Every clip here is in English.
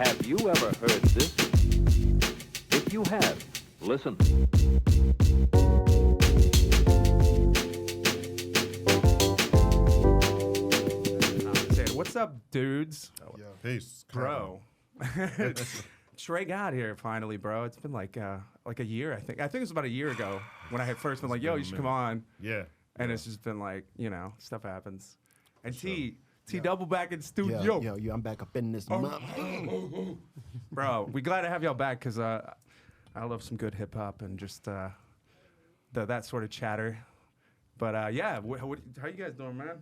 Have you ever heard this? If you have, listen. What's up, dudes? Yeah. Peace, bro. Traygod here, finally, bro. It's been like a year, I think. I think it was about a year ago when I had first been like, "Yo, you should come on." Yeah. And it's just been like, stuff happens. And T double back in studio. Yo, I'm back up in this month. Bro, we glad to have y'all back because I love some good hip hop and just that sort of chatter. But how you guys doing, man?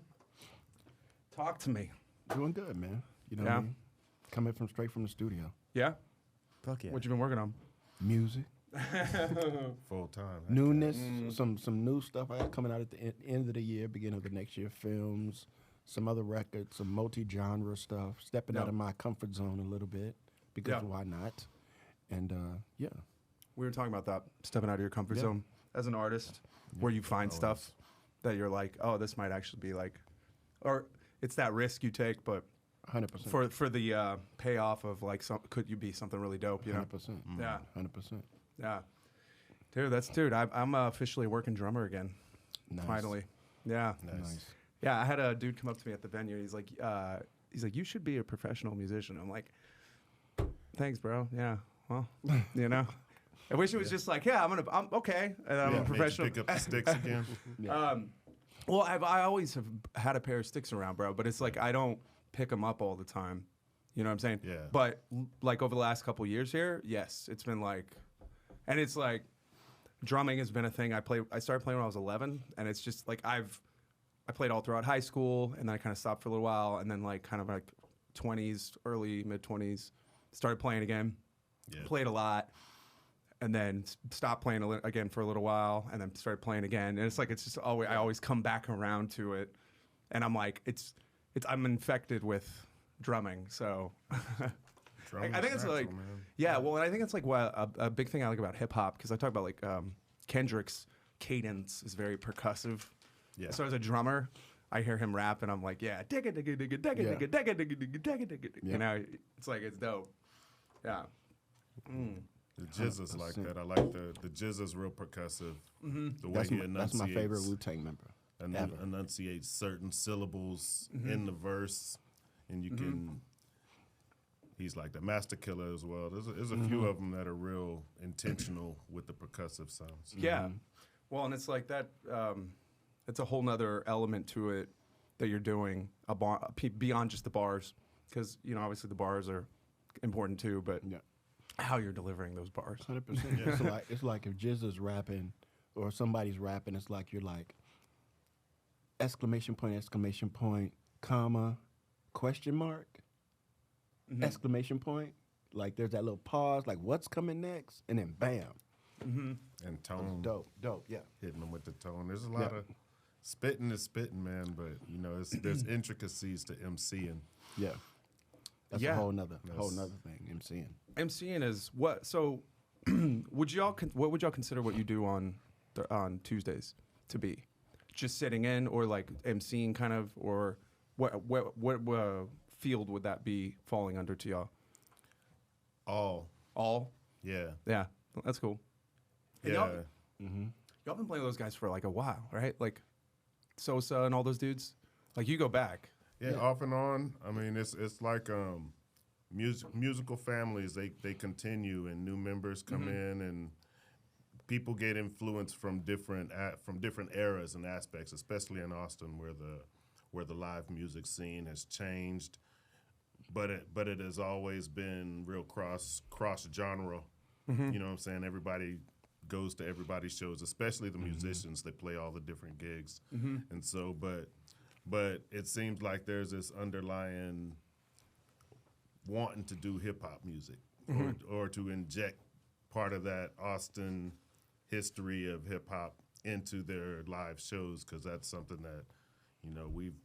Talk to me. Doing good, man. You know what I mean? Coming straight from the studio. Yeah? Fuck yeah. What you been working on? Music. Full time. Newness. Some new stuff I got coming out at the end of the year, beginning of the next year. Films, some other records, some multi-genre stuff. Stepping out of my comfort zone a little bit because why not? And we were talking about that, stepping out of your comfort zone as an artist, where you find stuff that you're like, oh, this might actually be like, or it's that risk you take, but 100%. For the payoff of like, could you be something really dope? You know, 100%. Yeah, 100%. Yeah, dude. I'm officially a working drummer again. Nice. Finally, yeah, Nice. Yeah, I had a dude come up to me at the venue. He's like, you should be a professional musician. I'm like, thanks, bro. Yeah, well, I wish it was just like, I'm okay, and I'm a professional. Pick up the sticks again. Well, I always have had a pair of sticks around, bro, but it's like I don't pick them up all the time. You know what I'm saying? Yeah. But like over the last couple years here, yes, it's been like, and it's like, drumming has been a thing. I started playing when I was 11, and it's just like I played all throughout high school, and then I kind of stopped for a little while, and then like kind of like 20s, early mid 20s, started playing again. Yeah. Played a lot. And then stopped playing again for a little while, and then started playing again. And it's like I always come back around to it, and I'm like I'm infected with drumming. So I think it's like well, and I think it's like a big thing I like about hip hop, because I talk about like Kendrick's cadence is very percussive. Yeah. So as a drummer, I hear him rap, and I'm like, yeah, digga digga digga digga digga digga digga digga digga. You know, it's like it's dope. Yeah. The jizzes like that. I like the jizzes real percussive. Mm-hmm. The way he enunciates. That's my favorite Wu-Tang member. And then enunciates certain syllables in the verse, and you can. He's like the master killer as well. There's a few of them that are real intentional with the percussive sounds. Yeah, well, and it's like that. It's a whole nother element to it that you're doing beyond just the bars, because obviously the bars are important too, but how you're delivering those bars. 100%. Yeah. It's like if Jizza's rapping or somebody's rapping, it's like you're like exclamation point, comma, question mark, exclamation point. Like there's that little pause, like what's coming next, and then bam. Mm-hmm. And tone. Dope, yeah. Hitting them with the tone. There's a lot of spitting is spitting, man, but there's intricacies to MCing. Yeah. That's a whole nother thing, MCing. MCing is what? So, what would y'all consider what you do on Tuesdays to be? Just sitting in, or like MCing kind of, or what field would that be falling under to y'all? All? Yeah. Yeah, that's cool. And yeah. Y'all been playing with those guys for like a while, right? Like Sosa and all those dudes. Like you go back. Yeah, off and on. I mean, it's like musical families. They continue, and new members come in, and people get influence from different eras and aspects, especially in Austin, where the live music scene has changed. But it has always been real cross genre. You know what I'm saying? Everybody goes to everybody's shows, especially the musicians. They play all the different gigs, and so but it seems like there's this underlying wanting to do hip-hop music or to inject part of that Austin history of hip-hop into their live shows, because that's something that, we've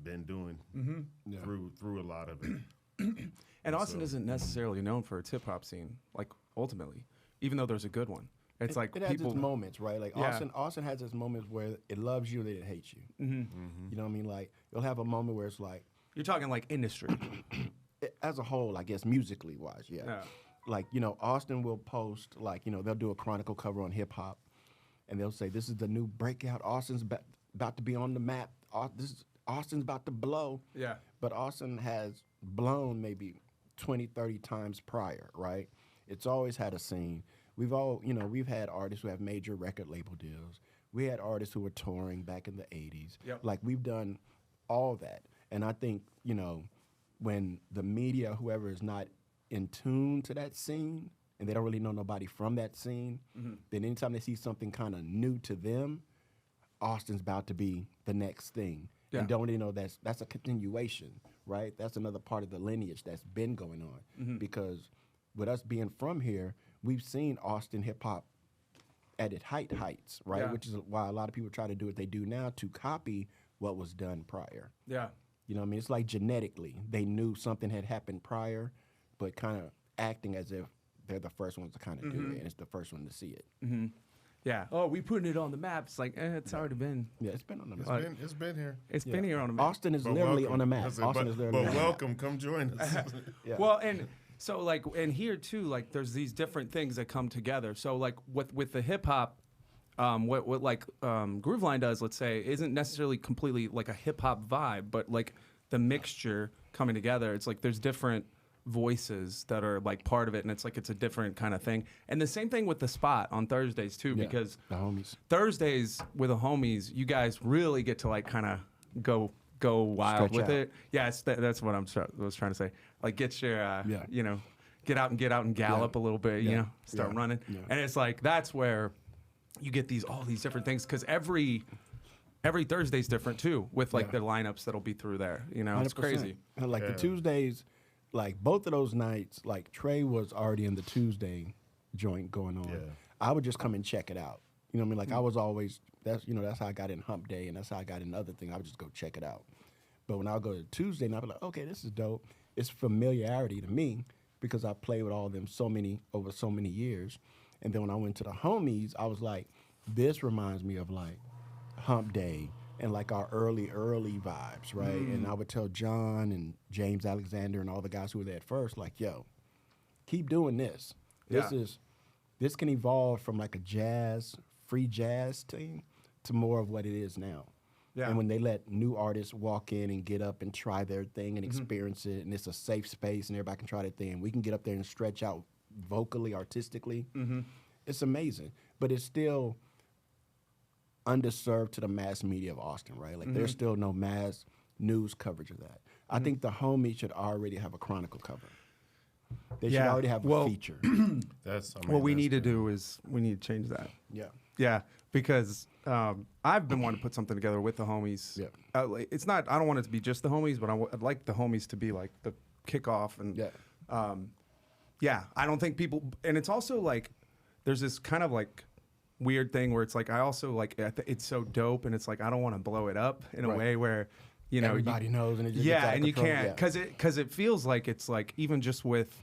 been doing through a lot of it. And Austin isn't necessarily known for its hip-hop scene, like, ultimately, even though there's a good one. It's like it has its moments, right? Like Austin has its moments where it loves you and it hates you. You know what I mean? Like you'll have a moment where it's like you're talking like industry. as a whole, I guess musically wise, yeah. Yeah. Like, Austin will post, like, they'll do a Chronicle cover on hip hop, and they'll say, this is the new breakout. Austin's about to be on the map. Austin's about to blow. Yeah. But Austin has blown maybe 20, 30 times prior, right? It's always had a scene. We've had artists who have major record label deals. We had artists who were touring back in the 80s. Yep. Like, we've done all that. And I think, when the media, whoever is not in tune to that scene, and they don't really know nobody from that scene, then anytime they see something kind of new to them, Austin's about to be the next thing. Yeah. And don't know that's a continuation, right? That's another part of the lineage that's been going on. Because with us being from here, we've seen Austin hip hop at its heights, right? Yeah. Which is why a lot of people try to do what they do now to copy what was done prior. Yeah. You know what I mean? It's like genetically. They knew something had happened prior, but kind of acting as if they're the first ones to kind of do it, and it's the first one to see it. Yeah. Oh, we putting it on the map. It's like, it's already been. Yeah, it's been on the map. It's been here. It's been here on the map. Austin is But literally welcome. on the map. That's it. Austin But- is literally but on the map. welcome, come join us. Yeah. Well, and so like, and here too, like, there's these different things that come together. So like with the hip hop, what like Grooveline does, let's say, isn't necessarily completely like a hip hop vibe, but like the mixture coming together. It's like there's different voices that are like part of it, and it's like it's a different kind of thing. And the same thing with the spot on Thursdays too, Yeah, because the homies. Thursdays with the homies, you guys really get to like kind of go wild Stretch with out. it. Yeah, that's what was trying to say. Like get your Yeah. get out and gallop a little bit. Yeah. Start Yeah. running. Yeah. And it's like that's where you get all these different things, because every Thursday's different too, with like Yeah. the lineups that'll be through there. It's 100%. crazy. And like Yeah. the Tuesdays, like both of those nights, like Trey was already in the Tuesday joint going on. Yeah. I would just come and check it out. You know what I mean? Like I was always that's how I got in Hump Day, and that's how I got in other things. I would just go check it out. But when I go to Tuesday, and I'd be like, okay, this is dope. It's familiarity to me because I played with all of them over so many years. And then when I went to the homies, I was like, this reminds me of like Hump Day and like our early vibes, right? And I would tell John and James Alexander and all the guys who were there at first, like, yo, keep doing this. Yeah. This can evolve from like a free jazz thing to more of what it is now. Yeah. And when they let new artists walk in and get up and try their thing and experience it, and it's a safe space and everybody can try their thing, and we can get up there and stretch out vocally, artistically, it's amazing. But it's still underserved to the mass media of Austin, right? Like there's still no mass news coverage of that. I think the homies should already have a Chronicle cover. They should Yeah. already have Well, a feature. What we need to do is we need to change that. Yeah. Yeah, because I've been wanting to put something together with the homies. Yeah. It's not. I don't want it to be just the homies, but I'd like the homies to be like the kickoff. And Yeah. yeah, I don't think people. And it's also like there's this kind of like weird thing where it's like I also like it's so dope, and it's like I don't want to blow it up in a Right. way where Everybody knows, and it just gets yeah, out of and you control. can't Yeah. because it feels like it's like even just with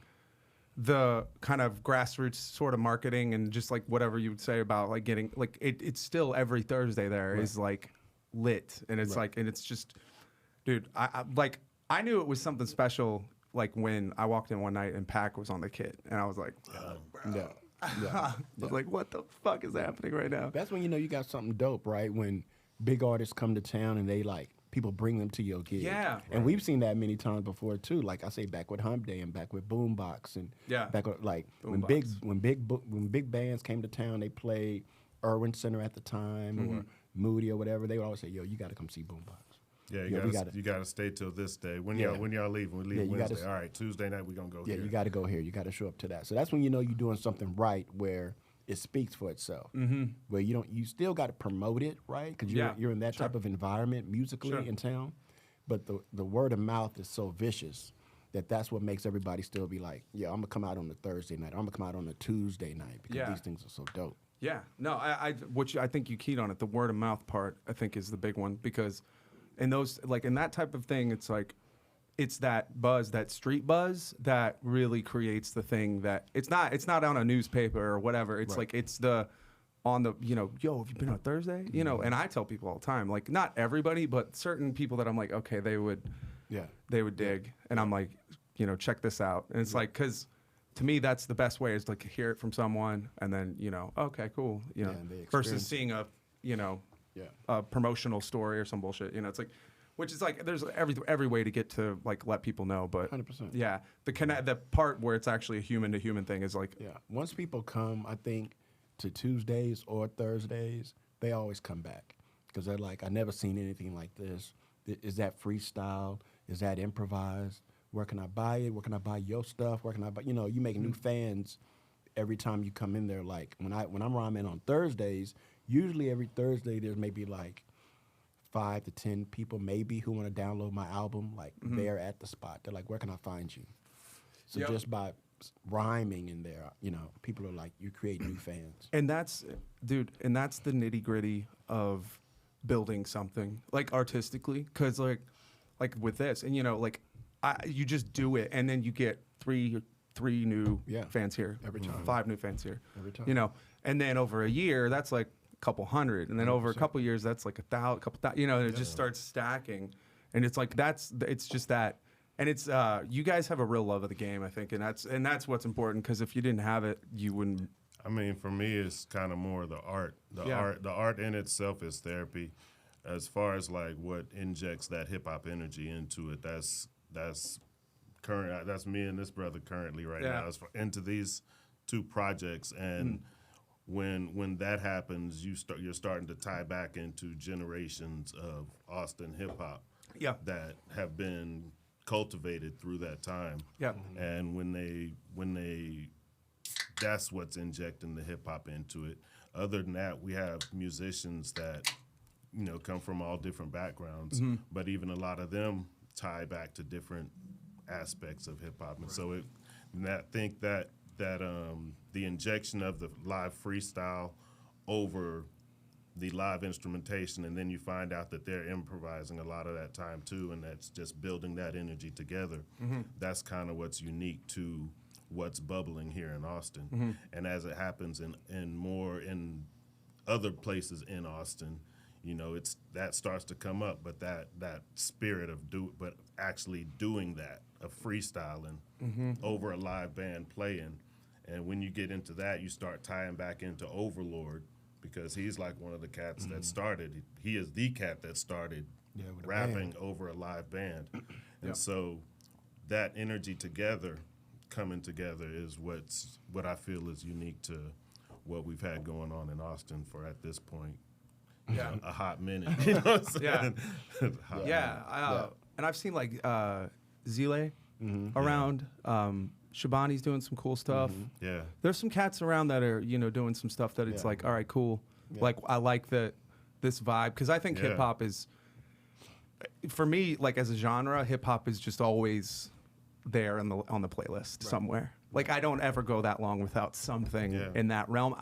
the kind of grassroots sort of marketing and just like whatever you would say about like getting like it's still every Thursday there is like lit, and it's like, and it's just, dude, I knew it was something special like when I walked in one night and Pac was on the kit, and I was like, bro. Yeah. Yeah. I was like, what the fuck is happening right now? That's when you know you got something dope, right? When big artists come to town and they like people bring them to your gig. Yeah. And we've seen that many times before too. Like I say, back with Hump Day and back with Boombox and Yeah. back with like Boombox. when big bands came to town, they played Irwin Center at the time or Moody or whatever. They would always say, "Yo, you got to come see Boombox." Yeah, Yeah, you gotta stay till this day. When Yeah. y'all leave? We leave Yeah, you gotta Wednesday. All right, Tuesday night we gonna go Yeah, here. you got to go here. You got to show up to that. So that's when you know you're doing something right, where it speaks for itself. Where you still got to promote it, right? Because Yeah, you're in that type of environment musically Sure. in town. But the word of mouth is so vicious that's what makes everybody still be like, yeah, I'm gonna come out on the Thursday night. I'm gonna come out on the Tuesday night because Yeah. these things are so dope. Yeah, no, I think you keyed on it. The word of mouth part, I think, is the big one, because in those, like in that type of thing, it's like, it's that buzz, that street buzz, that really creates the thing that it's not on a newspaper or whatever. It's Right. like it's on the yo, have you been on Thursday? And I tell people all the time, like not everybody, but certain people that I'm like, okay, they would dig, and I'm like, you know, check this out. And it's like, because to me, that's the best way is like hear it from someone and then, you know, okay, cool, you know, and they versus experience seeing a, you know, Yeah. a promotional story or some bullshit. You know, it's like, which is like, there's every way to get to like let people know, but 100%. yeah, the part where it's actually a human to human thing is like, Yeah. Once people come, I think, to Tuesdays or Thursdays, they always come back because they're like, I never seen anything like this. Is that freestyle? Is that improvised? Where can I buy it? Where can I buy your stuff? Where can I buy? You know, you make new fans every time you come in there. Like when I'm rhyming on Thursdays, usually every Thursday there's maybe like 5 to 10 people maybe who want to download my album. Like they're at the spot. They're like, where can I find you? So Yep. just by rhyming in there, you know, people are like, you create new fans. and that's, dude, and that's the nitty gritty of building something like artistically, because like with this, and you know, like you just do it, and then you get three new Yeah. fans here Every time. 5 new fans here Every time. you know, and then over a year that's like a couple hundred, and then over a couple years that's like 1,000, couple thousand, you know, and it just starts stacking, and it's like it's just that. And it's you guys have a real love of the game, I think, and that's what's important, because if you didn't have it, you wouldn't. I mean, for me, it's kind of more the art. The art in itself is therapy. As far as like what injects that hip hop energy into it, that's current. That's me and this brother currently right Yeah. now. It's into these 2 projects, and when that happens, you're starting to tie back into generations of Austin hip hop Yeah. that have been cultivated through that time. Yeah. And when they that's what's injecting the hip hop into it. Other than that, we have musicians that, you know, come from all different backgrounds, but even a lot of them tie back to different aspects of hip hop. And so I think that the injection of the live freestyle over the live instrumentation, and then you find out that they're improvising a lot of that time too, and that's just building that energy together. That's kind of what's unique to what's bubbling here in Austin. And as it happens in other places in Austin, you know, that starts to come up, but that spirit of actually doing that, of freestyling over a live band playing. And when you get into that, you start tying back into Overlord, because he's like one of the cats that started. He is the cat that started with a rapping over a live band. And so that energy together, coming together, is what I feel is unique to what we've had going on in Austin for, at this point, Yeah. a hot minute. You know what I'm saying? Hot Yeah, minute. and I've seen like Zile around. Shabani's doing some cool stuff. Yeah. There's some cats around that are, you know, doing some stuff that it's like, all right, cool. Like I like this vibe, because I think hip hop is, for me, like as a genre, hip hop is just always there on the playlist somewhere. Like I don't ever go that long without something in that realm.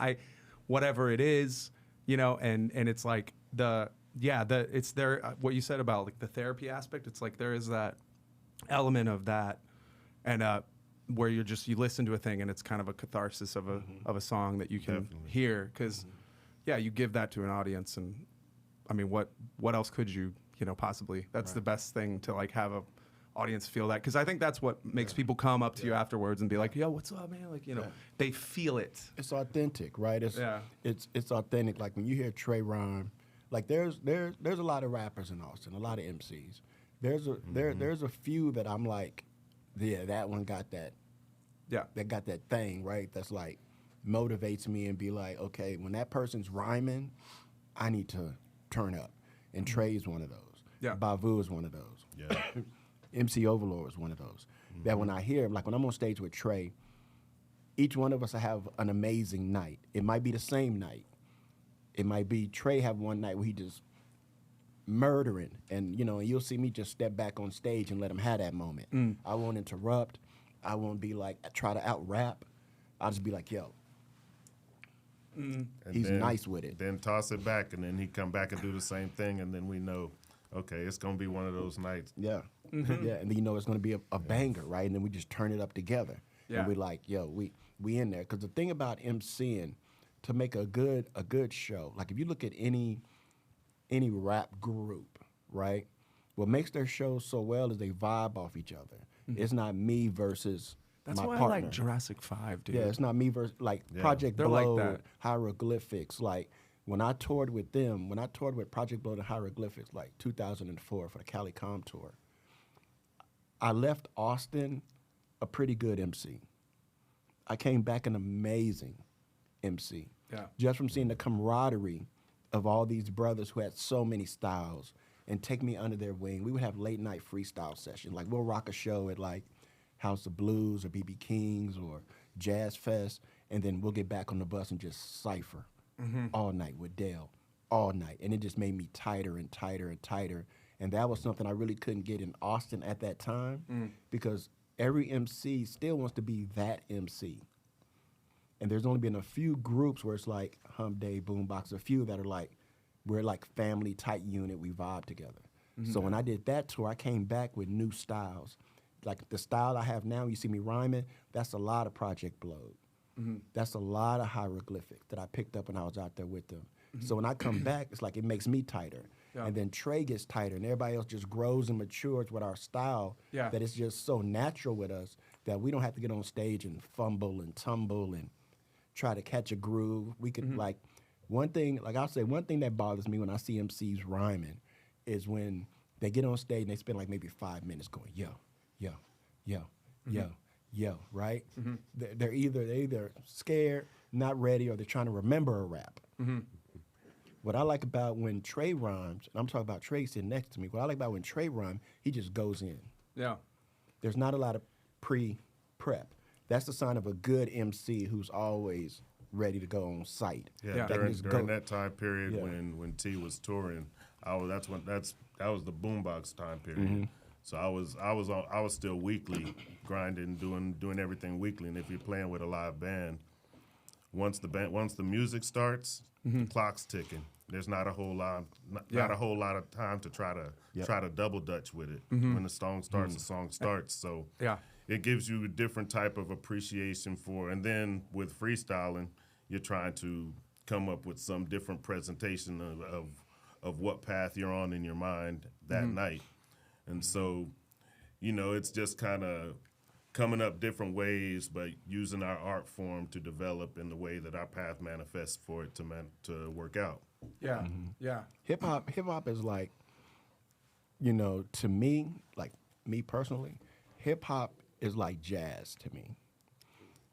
Whatever it is, you know, and it's like it's there. What you said about like the therapy aspect, it's like there is that element of that, and where you listen to a thing and it's kind of a catharsis of a song that you can hear, because you give that to an audience, and I mean what else could you know possibly, that's the best thing, to like have a audience feel that, because I think that's what makes people come up to you afterwards and be like, yo, what's up, man? Like, you know, they feel it. It's authentic, right? It's authentic. Like when you hear Trey rhyme, like there's a lot of rappers in Austin, a lot of MCs. There's a few that I'm like, yeah, that one got that. Yeah. That got that thing, right? That's like motivates me and be like, okay, when that person's rhyming, I need to turn up. And Trey's one of those. Yeah. Bavu is one of those. Yeah. MC Overlord is one of those. That when I hear, like when I'm on stage with Trey, each one of us have an amazing night. It might be the same night. It might be Trey have one night where he just murdering, and you know, and you'll see me just step back on stage and let him have that moment. I won't interrupt. I won't be like try to out rap. I'll just be like, yo, And he's then- nice with it. Then toss it back, and then he come back and do the same thing, and then we know, okay, it's gonna be one of those nights. Yeah, yeah, and then you know it's gonna be a banger, right? And then we just turn it up together, Yeah. and we like, yo, we in there. Because the thing about MCing, to make a good show, like if you look at any rap group, right? What makes their shows so well is they vibe off each other. It's not me versus That's my why partner. I like Jurassic 5, dude. Yeah, it's not me versus Project They're like Blow, that. Hieroglyphics. Like when I toured with them, when I toured with Project Blow and Hieroglyphics, like 2004 for the Cali Com tour, I left Austin a pretty good MC. I came back an amazing MC. Yeah. Just from seeing the camaraderie of all these brothers who had so many styles and take me under their wing. We would have late night freestyle sessions. Like we'll rock a show at like House of Blues or BB King's or Jazz Fest, and then we'll get back on the bus and just cipher all night with Dale, all night. And it just made me tighter and tighter and tighter. And that was something I really couldn't get in Austin at that time because every MC still wants to be that MC. And there's only been a few groups where it's like Hump Day, Boombox, a few that are like, we're like family tight unit, we vibe together. So when I did that tour, I came back with new styles. Like the style I have now, you see me rhyming, that's a lot of Project Blow. That's a lot of hieroglyphics that I picked up when I was out there with them. So when I come back, it's like it makes me tighter. Yeah. And then Trey gets tighter, and everybody else just grows and matures with our style that it's just so natural with us that we don't have to get on stage and fumble and tumble and try to catch a groove. We could like one thing, like I'll say, one thing that bothers me when I see MCs rhyming is when they get on stage and they spend like maybe 5 minutes going, yo, yo, yo, yo, yo, right? They're either scared, not ready, or they're trying to remember a rap. What I like about when Trey rhymes, and I'm talking about Trey sitting next to me, what I like about when Trey rhymes, he just goes in. Yeah. There's not a lot of pre-prep. That's the sign of a good MC who's always ready to go on site. Yeah, That can during just go. that time period Yeah. when T was touring, that was the boombox time period. So I was still weekly grinding, doing everything weekly. And if you're playing with a live band, once the music starts, the clock's ticking. There's not a whole lot of time to try to double dutch with it. When the song starts, the song starts. So it gives you a different type of appreciation for. And then with freestyling, you're trying to come up with some different presentation of what path you're on in your mind that night. And so, it's just kind of coming up different ways, but using our art form to develop in the way that our path manifests for it to work out. Yeah. Yeah. Hip hop is like, to me, like me personally, hip hop is like jazz to me.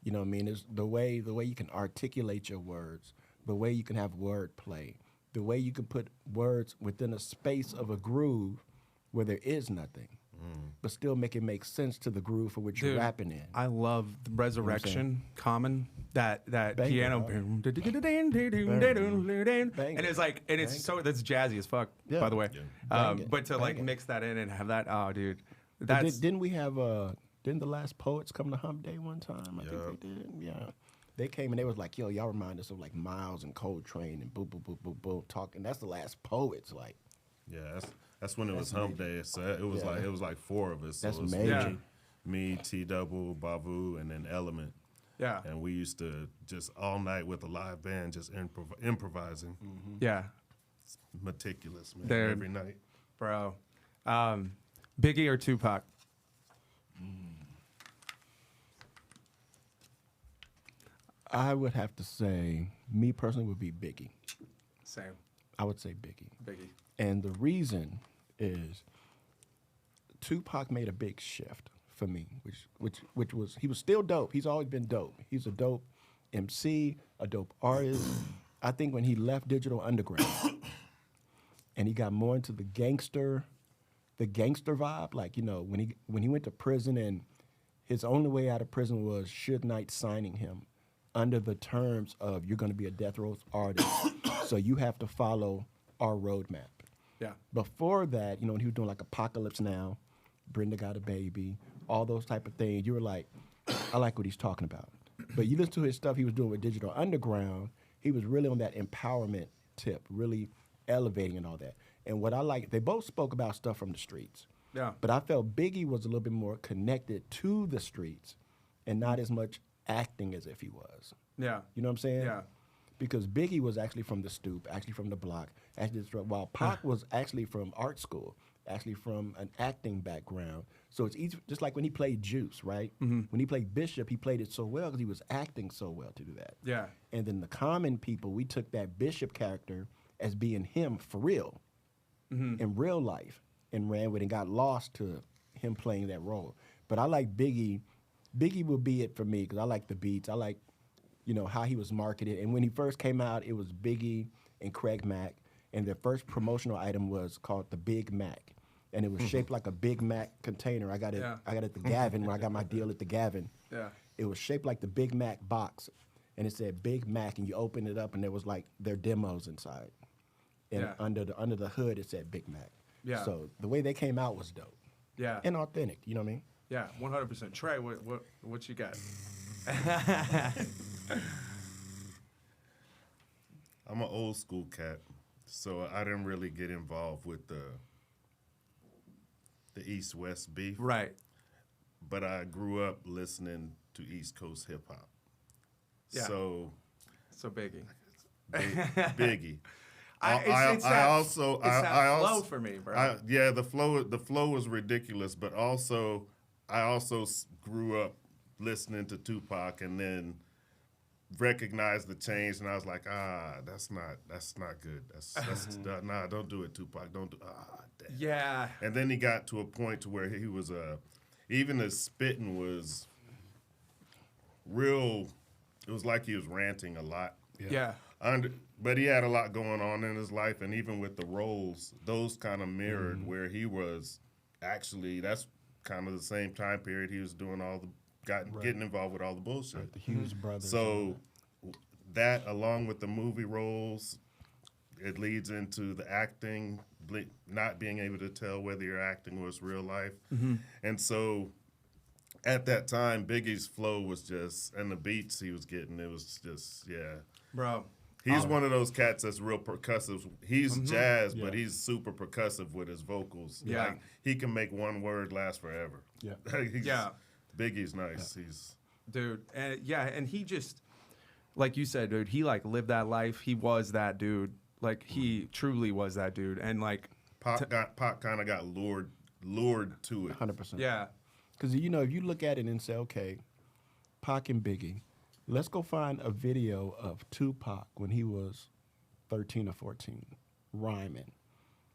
You know what I mean? It's the way you can articulate your words, the way you can have wordplay, the way you can put words within a space of a groove where there is nothing, but still make it make sense to the groove for which you're rapping in. I love the Resurrection, Common, that Banger, piano, right? and it's like, and it's so that's jazzy as fuck, Yeah. by the way. Yeah. Bang it, But to bang like it. mix that in and have that, oh, dude, But that's didn't we have didn't the last Poets come to Hump Day one time? I think they did. Yeah. They came and they was like, yo, y'all remind us of like Miles and Coltrane and boom, boom, boom, boom, boom, talking. That's the last Poets, like. Yeah, that's when it was Hump Day. So it was like four of us. So That's it was major. Me, T Double, Bavu, and then Element. yeah, And we used to just all night with a live band just improvising. yeah, Meticulous, man, They're- every night. bro. Biggie or Tupac? I would have to say, me personally would be Biggie. Same, I would say Biggie. Biggie. And the reason is Tupac made a big shift for me, which was, he was still dope. He's always been dope. He's a dope MC, a dope artist. I think when he left Digital Underground and he got more into the gangster vibe, like, when he went to prison and his only way out of prison was Suge Knight signing him under the terms of, you're going to be a death row artist, so you have to follow our roadmap. Yeah, Before that, when he was doing like Apocalypse Now, Brenda Got a Baby, all those type of things, you were like, I like what he's talking about. But you listen to his stuff he was doing with Digital Underground, he was really on that empowerment tip, really elevating and all that. And what I like, they both spoke about stuff from the streets. yeah, But I felt Biggie was a little bit more connected to the streets and not as much acting as if he was. yeah, You know what I'm saying? yeah. Because Biggie was actually from the stoop, actually from the block, while Pac was actually from art school, actually from an acting background. So it's easy, just like when he played Juice, right? When he played Bishop, he played it so well because he was acting so well to do that. Yeah. And then the Common people, we took that Bishop character as being him for real, in real life, and ran with it and got lost to him playing that role. But I like Biggie. Biggie will be it for me because I like the beats. I like, you know, how he was marketed. And when he first came out, it was Biggie and Craig Mack. And their first promotional item was called the Big Mac. And it was shaped like a Big Mac container. I got it at the Gavin, where I got my deal at the Gavin. Yeah. It was shaped like the Big Mac box. And it said Big Mac, and you open it up, and there was like their demos inside. And under the hood, it said Big Mac. Yeah. So the way they came out was dope. Yeah. And authentic, you know what I mean? Yeah, 100%. Trey, what you got? I'm an old school cat, so I didn't really get involved with the East-West beef. Right. But I grew up listening to East Coast hip hop. Yeah. So Biggie. Biggie. It's that flow for me, bro. The flow was ridiculous, but also I also grew up listening to Tupac and then recognized the change, and I was like, that's not good. That's nah, don't do it, Tupac. Don't do damn. Yeah. And then he got to a point to where he was even the spitting was real. It was like he was ranting a lot. Yeah. But he had a lot going on in his life, and even with the roles, those kind of mirrored where he was actually. That's kind of the same time period he was doing all the getting involved with all the bullshit. Like the Hughes brothers. So that, along with the movie roles, it leads into the acting, not being able to tell whether your acting was real life, and so. At that time, Biggie's flow was just, and the beats he was getting, it was just, Bro. He's one of those cats that's real percussive. He's jazz, but he's super percussive with his vocals. Yeah. Like, he can make one word last forever. Yeah. Biggie's nice. He's Dude, and he just, like you said, dude, he like lived that life. He was that dude. Like, he truly was that dude. And like, Pac kind of got lured to it. 100%. yeah. Because, you know, if you look at it and say, okay, Pac and Biggie, let's go find a video of Tupac when he was 13 or 14, rhyming.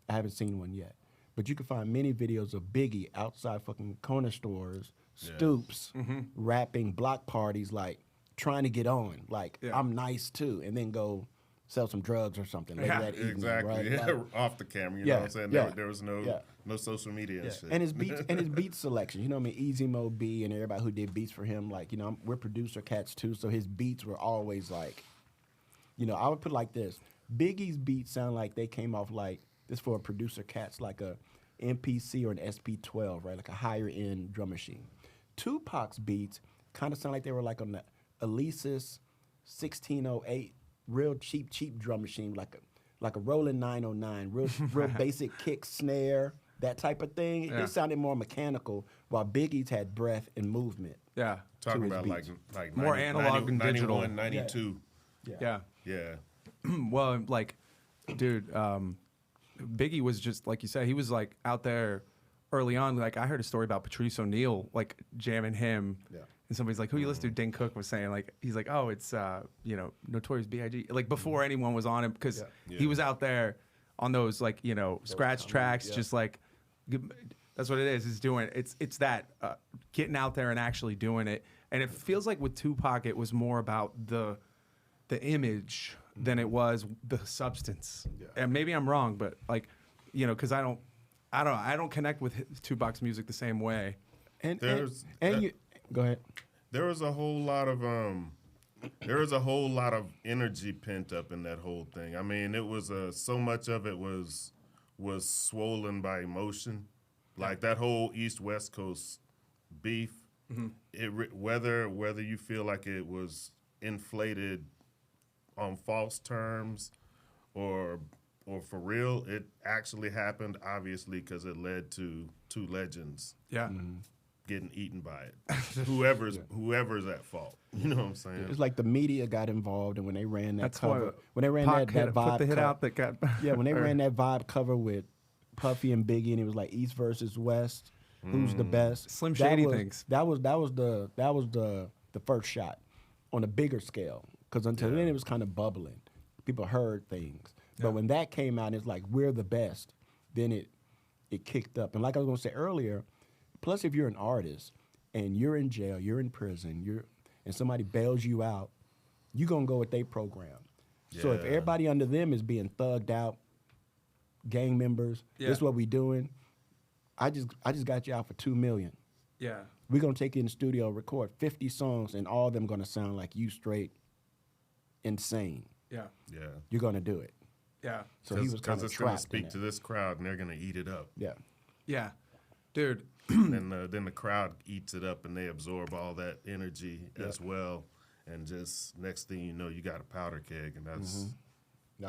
I haven't seen one yet. But you can find many videos of Biggie outside fucking corner stores, stoops, rapping, block parties, like, trying to get on. Like, I'm nice, too. And then go sell some drugs or something later that evening, Exactly. right? Yeah, Like, off the camera, you know what I'm saying? There was no social media and shit. And his beat selection, you know what I mean? Easy Mo B and everybody who did beats for him, like, you know, we're producer cats too, so his beats were always like, you know, I would put it like this. Biggie's beats sound like they came off like, this for a producer cats, like a MPC or an SP12, right? Like a higher end drum machine. Tupac's beats kind of sound like they were like on the Alesis 1608, real cheap drum machine, like a Roland 909, real basic kick, snare, that type of thing. Yeah. It sounded more mechanical, while Biggie's had breath and movement. Yeah. Talking his about beats. like More analog and digital. 91, 92. Yeah. Yeah. Well, like, dude, Biggie was just, like you said, he was like out there early on. Like, I heard a story about Patrice O'Neal, like, jamming him. Yeah. And somebody's like, who you listen to? Dane Cook was saying, like, he's like, oh, it's, you know, Notorious B.I.G. Like, before anyone was on him, because he was out there on those, like, you know, scratch tracks, just like, that's what it is. It's doing, it's that, getting out there and actually doing it. And it feels like with Tupac, it was more about the image than it was the substance. Yeah. And maybe I'm wrong, but like, you know, because I don't connect with Tupac's music the same way. And you go ahead. There was a whole lot of energy pent up in that whole thing. I mean, it was so much of it was swollen by emotion, like that whole East-West Coast beef. Whether you feel like it was inflated on false terms or for real, it actually happened. Obviously, because it led to two legends. Yeah. Getting eaten by it. Whoever's at fault. You know what I'm saying? It's like the media got involved, and when they ran that cover, when they ran Pac that vibe, put the hit out that got when they ran that vibe cover with Puffy and Biggie, and it was like East versus West. Who's the best? Slim Shady things. That was the first shot on a bigger scale. Because until then it was kind of bubbling. People heard things. Yeah. But when that came out, it's like we're the best. Then it kicked up. And like I was gonna say earlier, plus if you're an artist and you're in jail, you're in prison, and somebody bails you out, you're gonna go with their program. So if Yeah. everybody under them is being thugged out, gang members, this is what we doing. I just got you out for $2 million. Yeah. We're gonna take you in the studio, record 50 songs, and all of them gonna sound like you straight insane. Yeah. Yeah. You're gonna do it. Yeah. So he was kind of it's going to trapped in speak that. to this crowd, and they're going to eat it up. Yeah. Yeah. Dude. Then the crowd eats it up, and they absorb all that energy as well. And just next thing you know, you got a powder keg, and That's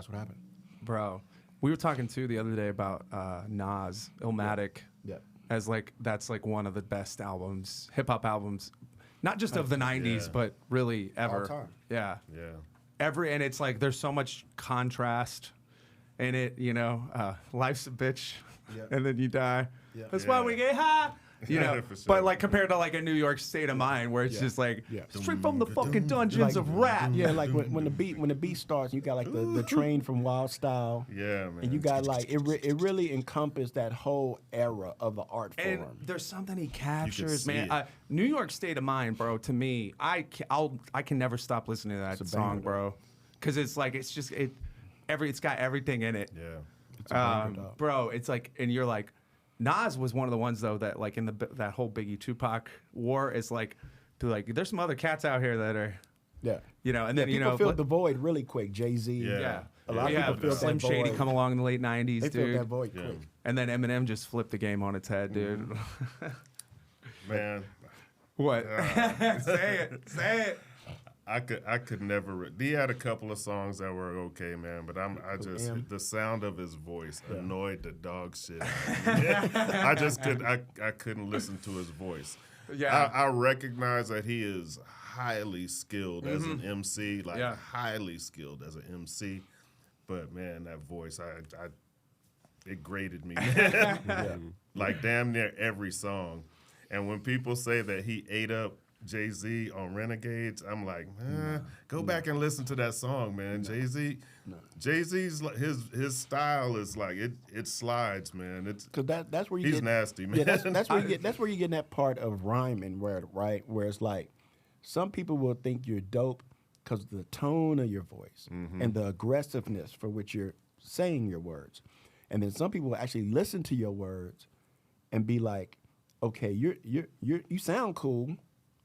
what happened. Bro, we were talking too the other day about Nas, Illmatic, Yeah. as like that's like one of the best albums, hip hop albums, not just of the '90s, but really ever. time. Yeah, yeah. and it's like there's so much contrast in it. You know, life's a bitch, Yeah. and then you die. Yeah. That's why we get high. You know, For sure. but like compared to like a New York State of Mind, where it's just like straight from the fucking dungeons of rap. Yeah, like when the beat starts, you got like the train from Wild Style. Yeah, man. And you got like it really encompassed that whole era of the art form. And there's something he captures, see man. it. New York State of Mind, bro. To me, I can never stop listening to that a song, banger, bro. Because it's like it's got everything in it. Yeah. Bro, it's like, and you're like, Nas was one of the ones though that like in that whole Biggie Tupac war is like, there's some other cats out here that are, Yeah. you know, and then People you know, filled the void really quick. Jay-Z. Yeah. A lot we of have people filled Slim that Shady void. come along in the late '90s, They filled dude. that void Yeah. quick. And then Eminem just flipped the game on its head, dude. Man, What? Say it. I could never. He had a couple of songs that were okay, man, but the sound of his voice annoyed the dog shit out of me. I couldn't listen to his voice. Yeah. I recognize that he is highly skilled as an MC, highly skilled as an MC, but man, that voice, it grated me, like damn near every song. And when people say that he ate up Jay-Z on Renegades, I'm like, go back and listen to that song, man. Jay-Z's his style is like it slides, man. It's Because that's where you he's get nasty, man. Yeah, that's where you get that part of rhyming where it's like some people will think you're dope because of the tone of your voice and the aggressiveness for which you're saying your words, and then some people will actually listen to your words and be like, okay, you sound cool,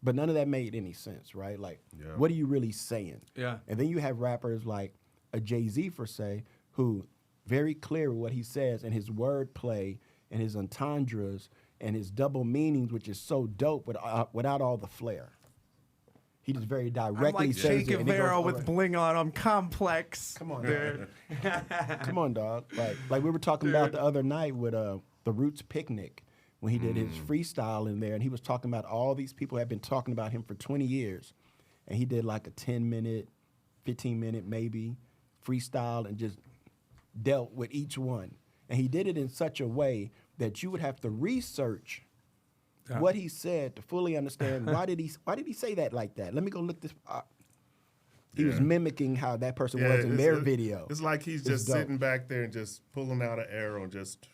but none of that made any sense, right? Like, what are you really saying? Yeah. And then you have rappers like a Jay-Z, for say, who very clear with what he says and his wordplay and his entendres and his double meanings, which is so dope without all the flair. He just very directly I'm like says Che it. and he goes, Guevara "All with right." bling on. I'm complex. Come on, dude. Come on, dog. Like we were talking about the other night with the Roots Picnic when he did his freestyle in there, and he was talking about all these people have been talking about him for 20 years, and he did like a 10-minute, 15-minute maybe freestyle and just dealt with each one. And he did it in such a way that you would have to research what he said to fully understand why did he say that like that. Let me go look this up. He was mimicking how that person was in their video. It's like he's It's just dope. sitting back there and just pulling out an arrow and just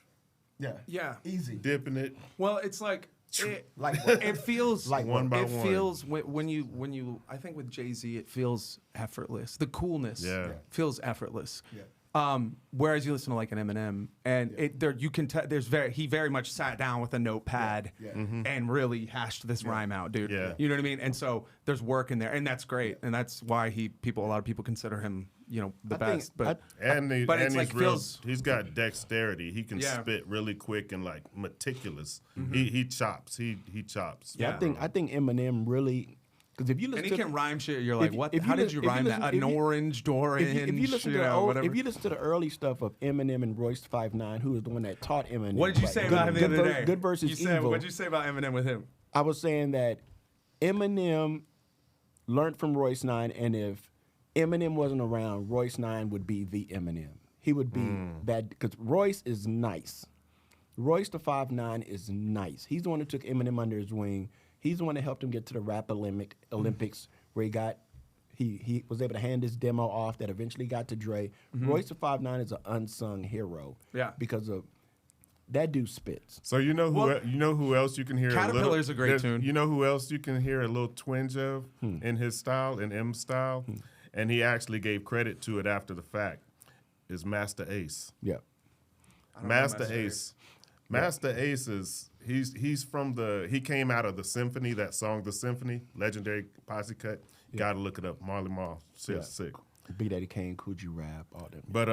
Yeah. Easy. dipping it. Well, it's like Like it feels Like one by it one. feels when you I think with Jay-Z it feels effortless. The coolness feels effortless. Yeah. Whereas you listen to like an Eminem and you can tell he very much sat down with a notepad and really hashed this rhyme out, dude. Yeah. You know what I mean? And so there's work in there, and that's great, and that's why a lot of people consider him, the best. But it's like he's got dexterity. He can spit really quick and like meticulous. He chops. He chops. Yeah. I think Eminem really, because if you listen and he to can rhyme shit. You're like, what? if you How did li- you if you rhyme listen- that? if An you- orange orange. if you listen to whatever. if you listen to the early stuff of Eminem and Royce 5'9", who was the one that taught Eminem. What did you like, say good- about him the good other ver- day? Good versus you said, evil. What'd you say about Eminem with him? I was saying that Eminem learned from Royce 9, and if Eminem wasn't around, Royce 9 would be the Eminem. He would be that, because Royce is nice. Royce the 5'9" is nice. He's the one who took Eminem under his wing. He's the one that helped him get to the Rap Olympics where he was able to hand his demo off that eventually got to Dre. Royce the 5'9" is an unsung hero. Yeah. Because of that dude spits. So you know who else you can hear? Caterpillar's a great tune. You know who else you can hear a little twinge of in his style, in M style, and he actually gave credit to it after the fact. Is Masta Ace. Yeah. Masta Ace. Masta Ace is he came out of the Symphony, that song The Symphony, legendary posse cut. Gotta look it up. Marley Marl, sick. Big Daddy Kane, Coogee Rap, all that. But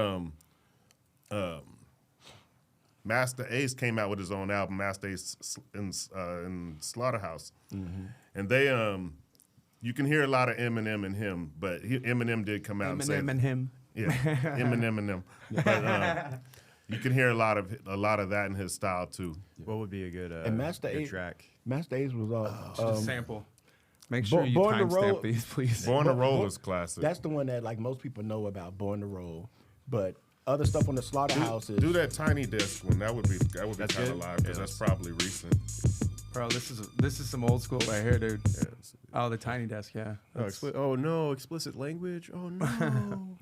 Masta Ace came out with his own album, Masta Ace in Slaughterhouse, and they you can hear a lot of Eminem in him, but Eminem did come out and say him. yeah, Eminem and them. But you can hear a lot of that in his style too. What would be a good And Masta good Ace, track? Masta Ace was Just sample. Make sure you Born to Roll- timestamp these, please. Born to Roll is classic. that's the one that like most people know about, Born to Roll. But other stuff on the Slaughterhouse is Do that Tiny Desk one. That would be kind of good? live because that's probably recent. Bro, this is some old school right here, dude. Oh, the Tiny Desk, yeah. Oh no, explicit language. Oh no.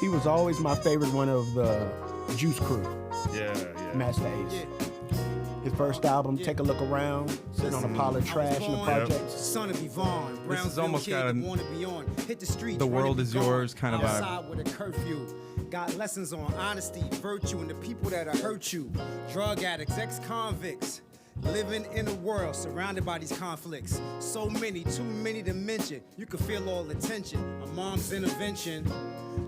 he was always my favorite one of the Juice Crew, Yeah. Masta Ace. His first album, Take a Look Around, sitting on a pile of trash in the projects. Son of Yvonne, This is almost got a wanna be on. Hit the streets, The ready World to Is be gone. Yours kind of vibe. Outside with a curfew. Got lessons on honesty, virtue, and the people that'll hurt you. Drug addicts, ex-convicts. Living in a world surrounded by these conflicts. So many, too many to mention. You can feel all the tension. A mom's intervention.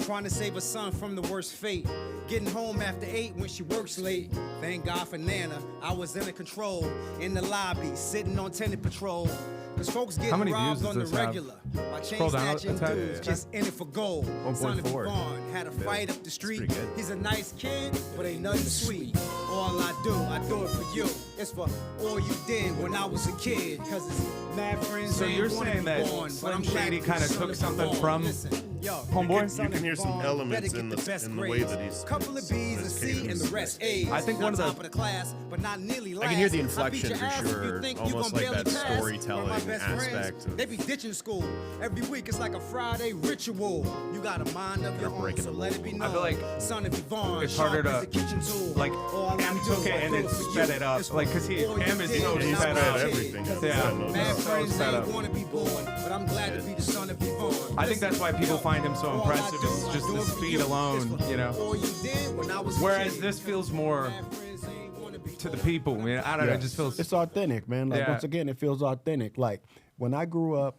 Trying to save a son from the worst fate. Getting home after 8 when she works late. Thank God for Nana. I was in control. In the lobby, sitting on tenant patrol. Cause folks How getting many robbed views on the does this have? regular. By chain Scroll down snatching a tad. dudes just in it for gold. Son of 1.4. Yvonne had a fight up the street. pretty good. He's a nice kid, but ain't nothing sweet. All I do it for you. It's for all you did when I was a kid. Cause it's mad friends. So ain't you're wanna saying be that born, but Slim I'm glad Shady to be kinda son took of something Yvonne. from Listen, yo, Homeboy? You can hear some Better elements get in the best the way grades. that he's Couple of B's, a C, and the rest A's. I think one of the- Top of the class, but not nearly last. I can hear the I beat inflection your for ass if you sure. think you Almost gon' like barely that pass. storytelling One of my best friends, aspect of- They be ditching school. Every week it's like a Friday ritual. You got a mind of your own, breaking so the let it be mold. known. I feel like Son of Yvonne, it's harder sharp as to, a kitchen tool. like, All I M do, took it I and do then for sped you. it up. It's Like, for 'cause he- all you M is did so when He I sped was a kid. everything. 'Cause Yeah. No Mad doubt. friends sped ain't up. wanna be born, but I'm glad to be the son of Yvonne. I think that's why people find him so All I impressive. do, It's I just do the it for speed you. alone, It's for you know. all you did when I was a Whereas kid. this feels more Mad friends ain't wanna be to the born. people. I mean, I don't know. It just feels. It's authentic, man. Like Yeah. once again, it feels authentic. Like when I grew up,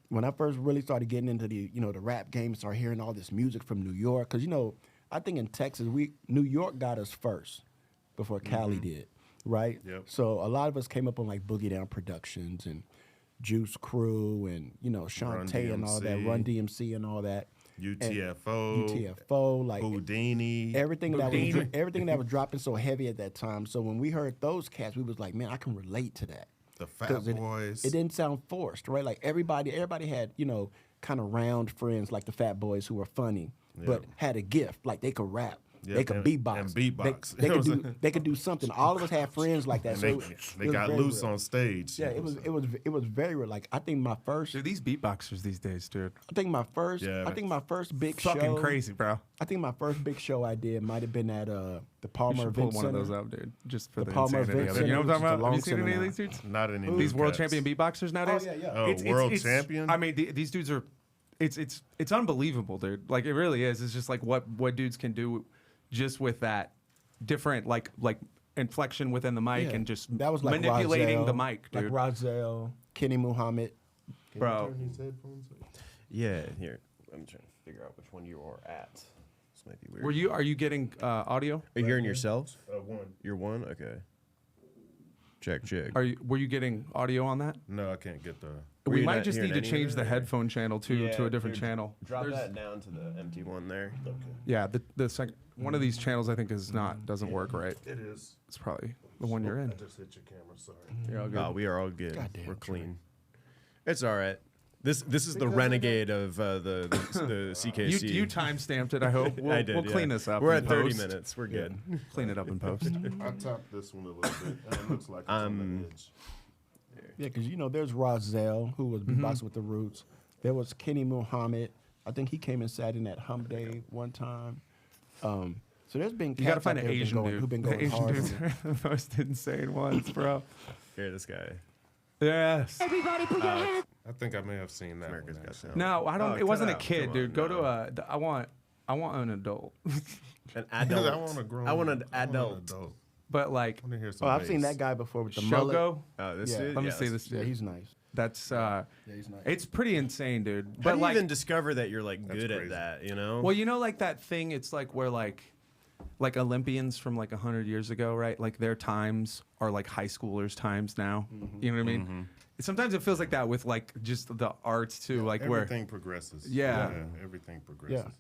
when I first really started getting into the the rap game, started hearing all this music from New York. Because I think in Texas, New York got us first before Cali did, right? Yep. So a lot of us came up on like Boogie Down Productions and Juice Crew and Shantae and all that, DMC. Run DMC and all that. UTFO, UTFO, like Houdini. everything Houdini. that was dropping so heavy at that time. So when we heard those cats, we was like, man, I can relate to that. The 'Cause Fat Boys. It didn't sound forced, right? Like everybody had, kind of round friends like the Fat Boys who were funny, but had a gift, like they could rap. Yeah, They could and- beatbox. and beatbox. They could do something. All of us had friends like that. And So they it was got very loose real. on stage. Yeah, it was very real. Like I think my first Dude, these beatboxers these days, dude. big Fucking show. crazy, bro. I think my first big show I did might have been at the You Palmer should pull Event one of Center. those up, dude. Just for The the Palmer insanity Event of it. You know what I'm Center, talking about? which is Have you the seen any of Long these dudes? Not any These new world cats. champion beatboxers nowadays? yeah, yeah. Oh, world champion? I mean, these dudes are. It's unbelievable, dude. Like it really is. It's just like what dudes can do, just with that different like inflection within the mic Yeah. and just That was like manipulating Rozelle, the mic, dude. Like Rozelle, Kenny Muhammad. Bro, Yeah, here. I'm trying to figure out which one you are at. This might be weird. are you getting audio? Are you hearing yourselves? One. You're one? Okay. Check. Were you getting audio on that? No, I can't get the. Were We you might not just hearing need to any of change it, the or- headphone channel to a different channel. Drop There's- that down to the empty one there. Okay. Yeah, one of these channels I think doesn't work right. It is. It's probably the one you're in. I just hit your camera. Sorry. You're all good. Oh, we are all good. Goddamn, We're Trey. clean. It's all right. This is the renegade of the CKC. You time stamped it. I hope I did. we'll clean yeah. this up. We're in at 30 post. minutes. We're good. Clean it up in post. I tapped this one a little bit, and it looks like it's on the edge. Yeah, because there's Rozelle, who was beatboxing with the Roots. There was Kenny Muhammad. I think he came and sat in that Hump Day one time. So there's been You gotta cats find out an there Asian dude. who've been The going Asian hard. dudes are the most insane ones, bro. Here, this guy. Yes. I think I may have seen that America's one. Got actually. Talent. No, I don't. Oh, it wasn't a cut out. kid, Come dude. on, Go no. to a. I want an adult. An I adult. want a grown. I want an I adult. But like I want to hear some. Oh, I've seen bass. that guy before with the mullet. Shogo, Oh, this Yeah. dude? let me Yeah, see that's- this Yeah, dude. he's nice. That's Yeah, he's nice. it's pretty insane, dude. How But do you like, even discover that you're like That's good at crazy. that? You know? well, you know, like that thing. It's like where like Olympians from like 100 years ago, right? Like their times are like high schoolers' times now. You know what I mean? Sometimes it feels like that with like just the arts too, like where Everything progresses. Yeah. Everything progresses.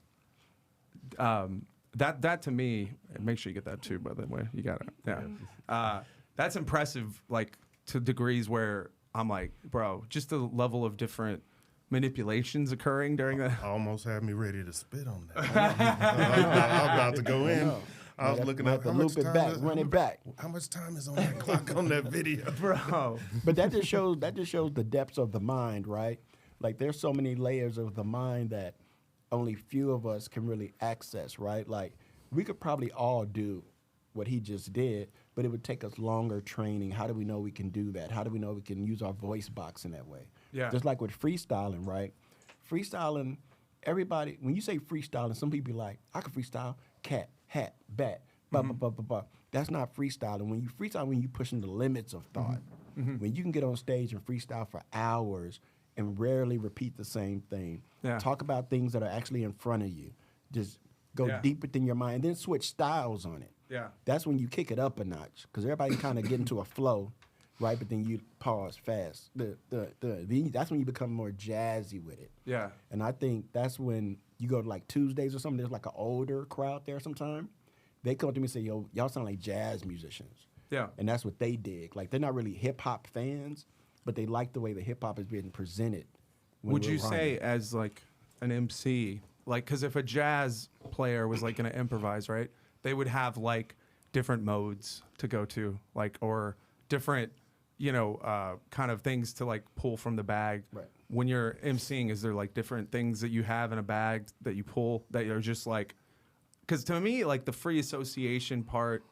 that to me, and make sure you get that too, by the way. You got it. Yeah. That's impressive, like to degrees where I'm like, bro, just the level of different manipulations occurring during that. Almost had me ready to spit on that. I was about to go in. I was looking Might at have to loop it back, run it back. How much time is on that clock on that video? Bro. But that just shows the depths of the mind, right? Like there's so many layers of the mind that only few of us can really access, right? Like we could probably all do what he just did, but it would take us longer training. How do we know we can do that? How do we know we can use our voice box in that way? Yeah. Just like with freestyling, right? Freestyling, everybody, when you say freestyling, some people be like, I can freestyle cat, hat, bat, blah, blah, blah, blah, blah. That's not freestyling. When you freestyle, when you pushing the limits of thought. When you can get on stage and freestyle for hours and rarely repeat the same thing. Yeah. Talk about things that are actually in front of you. Just go Yeah. deep within your mind, then switch styles on it. Yeah. That's when you kick it up a notch because everybody kind of get into a flow, right? But then you pause fast. That's when you become more jazzy with it. Yeah. And I think that's when you go to like Tuesdays or something. There's like an older crowd there sometime. They come up to me and say, "Yo, y'all sound like jazz musicians." Yeah. And that's what they dig. Like they're not really hip hop fans, but they like the way the hip hop is being presented. when Would we're you say rhyming. as like an MC, like, because if a jazz player was like going to improvise, right, they would have like different modes to go to, like, or different, kind of things to like pull from the bag. Right. When you're MCing, is there like different things that you have in a bag that you pull that are just like, because to me, like the free association part,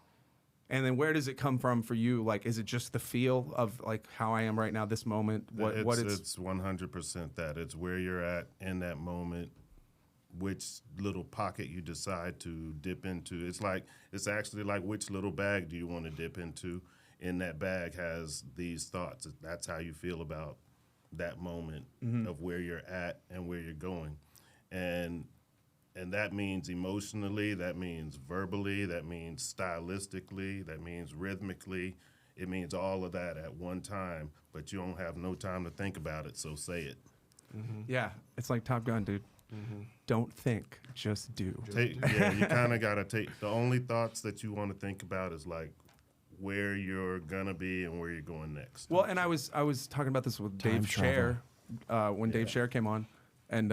and then where does it come from for you? Like, is it just the feel of like how I am right now, this moment? It's 100% that. It's where you're at in that moment, which little pocket you decide to dip into. It's actually like which little bag do you want to dip into? In that bag has these thoughts. That's how you feel about that moment of where you're at and where you're going. And that means emotionally, that means verbally, that means stylistically, that means rhythmically. It means all of that at one time, but you don't have no time to think about it, so say it. Yeah, it's like Top Gun, dude. Don't think, just do. You kind of got to take, the only thoughts that you want to think about is like where you're going to be and where you're going next. Well, and I was talking about this with Time Dave travel. Scher when Dave Scher came on, and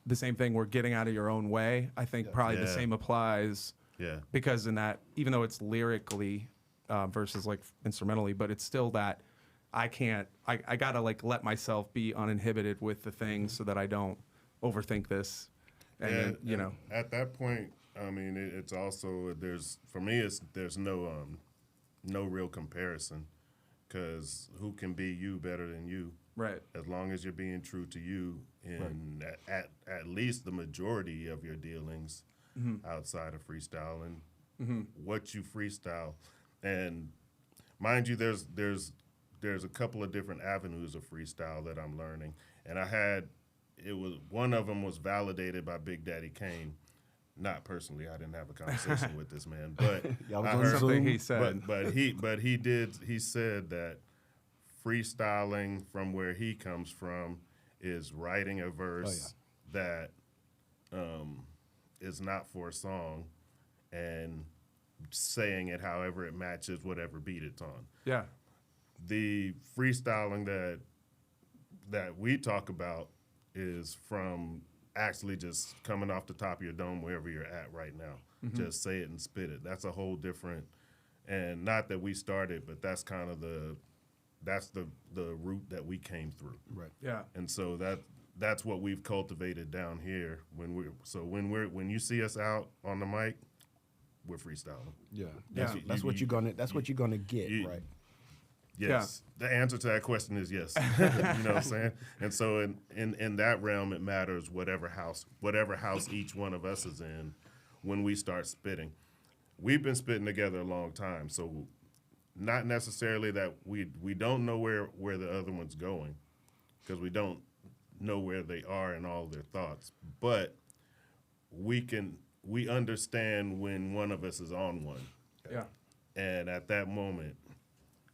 the same thing. We're getting out of your own way. I think probably the Yeah. same applies. Yeah. Because in that, even though it's lyrically versus like instrumentally, but it's still that I can't. I gotta like let myself be uninhibited with the things so that I don't overthink this. And then, and at that point, I mean, it's also there's no real comparison, because who can be you better than you? right. As long as you're being true to you in at least the majority of your dealings outside of freestyling, what you freestyle, and mind you, there's a couple of different avenues of freestyle that I'm learning, and one of them was validated by Big Daddy Kane. Not personally, I didn't have a conversation with this man, but Y'all was I on heard Something Zoom? he said. but he said that freestyling from where he comes from is writing a verse that is not for a song and saying it however it matches whatever beat it's on. Yeah. The freestyling that we talk about is from actually just coming off the top of your dome wherever you're at right now. Just say it and spit it. That's a whole different, and not that we started, but that's kind of the route that we came through. Right. Yeah. And so that's what we've cultivated down here. When you see us out on the mic, we're freestyling. Yeah. Yeah. That's what you're gonna get, right? Yes. The answer to that question is yes. You know what I'm saying? And so in that realm, it matters whatever house each one of us is in when we start spitting. We've been spitting together a long time, so not necessarily that we don't know where the other one's going, because we don't know where they are in all their thoughts, but we understand when one of us is on one. Yeah. And at that moment,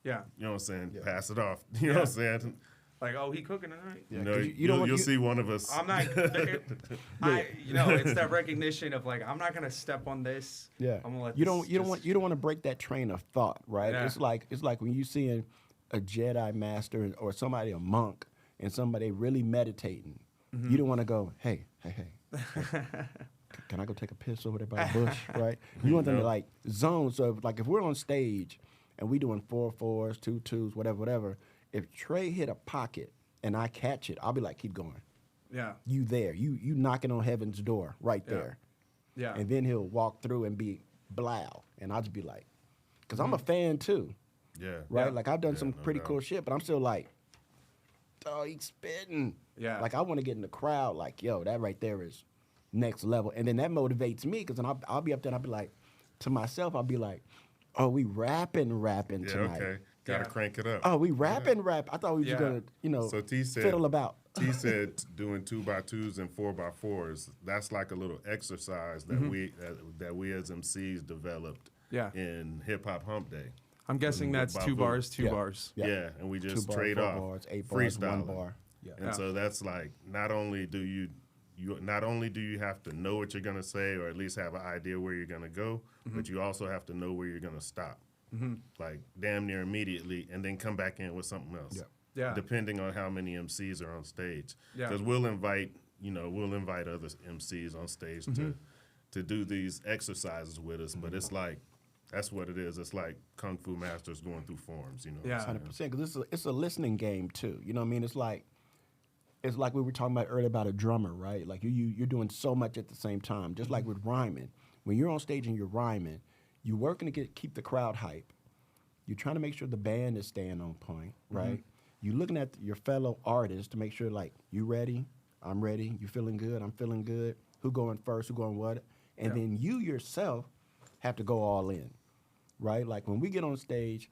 Yeah. you know what I'm saying, pass it off. You know what I'm saying? Like, oh, he cooking tonight. You know, 'cause you don't want- you'll see one of us. I'm not. It's that recognition of like, I'm not gonna step on this. Yeah. I'm gonna let you this don't want to break that train of thought, right? Yeah. It's like when you seeing a Jedi master or somebody, a monk, and somebody really meditating. You don't want to go, hey. Can I go take a piss over there by the bush, right? You want them to like zone. So if we're on stage and we doing 4/4s, 2/2s, whatever. If Trey hit a pocket and I catch it, I'll be like, keep going. Yeah. You there. You knocking on heaven's door right Yeah. there. Yeah. And then he'll walk through and be blow. And I'll just be like, because I'm a fan too, Yeah. right? Yeah. Like I've done Yeah, some no pretty doubt. cool shit, but I'm still like, oh, he's spitting. Yeah. Like I want to get in the crowd like, yo, that right there is next level. And then that motivates me because then I'll be up there and I'll be like, to myself, I'll be like, oh, we rapping Yeah, tonight. okay. Gotta Yeah. crank it up. Oh, we rapping. I thought we were just Yeah. gonna, So T said, fiddle about. T said doing 2x2s and 4x4s. That's like a little exercise that we as MCs developed. Yeah. In Hip Hop Hump Day. I'm guessing that's By 2 Vu. bars, 2 Yeah. bars. Yeah. Yeah, and we just 2 bars, trade 4 off. bars, 8 bars, 1 freestyling. bar. Yeah. And so that's like not only do you have to know what you're gonna say or at least have an idea where you're gonna go, but you also have to know where you're gonna stop. Like damn near immediately, and then come back in with something else. Yeah. Yeah. Depending on how many MCs are on stage. Yeah. Because we'll invite other MCs on stage to do these exercises with us, but it's like that's what it is. It's like Kung Fu masters going through forms, you know. Yeah. 100%, because it's a listening game too. You know what I mean? It's like we were talking about earlier about a drummer, right? Like you're doing so much at the same time. Just like with rhyming, when you're on stage and you're rhyming, you're working to keep the crowd hype. You're trying to make sure the band is staying on point, right? You're looking at your fellow artists to make sure like you ready, I'm ready, you feeling good, I'm feeling good. Who going first? Who going what? And then you yourself have to go all in, right? Like when we get on stage,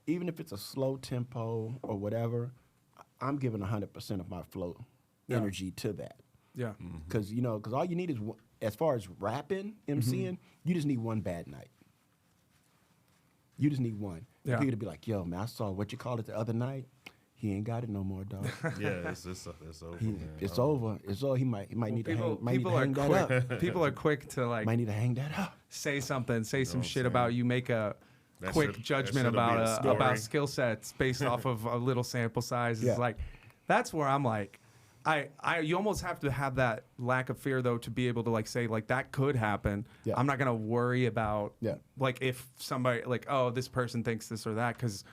even if it's a slow tempo or whatever, I'm giving 100% of my flow energy to that. Yeah. Because all you need is, as far as rapping, MCing, you just need one bad night. You just need one. Yeah. People to be like, yo, man, I saw what you called it the other night. He ain't got it no more, dog. Yeah, it's over. Man. It's over. It's over. He might need to hang that up. People are quick to like Might need to hang that up. say something, say some what I'm shit saying? about you, make a That quick should- judgment that should've been a story. about skill sets based off of a little sample size. It's Yeah. like that's where I'm like, you almost have to have that lack of fear though to be able to like say like that could happen. Yeah. I'm not gonna worry about Yeah. like if somebody like, oh, this person thinks this or that, because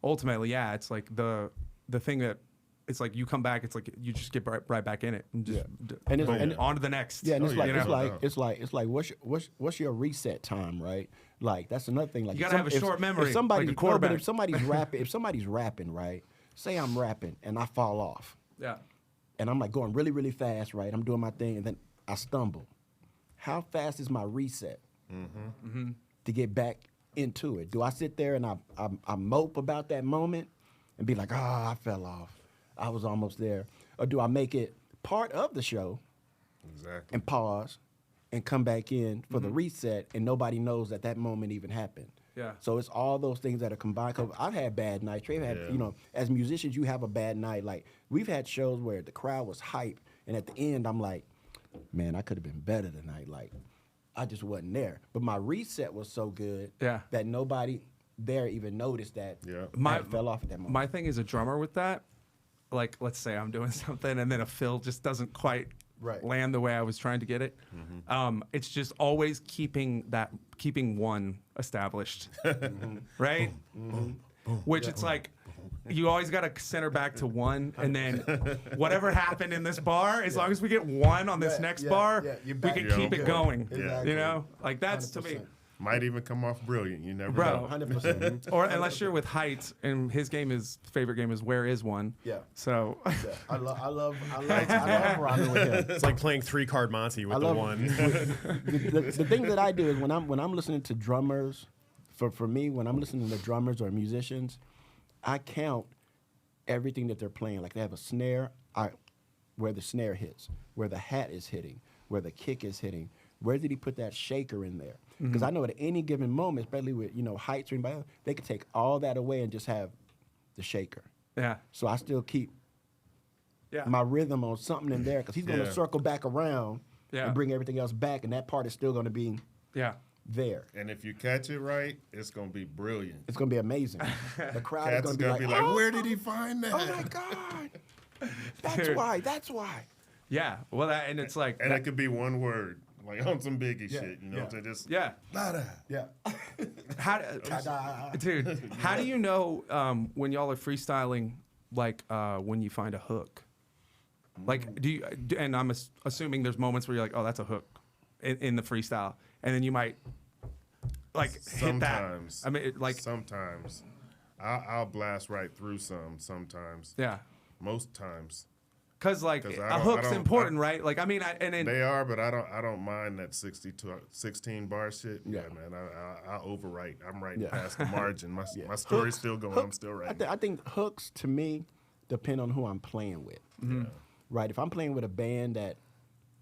ultimately, yeah, it's like the thing that it's like you come back, it's like you just get right back in it and just And it's- boom, and- on to the next. Yeah, and it's Oh, like yeah. it's like what's your reset time, right? Like that's another thing. Like You gotta have a short memory, If somebody, like a quarterback. But if somebody's rapping, right? Say I'm rapping and I fall off, Yeah. and I'm like going really really fast, right? I'm doing my thing, and then I stumble. How fast is my reset to get back into it? Do I sit there and I mope about that moment and be like, I fell off, I was almost there, or do I make it part of the show? Exactly. And pause and come back in for the reset, and nobody knows that moment even happened. Yeah. So it's all those things that are combined. 'Cause I've had bad nights. Trey had, Yeah. as musicians, you have a bad night. Like we've had shows where the crowd was hype, and at the end, I'm like, man, I could have been better tonight. Like I just wasn't there. But my reset was so good that nobody there even noticed that Yeah. I fell off at that moment. My thing as a drummer with that, like let's say I'm doing something and then a fill just doesn't quite Right. land the way I was trying to get it. It's just always keeping one established, right? Which it's like you always got to center back to one, and then whatever happened in this bar, as long as we get one on this next bar, you're we back can to keep it good. going. Exactly. You know, like that's to me. 100%. Might even come off brilliant. You never Bro. know. 100%. Or unless you're with Heights, and his favorite game is Where Is One. Yeah. So Yeah. I love rhyming with him. It's like playing 3-card Monty with the one. The thing that I do is when I'm listening to drummers, for me, when I'm listening to drummers or musicians, I count everything that they're playing. Like they have a snare, where the snare hits, where the hat is hitting, where the kick is hitting. Where did he put that shaker in there? Because I know at any given moment, especially with Heights or anybody else, they could take all that away and just have the shaker. yeah, So I still keep yeah, my rhythm on something in there because he's going to Yeah. circle back around Yeah. and bring everything else back, and that part is still going to be yeah. there. And if you catch it right, it's gonna be brilliant. It's going to be amazing. The crowd Cats is is going to gonna be like, where did he find that? oh my God. That's Dude. why. That's why. Yeah. Well, and it's like, And it could be one word, like on some Biggie shit. You know, yeah. to just yeah. Yeah. Dude, how do you know when y'all are freestyling, like when you find a hook? Like, do you? And I'm assuming there's moments where you're like, oh, that's a hook in the freestyle, and then you might like hit that. sometimes. I mean, sometimes, I'll blast right through some. Sometimes, yeah, most times because like 'Cause a hook's I important, right? Like, I mean, and then they are, but I don't mind that 16 bar shit. Yeah, Yeah. man, I overwrite. I'm writing Yeah. past the margin. My Yeah. my story's still going. I'm still I, writing. I think hooks, to me, depend on who I'm playing with. Right? If I'm playing with a band that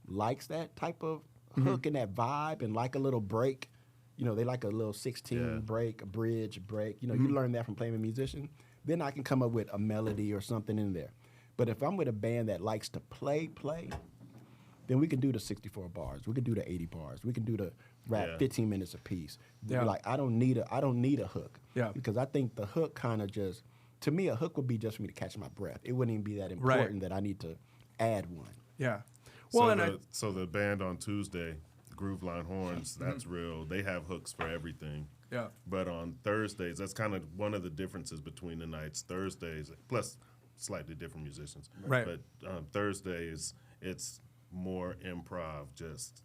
likes that type of hook and that vibe and like a little break, they like a little 16 Yeah. break, a bridge break. You learn that from playing with musicians. Then I can come up with a melody or something in there. But if I'm with a band that likes to play, then we can do the 64 bars. We can do the 80 bars. We can do the rap Yeah. 15 minutes apiece. Yeah. Like I don't need a hook. Yeah. Because I think the hook kind of just, to me, a hook would be just for me to catch my breath. It wouldn't even be that important that I need to add one. yeah. Well, So the band on Tuesday, Groove Line Horns, that's real. They have hooks for everything. yeah, But on Thursdays, that's kind of one of the differences between the nights. Thursdays, plus slightly different musicians. Right. But Thursdays, it's more improv. Just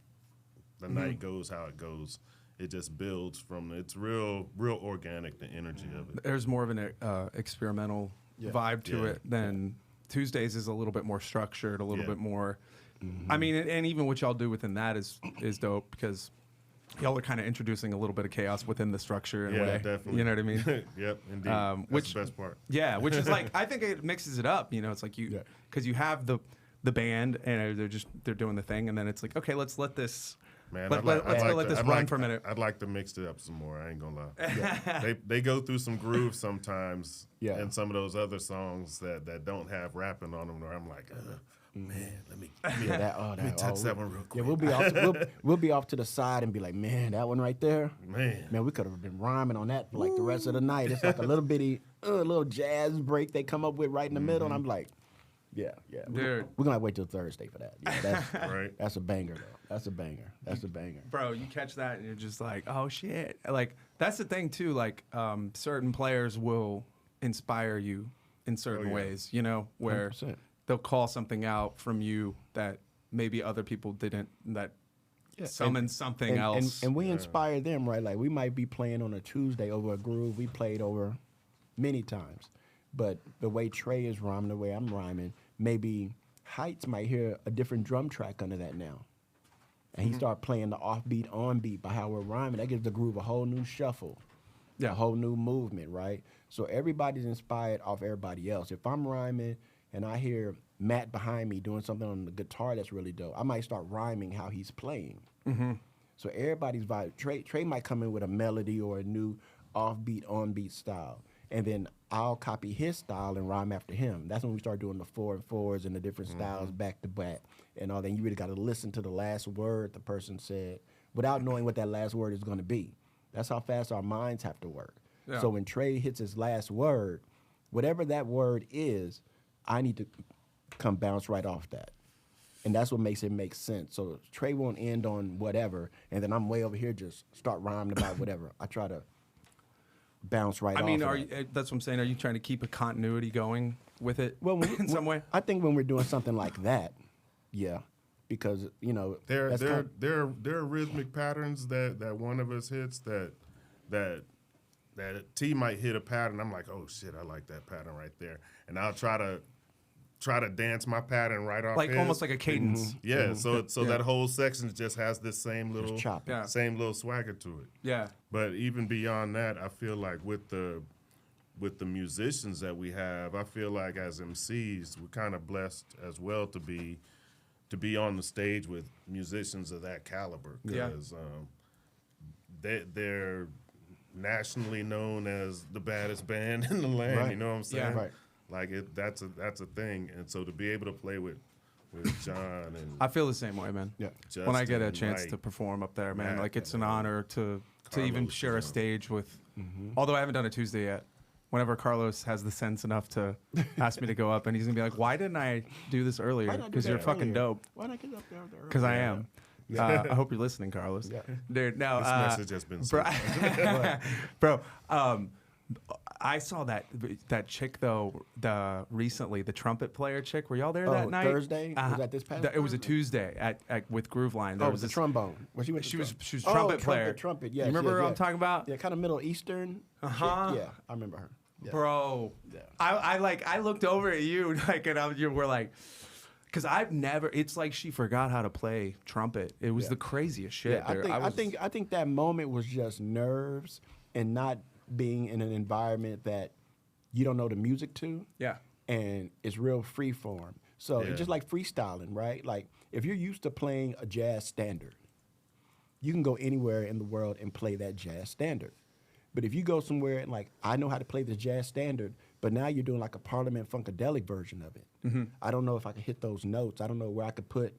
the night goes how it goes. It just builds from. It's real organic. The energy of it. there's more of an experimental vibe to Yeah. it than Tuesdays is a little bit more structured, a little Yeah. bit more. I mean, and even what y'all do within that is dope because y'all are kind of introducing a little bit of chaos within the structure in a Yeah, way. definitely. You know what I mean? Yep, indeed. That's which- the best part. Yeah, which is like I think it mixes it up. It's like you because you have the band and they're doing the thing, and then it's like okay, let's let this. Man, Let's go let this run for a minute. I'd like to mix it up some more. I ain't gonna lie. They go through some grooves sometimes, Yeah. and some of those other songs that don't have rapping on them. Where I'm like, man, let me touch that one real quick. Yeah, we'll be off to the side and be like, man, that one right there, Man, we could have been rhyming on that for like the rest of the night. It's like a little bitty, little jazz break they come up with right in the middle, and I'm like, yeah. Dude. We're gonna wait till Thursday for that. Yeah, right? that's a banger though. That's a banger. Bro, you catch that and you're just like, oh shit. Like that's the thing too. Like certain players will inspire you in certain yeah. ways. Where 100%. they'll call something out from you that maybe other people didn't. That summons something else. And we inspire them, right? Like we might be playing on a Tuesday over a groove we played over many times. But the way Trey is rhyming, the way I'm rhyming, maybe Heights might hear a different drum track under that now. And he start playing the offbeat, on beat by how we're rhyming. That gives the groove a whole new shuffle, a whole new movement, right? So everybody's inspired off everybody else. If I'm rhyming and I hear Matt behind me doing something on the guitar that's really dope, I might start rhyming how he's playing. So everybody's vibe. Trey might come in with a melody or a new offbeat, on-beat style. And then I'll copy his style and rhyme after him. That's when we start doing the 4-and-4s and the different styles back to back and all that. You really got to listen to the last word the person said without knowing what that last word is going to be. That's how fast our minds have to work. Yeah. So when Trey hits his last word, whatever that word is, I need to come bounce right off that. And that's what makes it make sense. So Trey won't end on whatever, and then I'm way over here just start rhyming about whatever. I try to bounce right off. I mean, of are that. you, that's what I'm saying. Are you trying to keep a continuity going with it in some way? I think when we're doing something like that, yeah, because There that's kind of- are rhythmic patterns that one of us hits that T might hit a pattern. I'm like, oh shit, I like that pattern right there, and I'll try to dance my pattern right off. Like his. almost like a cadence. Yeah, so that whole section just has this same little chop it. Yeah. same little swagger to it. Yeah. But even beyond that, I feel like with the musicians that we have, I feel like as MCs, we're kind of blessed as well to be on the stage with musicians of that caliber. Yeah. Because they're nationally known as the baddest band in the land. Right. You know what I'm saying? Yeah. Right. Like that's a thing, and so to be able to play with John and I feel the same way, man. Yeah. When I get a Justin, chance Mike, to perform up there, man, Matt, like it's an and, honor to even Carlos, share you a know. stage with. Although I haven't done a Tuesday yet. Whenever Carlos has the sense enough to ask me to go up, and he's gonna be like, "Why didn't I do this earlier? Why not do Because that you're fucking earlier? dope." Why not get up there? Because I am. I hope you're listening, Carlos. Yeah. Dude, no. this message has been sent. bro. I saw that chick though. Recently, the trumpet player chick. Were y'all there that night? Thursday? Was that this past It was a Thursday? Tuesday at with Groove Line. There Oh, was the this, trombone. She was she was trumpet player. Trumpet. You Yeah. remember what I'm talking about? Yeah, kind of Middle Eastern. Uh-huh. chick. Yeah, I remember her. Yeah. Bro, Yeah. I looked over at you like, and you were like, because I've never. It's like she forgot how to play trumpet. It was Yeah. the craziest shit. Yeah, dude. I think that moment was just nerves and not being in an environment that you don't know the music to. Yeah. And it's real free form. So Yeah. it's just like freestyling, right? Like if you're used to playing a jazz standard, you can go anywhere in the world and play that jazz standard. But if you go somewhere and like, I know how to play the jazz standard, but now you're doing like a Parliament Funkadelic version of it. Mm-hmm. I don't know if I can hit those notes. I don't know where I could put.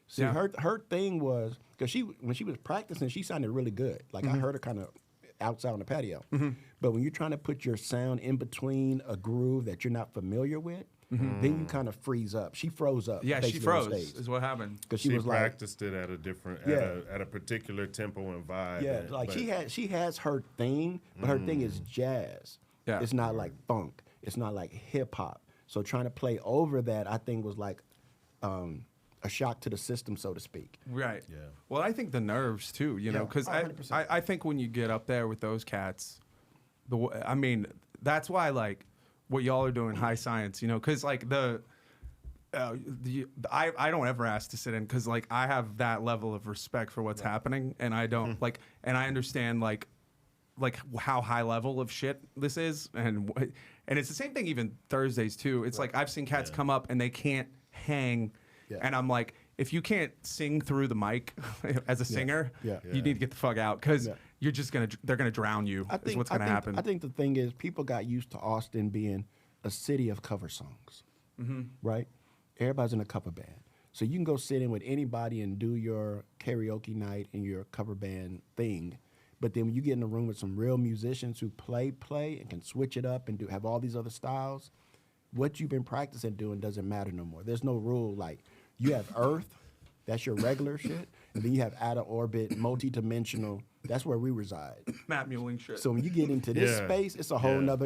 See, Yeah. her thing was, because when she was practicing, she sounded really good. Like Mm-hmm. I heard her kind of outside on the patio. But when you're trying to put your sound in between a groove that you're not familiar with, then you kind of freeze up. She froze up. Yeah, she basically on froze. stage. Is what happened. Because She she was like, practiced it at a different Yeah. at a particular tempo and vibe. yeah, and- like but- she has her thing, but her thing is jazz. Yeah. It's not like funk. It's not like hip hop. So trying to play over that, I think, was like a shock to the system, so to speak. Right. Yeah. Well, I think the nerves too. You know, Yeah, because 100%. I think when you get up there with those cats, I mean, that's why like what y'all are doing, high science. You know, because like I don't ever ask to sit in because like I have that level of respect for what's happening, and I don't like, and I understand like how high level of shit this is, and it's the same thing even Thursdays too. It's like I've seen cats come up and they can't hang, Yeah. and I'm like, if you can't sing through the mic as a singer, Yeah. you need to get the fuck out because Yeah. you're just they're gonna drown you. Is what's gonna happen. I think the thing is people got used to Austin being a city of cover songs, right? Everybody's in a cover band. So you can go sit in with anybody and do your karaoke night and your cover band thing. But then when you get in a room with some real musicians who play and can switch it up and have all these other styles, what you've been practicing doing doesn't matter no more. There's no rule. Like you have Earth, that's your regular shit, and then you have out of orbit, multi-dimensional. That's where we reside. Matt Mueling shit. So when you get into this Yeah. space, it's a whole nother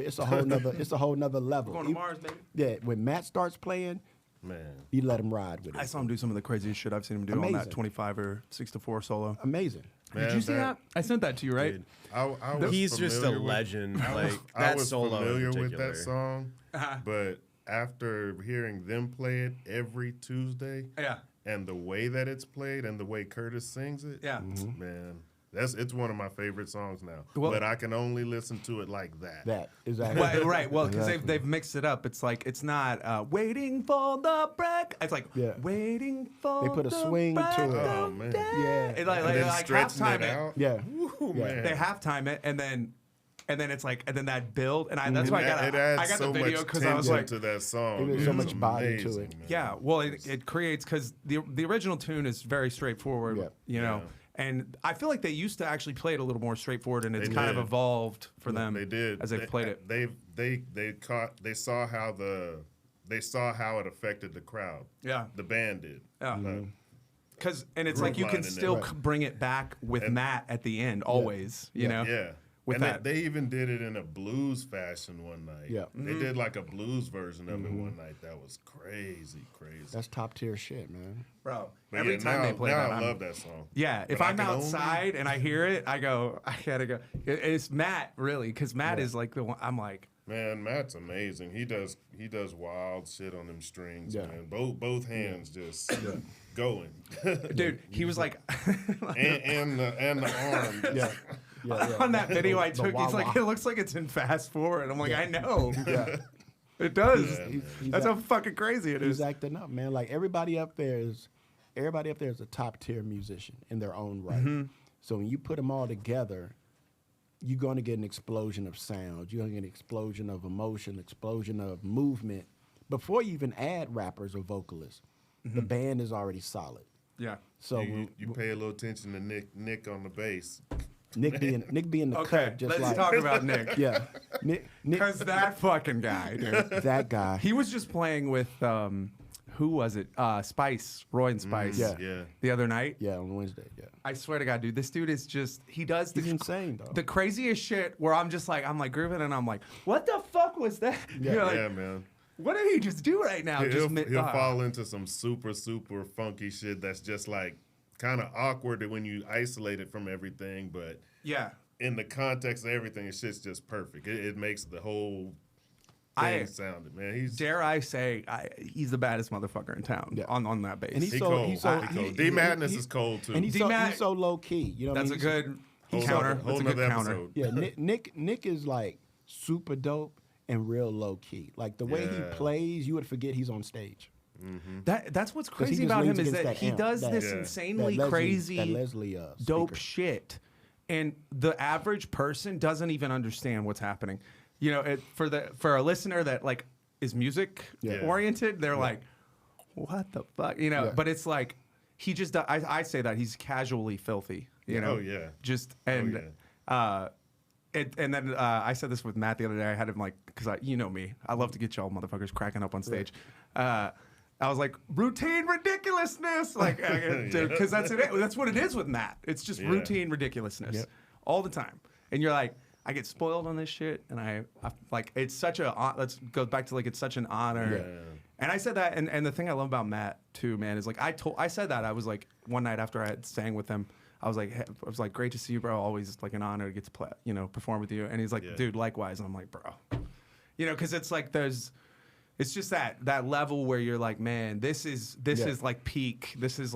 level. Going to Mars, baby. Yeah, when Matt starts playing, Man. you let him ride with it. I saw him do some of the craziest shit I've seen him do on that Amazing. 25 or 6-4 solo. Amazing. Did Man, you see that? I sent that to you, right? Dude, I was He's just a familiar with- legend. Like I that was solo in familiar with particular. that song, but after hearing them play it every Tuesday, Yeah. and the way that it's played and the way Curtis sings it, Yeah. man, it's one of my favorite songs now. Well- but I can only listen to it like that. That exactly. Well, right. Well, because Exactly. they've mixed it up. It's like it's not waiting for the break. It's like Yeah. waiting for. They put a the swing to break it. Oh, of man. day. Yeah. It's like, And then like stretching halftime it out. Yeah. Ooh, Yeah. man. They halftime it, and then it's like, and then that build, and that's why it adds I got so the video much because I was like, to that song. There's It so was much body to amazing, it. man. yeah. Well, it creates because the original tune is very straightforward. Yeah. You know. Yeah. And I feel like they used to actually play it a little more straightforward, and it's They kind of did. evolved for them. They did as they've played it. They saw how the they saw how it affected the crowd. Yeah. The band did. Yeah. Like, And it's like you can Groove line in still there. bring it back with Matt at the end, always, you know? yeah. With and that. They even did it in a blues fashion one night. Yeah. They did like a blues version of it one night. That was crazy. That's top tier shit, man. Bro, But every yeah, time now, they play now that, I love that song. Yeah, if But I I'm can only- outside and I hear it, I gotta go. It's Matt, really, because Matt is like the one, I'm like, Man, Matt's amazing. He does wild shit on them strings, Yeah. man. Both hands just going. dude, he was like, and the arm. just- Yeah. Yeah. on that video I The took, he's like, wah-wah. it looks like it's in fast forward. I'm like, I know. Yeah. It does. Yeah, He's That's act- how fucking crazy it is. He's acting up, man. Like everybody up there is a top tier musician in their own right. Mm-hmm. So when you put them all together, you're going to get an explosion of sound. You're going to get an explosion of emotion, explosion of movement. Before you even add rappers or vocalists, Mm-hmm. the band is already solid. Yeah. So You pay a little attention to Nick on the bass. Nick being the Okay, cut, just let's like talk about Nick. yeah, Nick Because that fucking guy, dude. that guy. He was just playing with, who was it? Spice, Roy and Spice. Yeah. Yeah. The other night. Yeah, on Wednesday. Yeah, I swear to God, dude, this dude is just, he does he's insane though. the craziest shit where I'm like grooving and I'm like, what the fuck was that? Yeah. You're like, Yeah, man. what did he just do right now? He'll just fall into some super funky shit that's just like kind of awkward when you isolate it from everything, but yeah. in the context of everything, it's just perfect. It makes the whole I- thing sounded, man. He's Dare I say, he's the baddest motherfucker in town Yeah. on that bass. And he's he so cold. he's so He cold. he- D Madness he- is cold too. and he's D-Mac- so low key. You know, what I That's mean? a good Whole counter. nother- That's whole a good nother counter. episode. Yeah, Nick is like super dope and real low key. Like the way he Yeah. plays, you would forget he's on stage. That's what's 'Cause he crazy just about him leans is against that he amp, does that- this Yeah. insanely that crazy, Leslie dope speaker. shit, and the average person doesn't even understand what's happening. You know, for a listener that like is music Yeah. oriented, they're like, "What the fuck?" You know. Yeah. But it's like he just I say that he's casually filthy. You know. Oh, yeah. Just Oh, and. yeah. And then I said this with Matt the other day. I had him like, because you know me, I love to get y'all motherfuckers cracking up on stage. I was like, routine ridiculousness, like, dude, because that's what it is with Matt. It's just Yeah. routine ridiculousness Yep. all the time. And you're like, I get spoiled on this shit, and I like it's such a let's go back to like it's such an honor. Yeah. And I said that, and the thing I love about Matt too, man, is like I said that I was like one night after I had sang with him. I was like, great to see you, bro. Always like an honor to get to play, perform with you. And he's like, Yeah. dude, likewise. And I'm like, bro, because it's like it's just that level where you're like, man, this is like peak. This is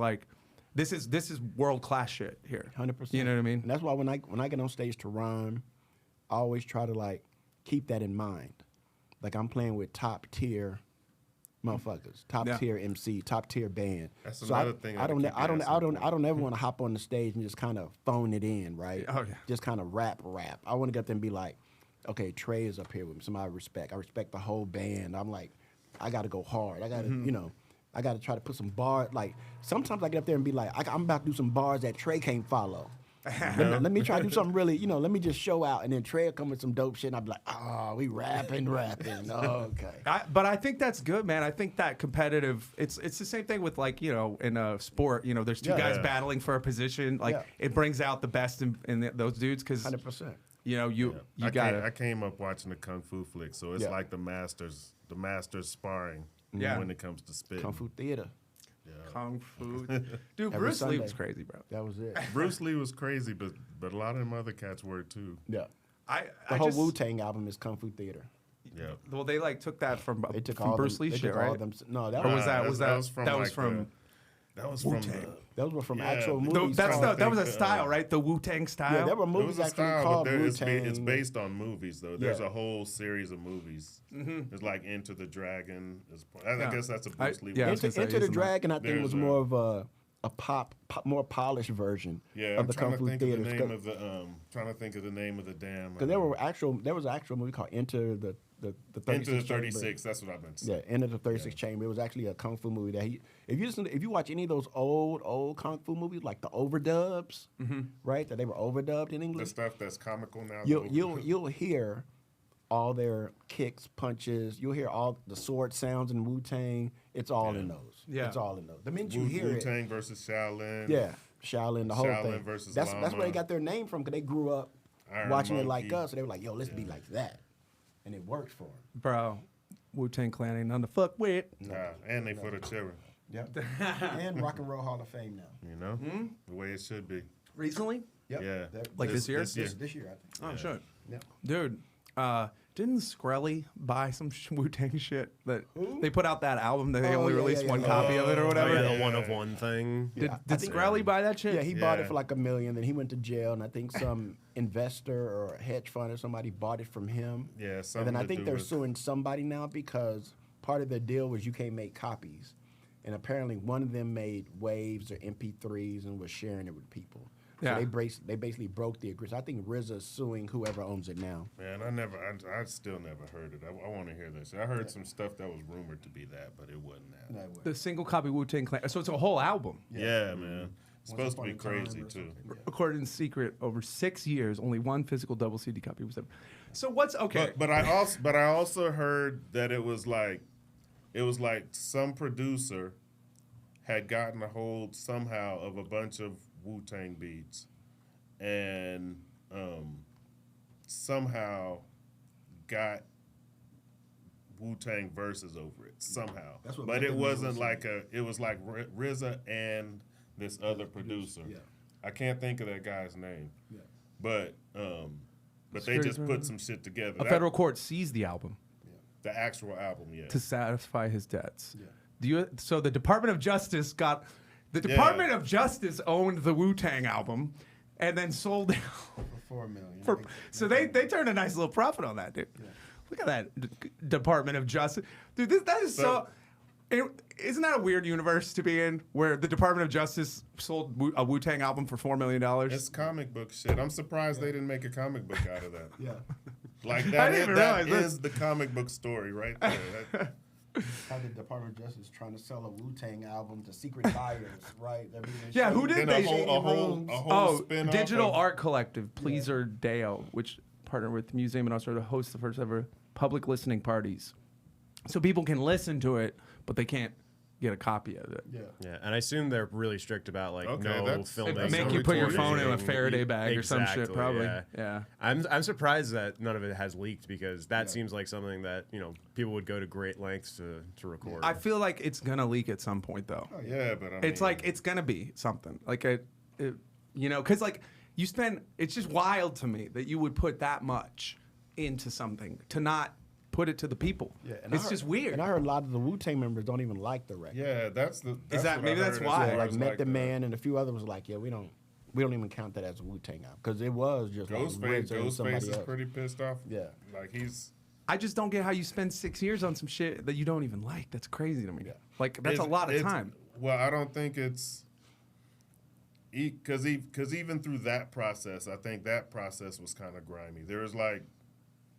world class shit here. 100%. You know what I mean? And that's why when I get on stage to rhyme, I always try to like keep that in mind. Like I'm playing with top tier motherfuckers, top Yeah. tier MC, top tier band. That's So another thing I to don't keep I don't your I ass don't on I don't ever want to hop on the stage and just kind of phone it in, right? Oh, yeah. Just kind of rap. I want to get there and be like, okay, Trey is up here with me. Somebody I respect. I respect the whole band. I'm like, I got to go hard. I got to, I got to try to put some bars. Like sometimes I get up there and be like, I'm about to do some bars that Trey can't follow. let me try to do something really, let me just show out. And then Trey will come with some dope shit and I'll be like, oh, we rapping. Okay. But I think that's good, man. I think that competitive, it's the same thing with like, in a sport, there's two Yeah. guys Yeah. battling for a position. Like Yeah. it brings out the best in those dudes because, 100%. you I gotta. came up watching the kung fu flick, so it's Yeah. like the masters sparring Yeah. when it comes to spitting. Kung Fu Theater. Kung Fu. Dude, Every Bruce Lee Sunday. was crazy, bro. That was it. Bruce Lee was crazy, but a lot of them other cats were too. Yeah. I The whole just, Wu-Tang album is Kung Fu Theater. Yeah. Well, they like took that from They took from all Bruce them, Lee they shit, took all right? them. No, that Or was was that that was from Wu-Tang. those were from Yeah. actual No, movies. That called- was a think, style, right? The Wu-Tang style. Yeah, there were It movies was a actually style, called but it's Wu-Tang. based on movies though. There's Yeah. a whole series of movies. It's like Enter the Dragon. I Yeah. guess that's a Bruce Lee. yeah, I one. was gonna say, Into the isn't that- Dragon, I think, There's was a- more of a more polished version Yeah, of I'm the trying Kung to Fu think Theater. of the name of the trying to think of the name of the damn. Because there was an actual movie called Enter the 36 Into the Chamber. 36. That's what I meant to say. Yeah, Enter the 36 Chamber. It was actually a kung fu movie that if you watch any of those old kung fu movies like the overdubs, right? That they were overdubbed in The English. stuff that's comical now. You'll hear all their kicks, punches. You'll hear all the sword sounds in Wu-Tang. It's all in those. Yeah. It's all in those. The minute you hear it. Wu-Tang versus Shaolin. Yeah, Shaolin, the whole Shaolin thing. versus That's where Lama. they got their name from, because they grew up Iron watching it like Monkey. us. So they were like, yo, let's be like that. And it works for them. Bro, Wu-Tang Clan ain't none to fuck with. Nah, and they for the children. Yep. And Rock and Roll Hall of Fame now. You know, the way it should be. Recently? Yep. Yeah. Like this year? This year. This year, I think. Oh, shit. Yep. Dude, didn't Skrelly buy some Wu-Tang shit that they put out that album that they Oh, only yeah, released yeah, one yeah. copy of it or Oh, whatever? yeah, the one of one thing. Did, Yeah, I did think- Skrelly buy that shit? Yeah, he bought it Yeah. for like $1 million. Then he went to jail, and I think some investor or a hedge fund or somebody bought it from him. Yeah, And something then I to think do they're with- suing somebody now because part of the deal was you can't make copies. And apparently one of them made waves or MP3s and was sharing it with people. So Yeah. they basically broke the agreement. So I think RZA's suing whoever owns it now. Man, I still never heard it. I want to hear this. I heard some stuff that was rumored to be that, but it wasn't that. The single copy Wu-Tang Clan. So it's a whole album. Yeah, man. It's supposed to upon be a time crazy or too. something. Recorded in secret over 6 years. Only one physical double CD copy was ever. So what's okay? But I also heard that it was like some producer had gotten a hold somehow of a bunch of Wu-Tang beats and somehow got Wu-Tang verses over it somehow. That's what But Method it Man wasn't was like it was like RZA and this other producer. Yeah. I can't think of that guy's name. Yeah. But they Straight just from- put some shit together. a federal court seized the album The actual album, yeah. to satisfy his debts. Yeah. So the Department of Justice Department of Justice owned the Wu-Tang album and then sold it. For $4 million. For, so they turned a nice little profit on that, dude. Look at that Department of Justice, dude. That is so. Isn't that a weird universe to be in, where the Department of Justice sold a Wu-Tang album for $4 million? It's comic book shit. I'm surprised they didn't make a comic book out of that. Yeah. Like I that, didn't even that realize is the comic book story right there. How the Department of Justice trying to sell a Wu-Tang album to secret buyers, right? They're being Yeah, who shady- did Then they- a whole Oh, spin-off Digital of- Art Collective, Pleaser Deo, which partnered with the Museum and Australia to host the first ever public listening parties. So people can listen to it, but they can't get a copy of it. Yeah. Yeah, and I assume they're really strict about like Okay, no that's- filming. that's Make no you put your recording. phone in a Faraday bag or some shit, Exactly, probably. Yeah. Yeah. I'm surprised that none of it has leaked, because that seems like something that people would go to great lengths to record. I feel like it's gonna leak at some point, though. Yeah, but I mean, It's like it's gonna be something like because like you spend. It's just wild to me that you would put that much into something to not put it to the people. Yeah, and It's I heard- just weird. And I heard a lot of the Wu-Tang members don't even like the record. yeah, that's the. That's that- what maybe I that's heard as why. far Like as Method the Man and a few others was like, yeah, we don't even count that as a Wu-Tang album, because it was just like RZA and somebody Ghostface is else. pretty pissed off. Yeah. like he's. I just don't get how you spend 6 years on some shit that you don't even like. That's crazy to me. Yeah. Like that's a It's- lot of it's- time. Well, I don't think it's because even through that process, I think that process was kind of grimy. There was like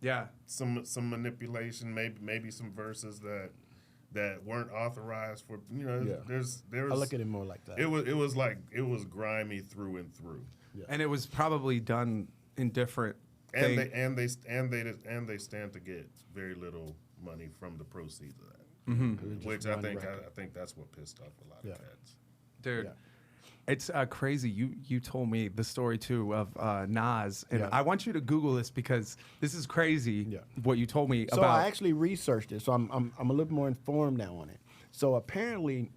Yeah. some manipulation, maybe some verses that weren't authorized for Yeah. There's I look at it more like that. it was grimy through and through, And it was probably done in different. and thing- they stand to get very little money from the proceeds of that, Mm-hmm. which I think that's what pissed off a lot Yeah. of cats. Dude. Yeah. It's crazy. You told me the story too of Nas, and Yeah. I want you to Google this because this is crazy. Yeah. What you told me So about. I actually researched it, so I'm a little more informed now on it. So apparently,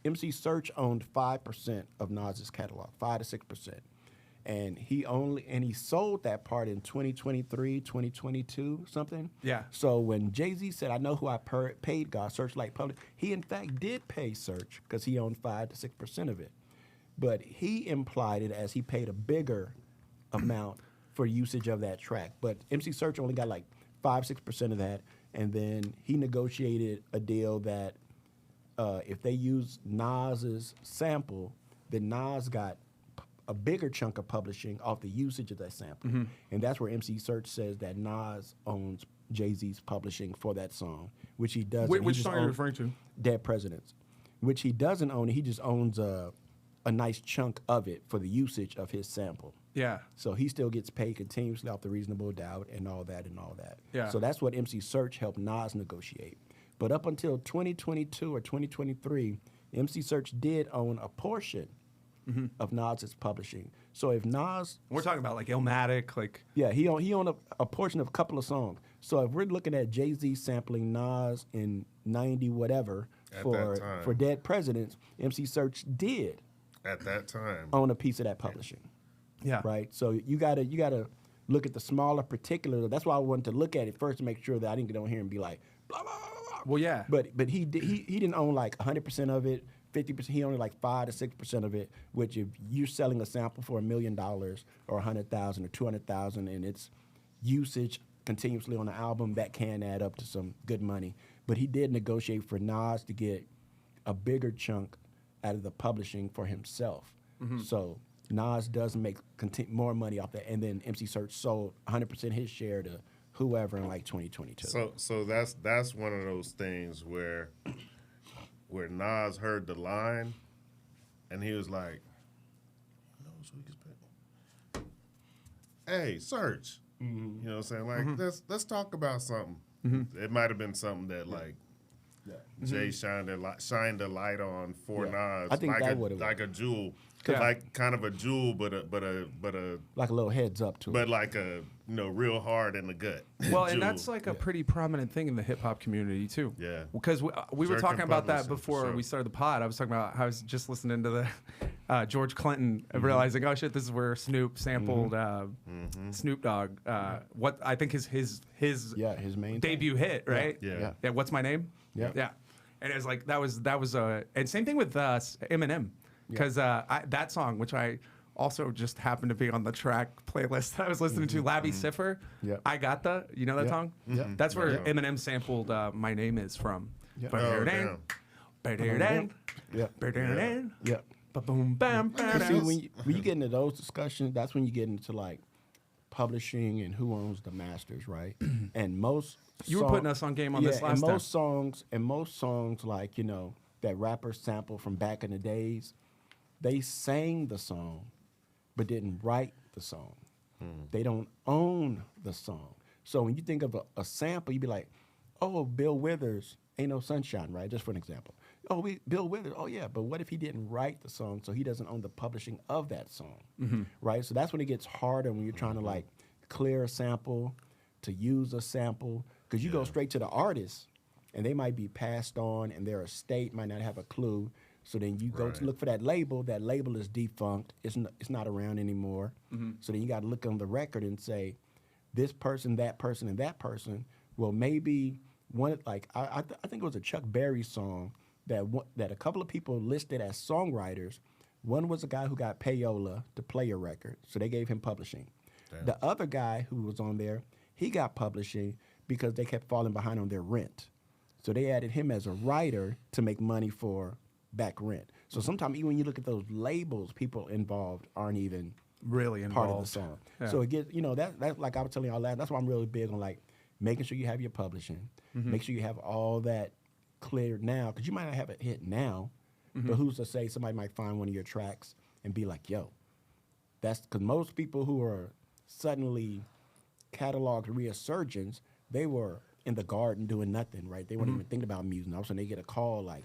MC Search owned 5% of Nas's catalog, 5 to 6%, and he sold that part in 2023, 2022, something. Yeah. So when Jay-Z said, "I know who I paid God," Searchlight Public, he in fact did pay Search because he owned 5 to 6% of it, but he implied it as he paid a bigger amount for usage of that track. But MC Search only got like 5-6% of that, and then he negotiated a deal that if they use Nas's sample, then Nas got a bigger chunk of publishing off the usage of that sample, and that's where MC Search says that Nas owns Jay-Z's publishing for that song, which he doesn't. Which He just song are you owns referring to? Dead Presidents, which he doesn't own. He just owns a a nice chunk of it for the usage of his sample. Yeah. So he still gets paid continuously off the reasonable doubt and all that and all that. Yeah. So that's what MC Search helped Nas negotiate. But up until 2022 or 2023, MC Search did own a portion of Nas's publishing. So if Nas, We're talking about like Illmatic, like yeah, he owned a portion of a couple of songs. So if we're looking at Jay-Z sampling Nas in 90 whatever At that time. for Dead Presidents, MC Search did At that time. own a piece of that publishing. yeah. Right. So you gotta look at the smaller particular. That's why I wanted to look at it first to make sure that I didn't get on here and be like blah blah blah. Blah. Well, yeah. But he didn't own like 100% of it. 50%. He owned like 5 to 6% of it. Which if you're selling a sample for $1 million or 100,000 or 200,000 and its usage continuously on the album, that can add up to some good money. But he did negotiate for Nas to get a bigger chunk out of the publishing for himself. So Nas does make more money off that, and then MC Search sold 100% his share to whoever in like 2022. So that's one of those things where Nas heard the line and he was like, hey, Search. You know what I'm saying? Like, let's talk about something. It might have been something that like Jay shined a light on for Nas. I think like that would've- like a jewel. Yeah. Like kind of a jewel, but a like a little heads up to it. but like a real hard in the gut. Well, and Jewel. that's like a pretty prominent thing in the hip hop community too. Yeah. Because we were Jerk talking and about that publishing, before sure. we started the pod. I was talking about how I was just listening to the George Clinton, realizing, oh shit, this is where Snoop sampled Snoop Dogg. What I think is his his main debut hit, right? Yeah. Yeah. What's my name? Yeah. Yeah. And it was like that was and same thing with Eminem, because that song, which I also just happened to be on the track playlist that I was listening to, Labby Cipher. Yep. I got the, you know that Yep. song? Yep. That's where Yeah. Eminem sampled "My Name Is" from. Yep. Oh, damn. Yep. Ba-boom, bam, bam, See, bam. when you get into those discussions, that's when you get into like publishing and who owns the masters, right? And most You were putting us on game on this last and time. most songs like that rappers sample from back in the days, they sang the song, but didn't write the song. They don't own the song. So when you think of a sample, you'd be like, oh, Bill Withers, Ain't No Sunshine, right? Just for an example. Oh, Bill Withers, oh yeah, but what if he didn't write the song, so he doesn't own the publishing of that song, right? So that's when it gets harder when you're trying to like clear a sample, to use a sample, because you go straight to the artist, and they might be passed on, and their estate might not have a clue. So then you go to look for that label is defunct, it's not around anymore. So then you got to look on the record and say, this person, that person, and that person. Well, maybe one, like I think it was a Chuck Berry song that a couple of people listed as songwriters. One was a guy who got payola to play a record, so they gave him publishing. Damn. The other guy who was on there, he got publishing because they kept falling behind on their rent. So they added him as a writer to make money for back rent. So sometimes even when you look at those labels, people involved aren't even Really part involved. of the song. Yeah. So it gets, that's like I was telling y'all last, that's why I'm really big on like making sure you have your publishing, make sure you have all that cleared now, because you might not have it hit now, but who's to say somebody might find one of your tracks and be like, yo, that's because most people who are suddenly cataloged resurgence, they were in the garden doing nothing, right? They weren't even thinking about music. All of a sudden they get a call like,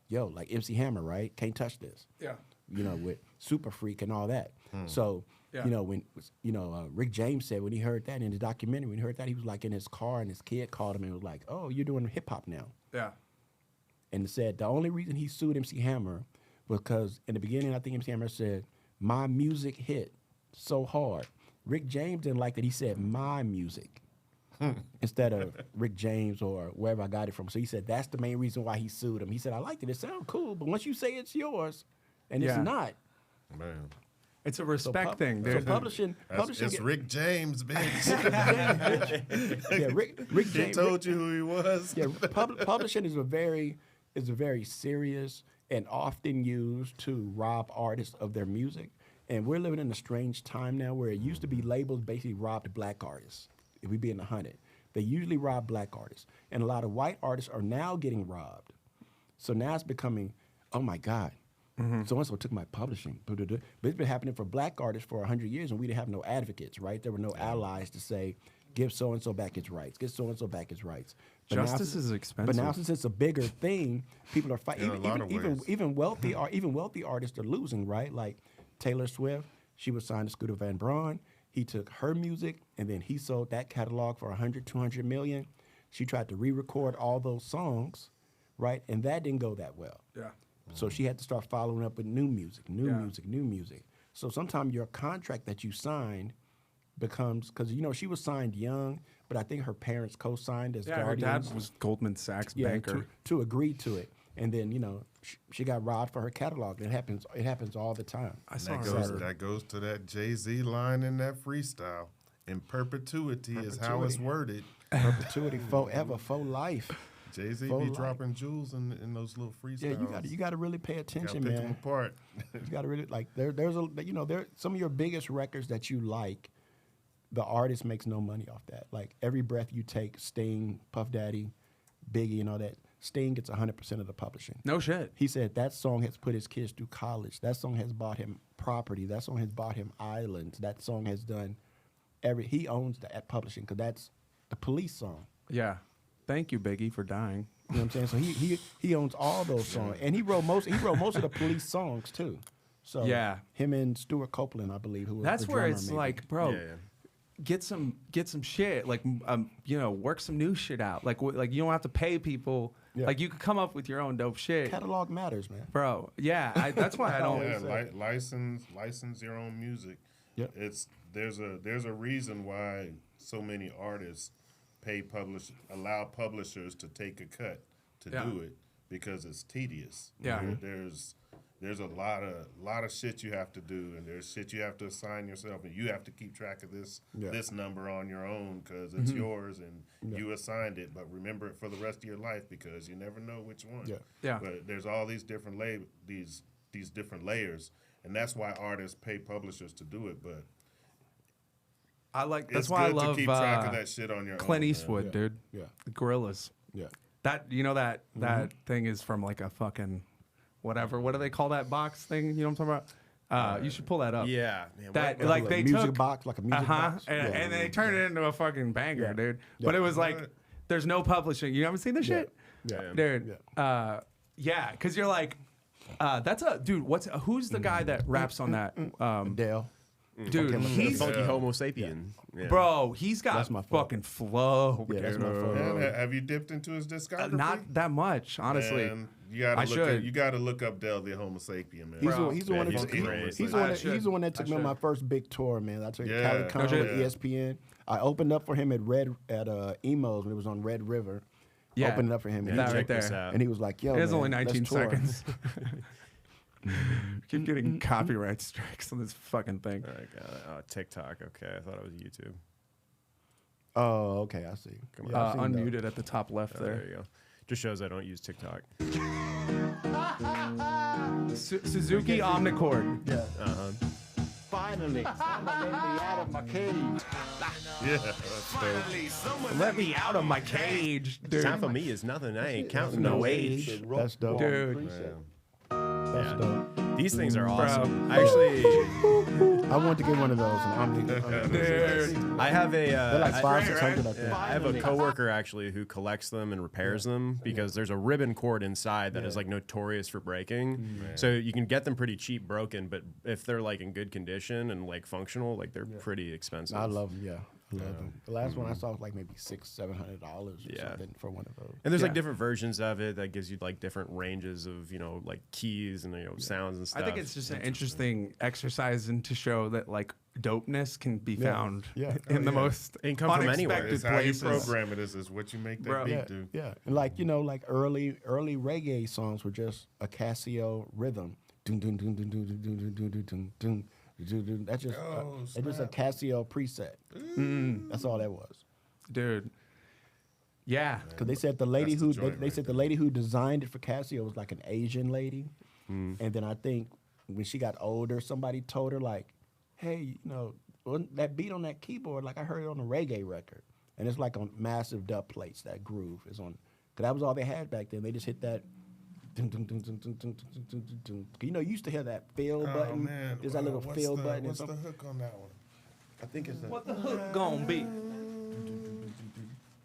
yo, like MC Hammer, right? Can't touch this. Yeah. With Super Freak and all that. So, Yeah. when Rick James said when he heard that in the documentary, when he heard that, he was like in his car and his kid called him and was like, oh, you're doing hip hop now. Yeah. And said the only reason he sued MC Hammer was because in the beginning, I think MC Hammer said, my music hit so hard. Rick James didn't like that he said my music instead of Rick James or wherever I got it from. So he said that's the main reason why he sued him. He said, I liked it. It sounds cool, but once you say it's yours and Yeah. it's not. Man. It's a So respect thing. So There's publishing It's get- Rick James, bitch. yeah, Rick He James. told you who he was. Yeah, publishing is a very serious and often used to rob artists of their music. And we're living in a strange time now where it used to be labels basically robbed black artists. If we be in the 100, they usually rob black artists, and a lot of white artists are now getting robbed. So now it's becoming, oh my God, So and so took my publishing. But it's been happening for black artists for 100 years, and we didn't have no advocates, right? There were no allies to say, give so and so back his rights, give so and so back his rights. But Justice is expensive. But now, since it's a bigger thing, people are fighting. In a lot of ways. Even wealthy artists are losing, right? Like Taylor Swift, she was signed to Scooter Van Braun. He took her music and then he sold that catalog for 100, 200 million. She tried to re-record all those songs, right? And that didn't go that well. Yeah. So she had to start following up with new music. So sometimes your contract that you signed becomes, because she was signed young, but I think her parents co-signed as Yeah, her guardians. dad was Goldman Sachs banker. To agree to it. And then, she got robbed for her catalog. It happens all the time. I saw That goes to that Jay-Z line in that freestyle. In perpetuity is how it's worded. Perpetuity, forever, for life. Jay-Z For be life. dropping jewels in those little freestyles. Yeah, you got to really pay attention, Gotta pick them man. apart. You got to really there's some of your biggest records that you like. The artist makes no money off that. Like Every Breath You Take, Sting, Puff Daddy, Biggie, and all that. Sting gets 100% of the publishing. No shit. He said that song has put his kids through college. That song has bought him property. That song has bought him islands. That song has done he owns that publishing because that's the Police song. Yeah. Thank you, Biggie, for dying. You know what I'm saying? So he owns all those songs, and he wrote most of the Police songs too. So Yeah. him and Stuart Copeland, I believe, who was That's the where drummer, it's maybe. like, bro, Yeah. get some shit. Like, work some new shit out. Like you don't have to pay people. Yeah. Like, you could come up with your own dope shit. Catalog matters, man. Bro, yeah, that's why I don't. Yeah, license your own music. Yep. There's a reason why so many artists allow publishers to take a cut to Yeah. do it because it's tedious. Yeah. There's a lot of shit you have to do, and there's shit you have to assign yourself, and you have to keep track of this number on your own because it's yours and you assigned it. But remember it for the rest of your life because you never know which one. Yeah. Yeah. But there's all these different these different layers, and that's why artists pay publishers to do it. But That's it's why I good love to keep track of that shit on your Clint own. Eastwood, Yeah. dude. Yeah. The Gorillas. Yeah. That thing is from like a fucking whatever. What do they call that box thing? You know what I'm talking about? You should pull that up. Yeah, man. That what- like Like they a music took box, like a music box. and they turned it into a fucking banger, Yeah. dude. Yeah. But it was like What? there's no publishing. You haven't seen this shit, Yeah. dude. Yeah, because you're like, that's a dude. Who's the guy that raps on that? Dale. Dude, the he's funky Homo sapien. Yeah. bro. He's got That's my fault. fucking flow. Yeah, that's my dude. fault. Man, have you dipped into his discography? Not that much, honestly. Man, you gotta I should. You gotta look up Del the Homo sapien, man. He's the one He's that great. he's the one that took me on my first big tour, man. I took Yeah. Cali Con No shit. with ESPN. I opened up for him at Emo's when it was on Red River. Yeah. Opened up for him, and, That he, right Check this there. out. and he was like, "Yo, It was man, only let's 19 tour." seconds. Keep getting copyright strikes on this fucking thing. TikTok. Okay, I thought it was YouTube. Oh, okay, I see. Come on. Yeah, I've seen those. Unmuted at the top left There there. you go. Just shows I don't use TikTok. Suzuki Omnicord. Finally, someone let me out of my cage. Yeah, that's dope. Let me out of my cage, dude. Time for me is nothing. I ain't counting no age. That's dope. Dude. That's dope. These things are awesome. I actually, I want to get one of those. And Dude. I have a. they're like I- 500-600 up there. I have a coworker actually who collects them and repairs them because there's a ribbon cord inside that is like notorious for breaking. So you can get them pretty cheap broken, but if they're like in good condition and like functional, like they're pretty expensive. I love them. Yeah, I love them. The last one I saw was like maybe $600-700 or Yeah. something for one of those. And there's Yeah. like different versions of it that gives you like different ranges of like keys and sounds and stuff. I think it's just an interesting exercise and to show that like dopeness can be found in the most It can come from anywhere. unexpected It's how you places. program it is what you make that Bro. beat Yeah, do. yeah, and like like early reggae songs were just a Casio rhythm. Dun, dun, dun, dun, dun, dun, dun, dun, dun, dun, dun, dun, dun, dun. That's just that's just a Casio preset. That's all that was. Dude. Yeah. Because they said the lady That's the who joint they right said the lady who designed it for Casio was like an Asian lady, and then I think when she got older, somebody told her like, "Hey, that beat on that keyboard, like I heard it on a reggae record, and it's like on massive dub plates. That groove is on, because that was all they had back then. They just hit that Dun, dun, dun, dun, dun, dun, dun, dun, dun, dun. You know, you used to hear that fill Oh button. man, There's that little what's fill the, button. What's and the something. hook on that one? I think it's What the hook gonna be?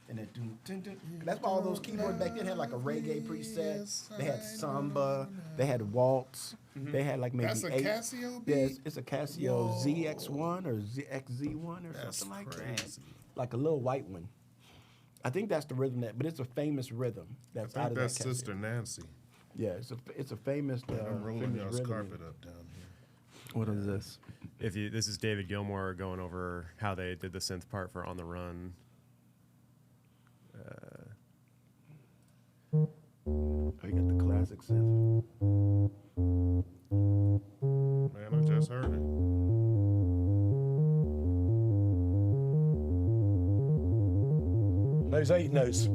And then dun, dun, dun. That's why all those keyboards back then had like a reggae preset. They had samba. They had waltz. They had like maybe That's a 8. Casio Yeah, beat? it's a Casio ZX1 or XZ1 or That's something like that. crazy. Like a little white one. I think that's the rhythm but it's a famous rhythm I that's think out of that's that Casio. Sister Nancy. Yeah, it's a famous. I'm rolling famous y'all's rhythm. carpet up down here. What is this? This is David Gilmour going over how they did the synth part for On the Run. Oh, you got the classic synth. Man, I just heard it. Those 8 notes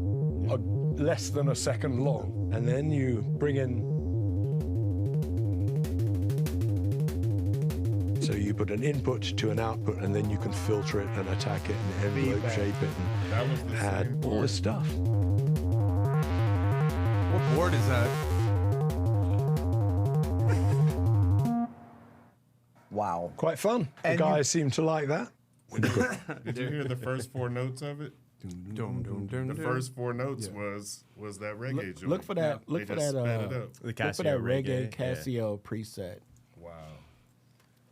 are less than a second long, and then you bring in. So you put an input to an output, and then you can filter it and attack it and envelope shape it That was and the add same all board. this stuff. What board is that? Wow. Quite fun. The guys seem to like that. Did you hear the first 4 notes of it? Dum, dum, dum, The dum. first 4 notes was that reggae joint. Look for that. They Look for just that. sped it up. The Look for Casio that reggae reggae, yeah. Casio preset. Wow.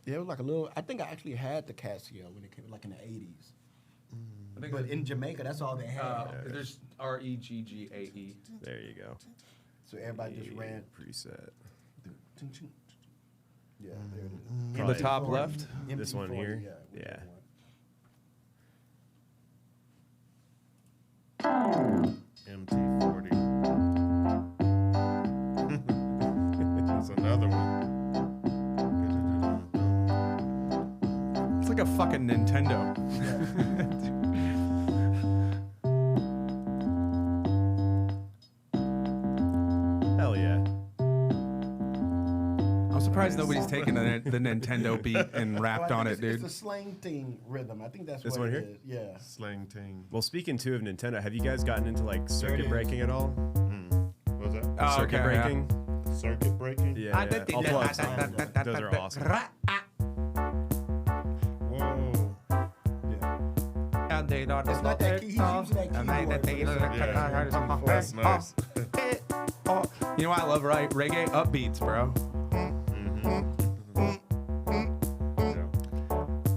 Yeah, it was like a little. I think I actually had the Casio when it came, like in the '80s. I think But in Jamaica, that's all they had. there's REGGAE. There you go. So everybody just ran. Preset. Yeah, there it is. The Probably top left. This one MT40, here? we Yeah. did one. MT40. That's another one. It's like a fucking Nintendo. Hell yeah. I'm surprised nobody's taken the Nintendo beat and rapped Well, I on think it, dude. It's a slang thing rhythm. I think that's This what one it here? is. Yeah. Slang ting. Well, speaking too of Nintendo, have you guys gotten into like circuit breaking at all? What was that? Oh, Circuit okay, yeah. breaking? Circuit breaking? Yeah. I'll pull up some. Those are awesome. Whoa. It's not that key. He's using that keyboard. That's nice. You know why I love reggae? Upbeats, bro.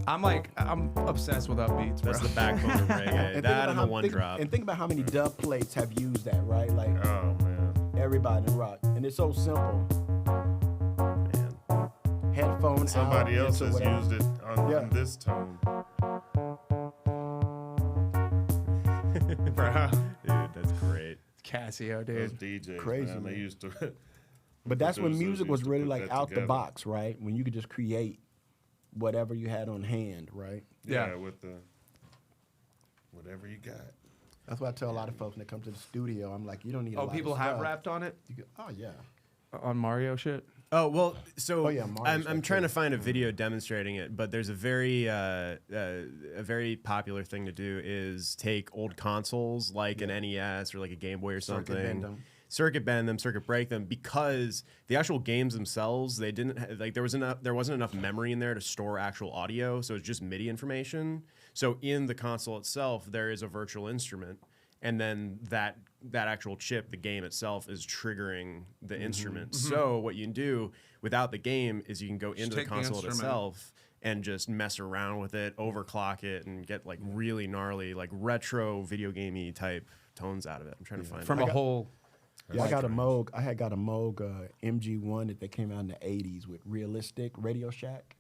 I'm obsessed with upbeats, bro. That's the backbone of reggae. That and the one drop. And think about how many dub plates have used that, right? Like Oh, man. everybody in rock, and it's so simple. Man. Headphone. Somebody out, else into has whatever. used it on Yeah. this tone. Bro. Dude, that's great. Casio, Those dude. DJs, Crazy, man, they man. used to. But that's when producers music used was to really put like that out the together. box, right? When you could just create whatever you had on hand, right? Yeah, Yeah. with the whatever you got. That's why I tell a lot of folks when they come to the studio, I'm like, you don't need a Oh, lot people of have stuff. rapped on it? You go, oh, yeah. On Mario shit? Oh well, so Oh, yeah, Mario's I'm like trying to that. find a video demonstrating it, but there's a very popular thing to do is take old consoles like an NES or like a Game Boy or something, bend 'em. circuit bend them, circuit break them, because the actual games themselves they didn't like there wasn't enough memory in there to store actual audio, so it's just MIDI information. So in the console itself, there is a virtual instrument. And then that actual chip, the game itself, is triggering the instrument. So what you can do without the game is you can go into the take the console instrument. itself and just mess around with it, overclock it, and get like really gnarly, like retro video gamey type tones out of it. I'm trying to find From it. a whole. Yeah, I got a Moog. I had got a Moog MG1 that they came out in the 80s with realistic Radio Shack.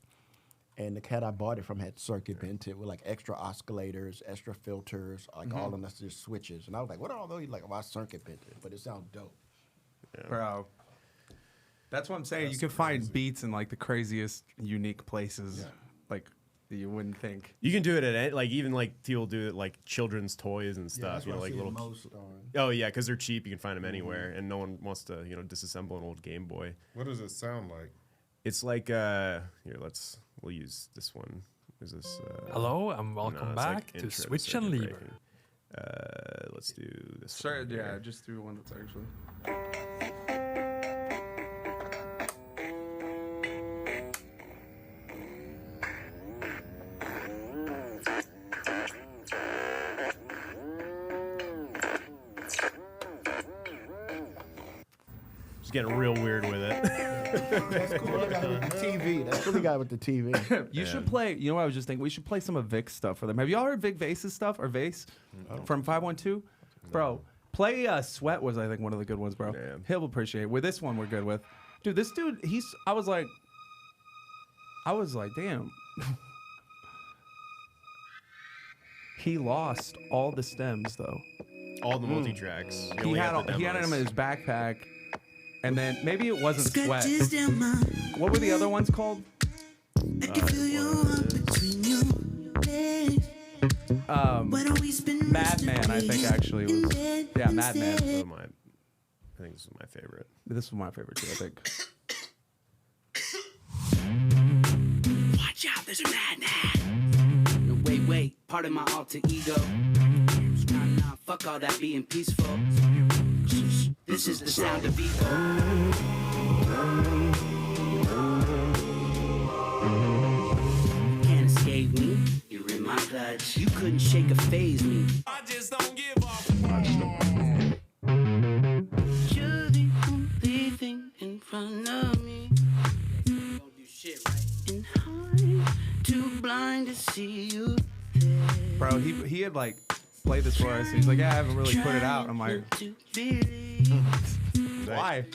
And the cat I bought it from had circuit bent it with like extra oscillators, extra filters, like all of them that's just switches. And I was like, what are all those? He's like, oh, I circuit bent it, but it sounds dope. Bro. That's what I'm saying. You can find beats in like the craziest, unique places. Like, that you wouldn't think. You can do it at like even like people do it like children's toys and stuff. You know, like little. Oh yeah, because they're cheap. You can find them anywhere, and no one wants to disassemble an old Game Boy. What does it sound like? It's like we'll use this one. Is this? Hello and welcome it's back like to intro Switch circuit and Lever. breaking. Let's do this. Sorry, one yeah, here. just do one that's actually. Just getting real weird with it. That's cool. Guy with the TV. That's really guy with the TV. You should play. You know what I was just thinking? We should play some of Vic's stuff for them. Have y'all heard Vic Vase's stuff or Vase from 512? Bro, play Sweat was I think one of the good ones, bro. Damn. He'll appreciate it. With this one, we're good with. Dude, this dude, I was like, damn. He lost all the stems though. All the multi-tracks. He had them in his backpack, and then maybe it wasn't Sweat. What were the other ones called? Madman, I think actually was. Yeah, Madman. I think this is my favorite. This was my favorite too. I think. Watch out, there's a madman. No, wait, part of my alter ego. Nah, fuck all that being peaceful. This is the sound of ego. Can't escape me. You're in my clutch. You couldn't shake or phase me. I just don't give a fuck. You're the only thing in front of me. Don't do shit right. And I'm too blind to see you there. Bro, he had like played this for us. He's like, yeah, I haven't really put it out. I'm like, why?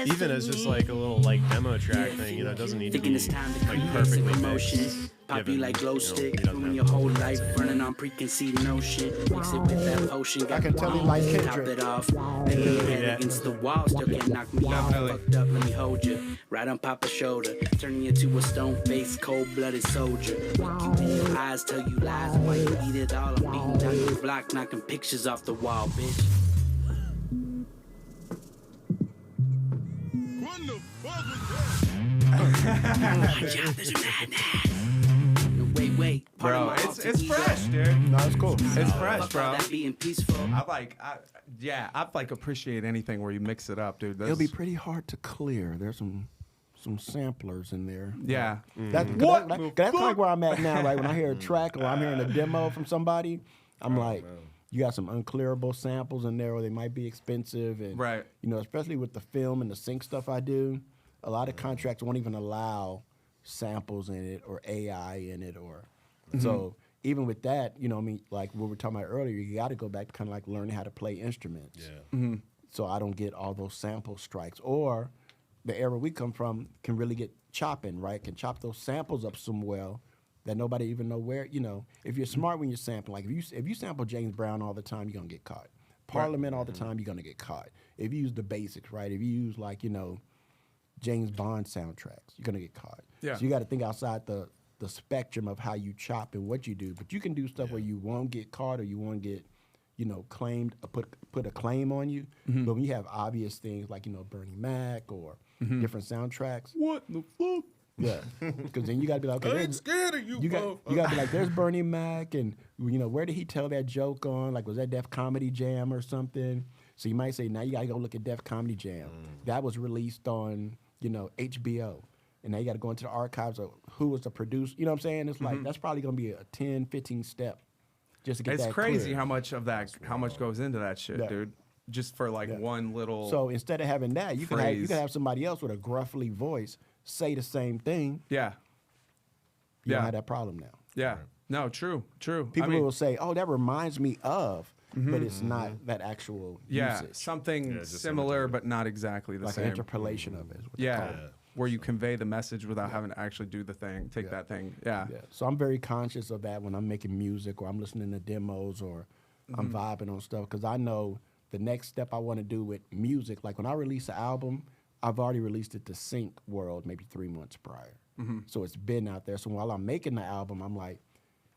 Even as just like a little like demo track thing, you know, it doesn't need to be like perfectly mixed. Pop you like glow stick, ruin your whole life, running on preconceived notion. Mix it with that potion, I can tell you like top Kendrick. it off. Then you head against the wall, still can't knock me off. Fucked up, let me hold you. Right on Papa's shoulder, turning you to a stone-faced, cold-blooded soldier. Look you in your eyes, tell you lies, why you eat it all. I'm beating down your block, knocking pictures off the wall, bitch. Watch out, there's a madman. No, wait. Bro, it's fresh, dude. No, it's cool. It's fresh, bro. That being peaceful. I appreciate anything where you mix it up, dude. It'll be pretty hard to clear. There's some samplers in there. Yeah. That's like where I'm at now, right? When I hear a track or I'm hearing a demo from somebody, I'm like, you got some unclearable samples in there, or they might be expensive, and right. You know, especially with the film and the sync stuff I do, a lot of contracts won't even allow samples in it or AI in it, or so. Even with that, you know, I mean, like what we were talking about earlier, you got to go back to kind of like learning how to play instruments. Yeah. So I don't get all those sample strikes. Or the era we come from can really get chopping, right? Can chop those samples up somewhere that nobody even know where. You know, if you're smart when you're sampling, like if you sample James Brown all the time, you're gonna get caught. Parliament all the time, you're gonna get caught. If you use the basics, right? If you use like, you know, James Bond soundtracks, you're gonna get caught. Yeah. So you got to think outside the spectrum of how you chop and what you do. But you can do stuff where you won't get caught or you won't get, you know, claimed, put a claim on you. But when you have obvious things like, you know, Bernie Mac or different soundtracks. What the fuck? Yeah, because then you got to be like, okay, I ain't scared of you, you got to be like, there's Bernie Mac, and you know, where did he tell that joke on? Like, was that Def Comedy Jam or something? So you might say, now you got to go look at Def Comedy Jam. That was released on, you know, HBO. And now you got to go into the archives of who was the producer. You know what I'm saying? It's like, that's probably going to be a 10, 15 step just to get that It's crazy clear. how much goes into that shit, Yeah. dude. Just for like one little. So instead of having that, you can phrase. have somebody else with a gruffly voice say the same thing. Yeah. You don't have that problem now. Yeah. No, true. People will say, "Oh, that reminds me of," but it's not that actual usage. Something similar, but not exactly the Like same. an interpolation of it. is what they call it. Where you convey the message without having to actually do the thing, take that thing. Yeah. So I'm very conscious of that when I'm making music or I'm listening to demos or I'm vibing on stuff, because I know the next step I want to do with music. Like when I release an album, I've already released it to Sync World maybe 3 months prior. So it's been out there. So while I'm making the album, I'm like,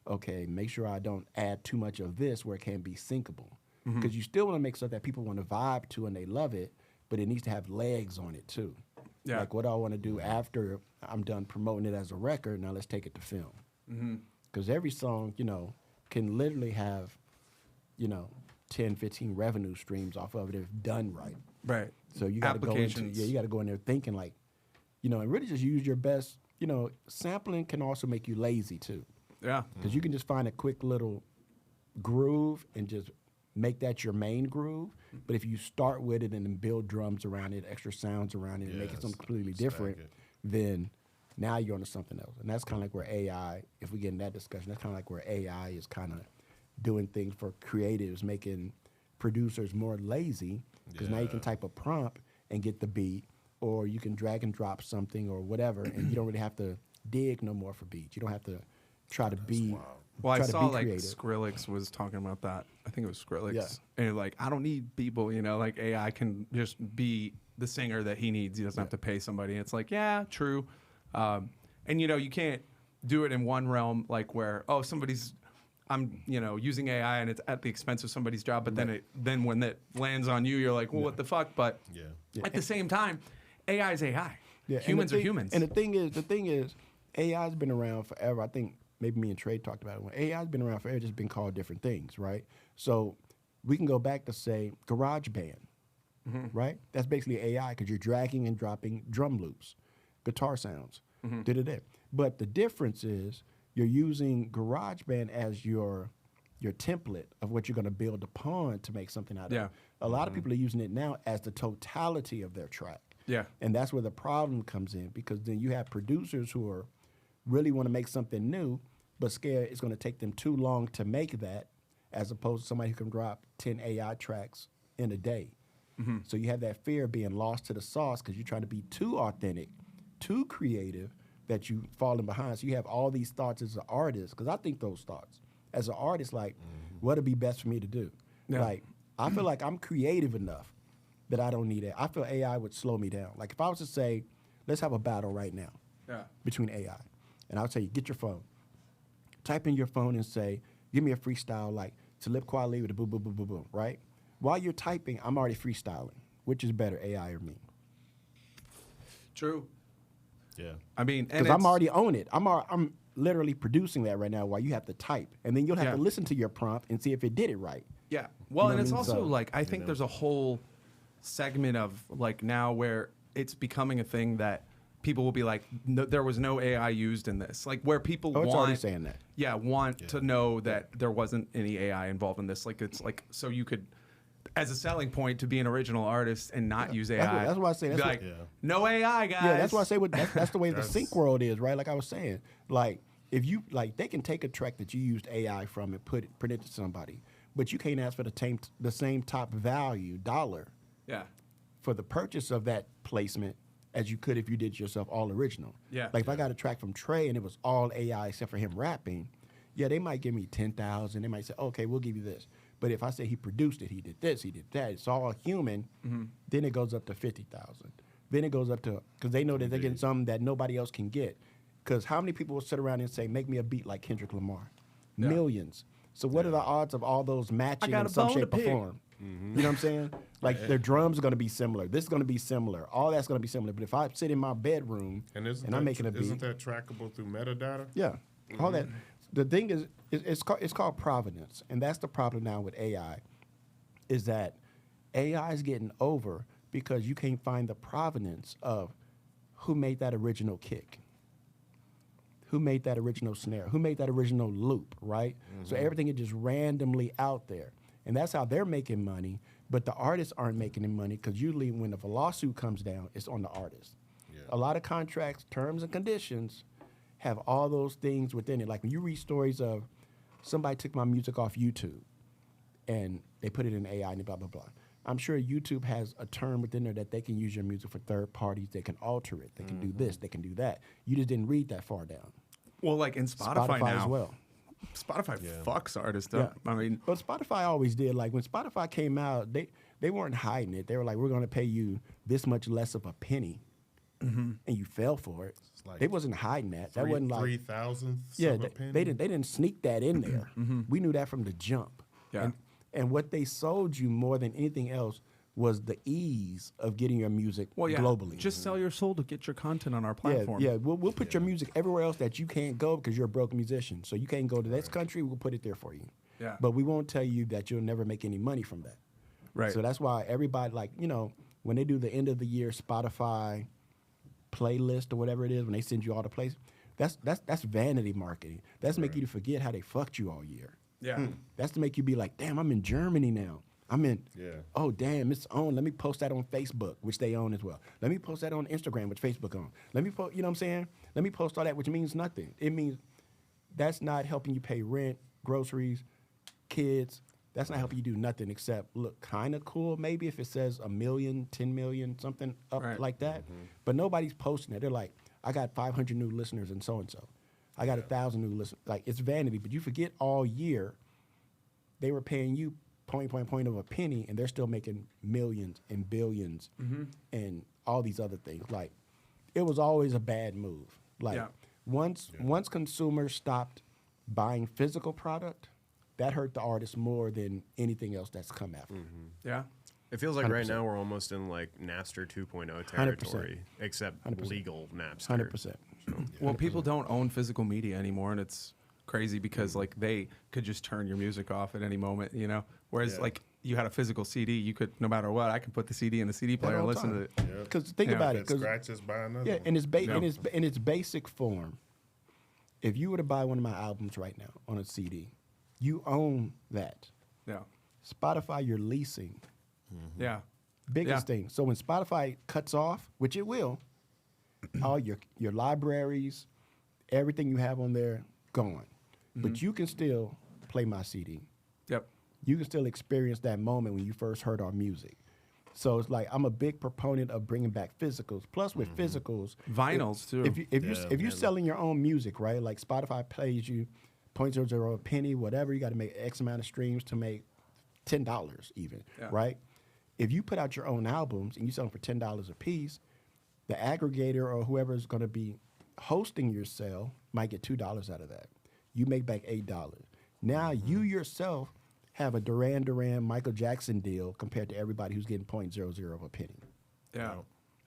okay, make sure I don't add too much of this where it can't be syncable. Because you still want to make stuff that people want to vibe to and they love it, but it needs to have legs on it too. Yeah. Like what do I want to do after I'm done promoting it as a record? Now let's take it to film. Because every song, you know, can literally have, you know, 10, 15 revenue streams off of it if done right. Right. So you got to go into, Applications. you got to go in there thinking like, you know, and really just use your best. You know, sampling can also make you lazy too, Yeah. because you can just find a quick little groove and just make that your main groove. But if you start with it and then build drums around it, extra sounds around it, and make it something completely different, then now you're onto something else. And that's kind of like where AI, if we get in that discussion, that's kind of like where AI is kind of doing things for creatives, making producers more lazy, because now you can type a prompt and get the beat, or you can drag and drop something or whatever, and you don't really have to dig no more for beats. You don't have to try to be Well, I try to saw be like creative. Skrillex was talking about that. I think it was Skrillex. Yeah. And like, I don't need people, you know, like AI can just be the singer that he needs. He doesn't have to pay somebody. It's like, yeah, true. And you know, you can't do it in one realm, like where, oh, I'm, you know, using AI and it's at the expense of somebody's job. But then when that lands on you, you're like, well, what the fuck? But at the same time, AI is AI. Yeah, Humans are humans. And the thing is, AI's been around forever. I think maybe me and Trey talked about it. When AI's been around forever, it's just been called different things, right? So we can go back to say GarageBand, right? That's basically AI because you're dragging and dropping drum loops, guitar sounds, But the difference is you're using GarageBand as your template of what you're going to build upon to make something out of it. A lot of people are using it now as the totality of their track. Yeah. And that's where the problem comes in, because then you have producers who are really want to make something new, but scared it's going to take them too long to make that, as opposed to somebody who can drop 10 AI tracks in a day. So you have that fear of being lost to the sauce because you're trying to be too authentic, too creative, that you falling behind. So you have all these thoughts as an artist, because I think those thoughts. As an artist, like, what'd be best for me to do? Yeah. Like, I feel like I'm creative enough that I don't need it. I feel AI would slow me down. Like, if I was to say, let's have a battle right now between AI, and I would say, get your phone. Type in your phone and say, give me a freestyle, like, Talib Kweli with a boom, boom, boom, boom, boom, right? While you're typing, I'm already freestyling. Which is better, AI or me? True. Yeah. I mean, Because I'm already on it. I'm literally producing that right now while you have to type. And then you'll have to listen to your prompt and see if it did it right. Yeah. Well, You know and what it's I mean? also So, like, I think there's a whole segment of like now where it's becoming a thing that people will be like, no, there was no AI used in this. Like where people Oh, it's already want, saying that. want to know that there wasn't any AI involved in this. Like it's like, so you could, as a selling point to be an original artist and not use AI. That's why I say be that's like, no AI, guys. Yeah, that's why I say that's the way the sync world is, right? Like I was saying, like if you like, they can take a track that you used AI from and put it to somebody, but you can't ask for the same top value dollar for the purchase of that placement as you could if you did yourself all original. Yeah. Like if I got a track from Trey and it was all AI except for him rapping, they might give me 10,000. They might say, okay, we'll give you this. But if I say he produced it, he did this, he did that, it's all human, then it goes up to 50,000. Then it goes up to, because they know that they're getting something that nobody else can get. Because how many people will sit around and say, make me a beat like Kendrick Lamar? Millions. So what are the odds of all those matching in some shape or form? You know what I'm saying? Like their drums are going to be similar. This is going to be similar. All that's going to be similar. But if I sit in my bedroom and I'm making a beat. Isn't that trackable through metadata? Yeah. All that. The thing is, it's called provenance. And that's the problem now with AI, is that AI is getting over because you can't find the provenance of who made that original kick. Who made that original snare? Who made that original loop, right? So everything is just randomly out there. And that's how they're making money, but the artists aren't making any money because usually when a lawsuit comes down, it's on the artist. Yeah. A lot of contracts, terms and conditions have all those things within it. Like when you read stories of somebody took my music off YouTube and they put it in AI and blah, blah, blah. I'm sure YouTube has a term within there that they can use your music for third parties. They can alter it. They can do this. They can do that. You just didn't read that far down. Well, like in Spotify now. as well. Spotify fucks artists up. I mean, but Spotify always did. Like when Spotify came out, they weren't hiding it. They were like, we're going to pay you this much less of a penny, and you fell for it. Like they wasn't hiding that. That wasn't like 3,000. Yeah, they didn't sneak that in there. We knew that from the jump. Yeah. And what they sold you more than anything else was the ease of getting your music globally. Just sell your soul to get your content on our platform. Yeah, we'll put your music everywhere else that you can't go because you're a broke musician. So you can't go to this country, we'll put it there for you. Yeah. But we won't tell you that you'll never make any money from that. Right. So that's why everybody, like, you know, when they do the end of the year Spotify playlist or whatever it is, when they send you all the places, that's vanity marketing. That's making you forget how they fucked you all year. Yeah. That's to make you be like, damn, I'm in Germany now. I'm in. Yeah. Oh, damn, it's on. Let me post that on Facebook, which they own as well. Let me post that on Instagram, which Facebook owns. Let me post, you know what I'm saying? Let me post all that, which means nothing. It means that's not helping you pay rent, groceries, kids. That's not helping you do nothing except look kind of cool, maybe if it says 1 million, 10 million, something up like that. But nobody's posting it. They're like, I got 500 new listeners and so-and-so. I got 1,000 new listeners. Like, it's vanity, but you forget all year they were paying you point of a penny, and they're still making millions and billions and all these other things. Like, it was always a bad move. Like, once consumers stopped buying physical product, that hurt the artist more than anything else that's come after. Yeah. It feels like 100%. right now we're almost in like Napster 2.0 territory, except 100%. legal Napster. 100%. Well, people don't own physical media anymore, and it's crazy because like they could just turn your music off at any moment, you know. Whereas like you had a physical CD, you could no matter what, I can put the CD in the CD player and listen to it. Because think about it. Scratches by another. Yeah, in its basic form, if you were to buy one of my albums right now on a CD, you own that. Yeah. Spotify, you're leasing. Yeah. Biggest thing. So when Spotify cuts off, which it will, all your libraries, everything you have on there, gone. But you can still play my CD. Yep. You can still experience that moment when you first heard our music. So it's like I'm a big proponent of bringing back physicals. Plus with physicals, vinyls too. If you're selling your own music, right? Like Spotify pays you 0.00 a penny, whatever. You got to make X amount of streams to make $10 even, right? If you put out your own albums and you sell them for $10 a piece, the aggregator or whoever is going to be hosting your sale might get $2 out of that. You make back $8. Now you yourself have a Duran Michael Jackson deal compared to everybody who's getting 0.00 of a penny. Yeah.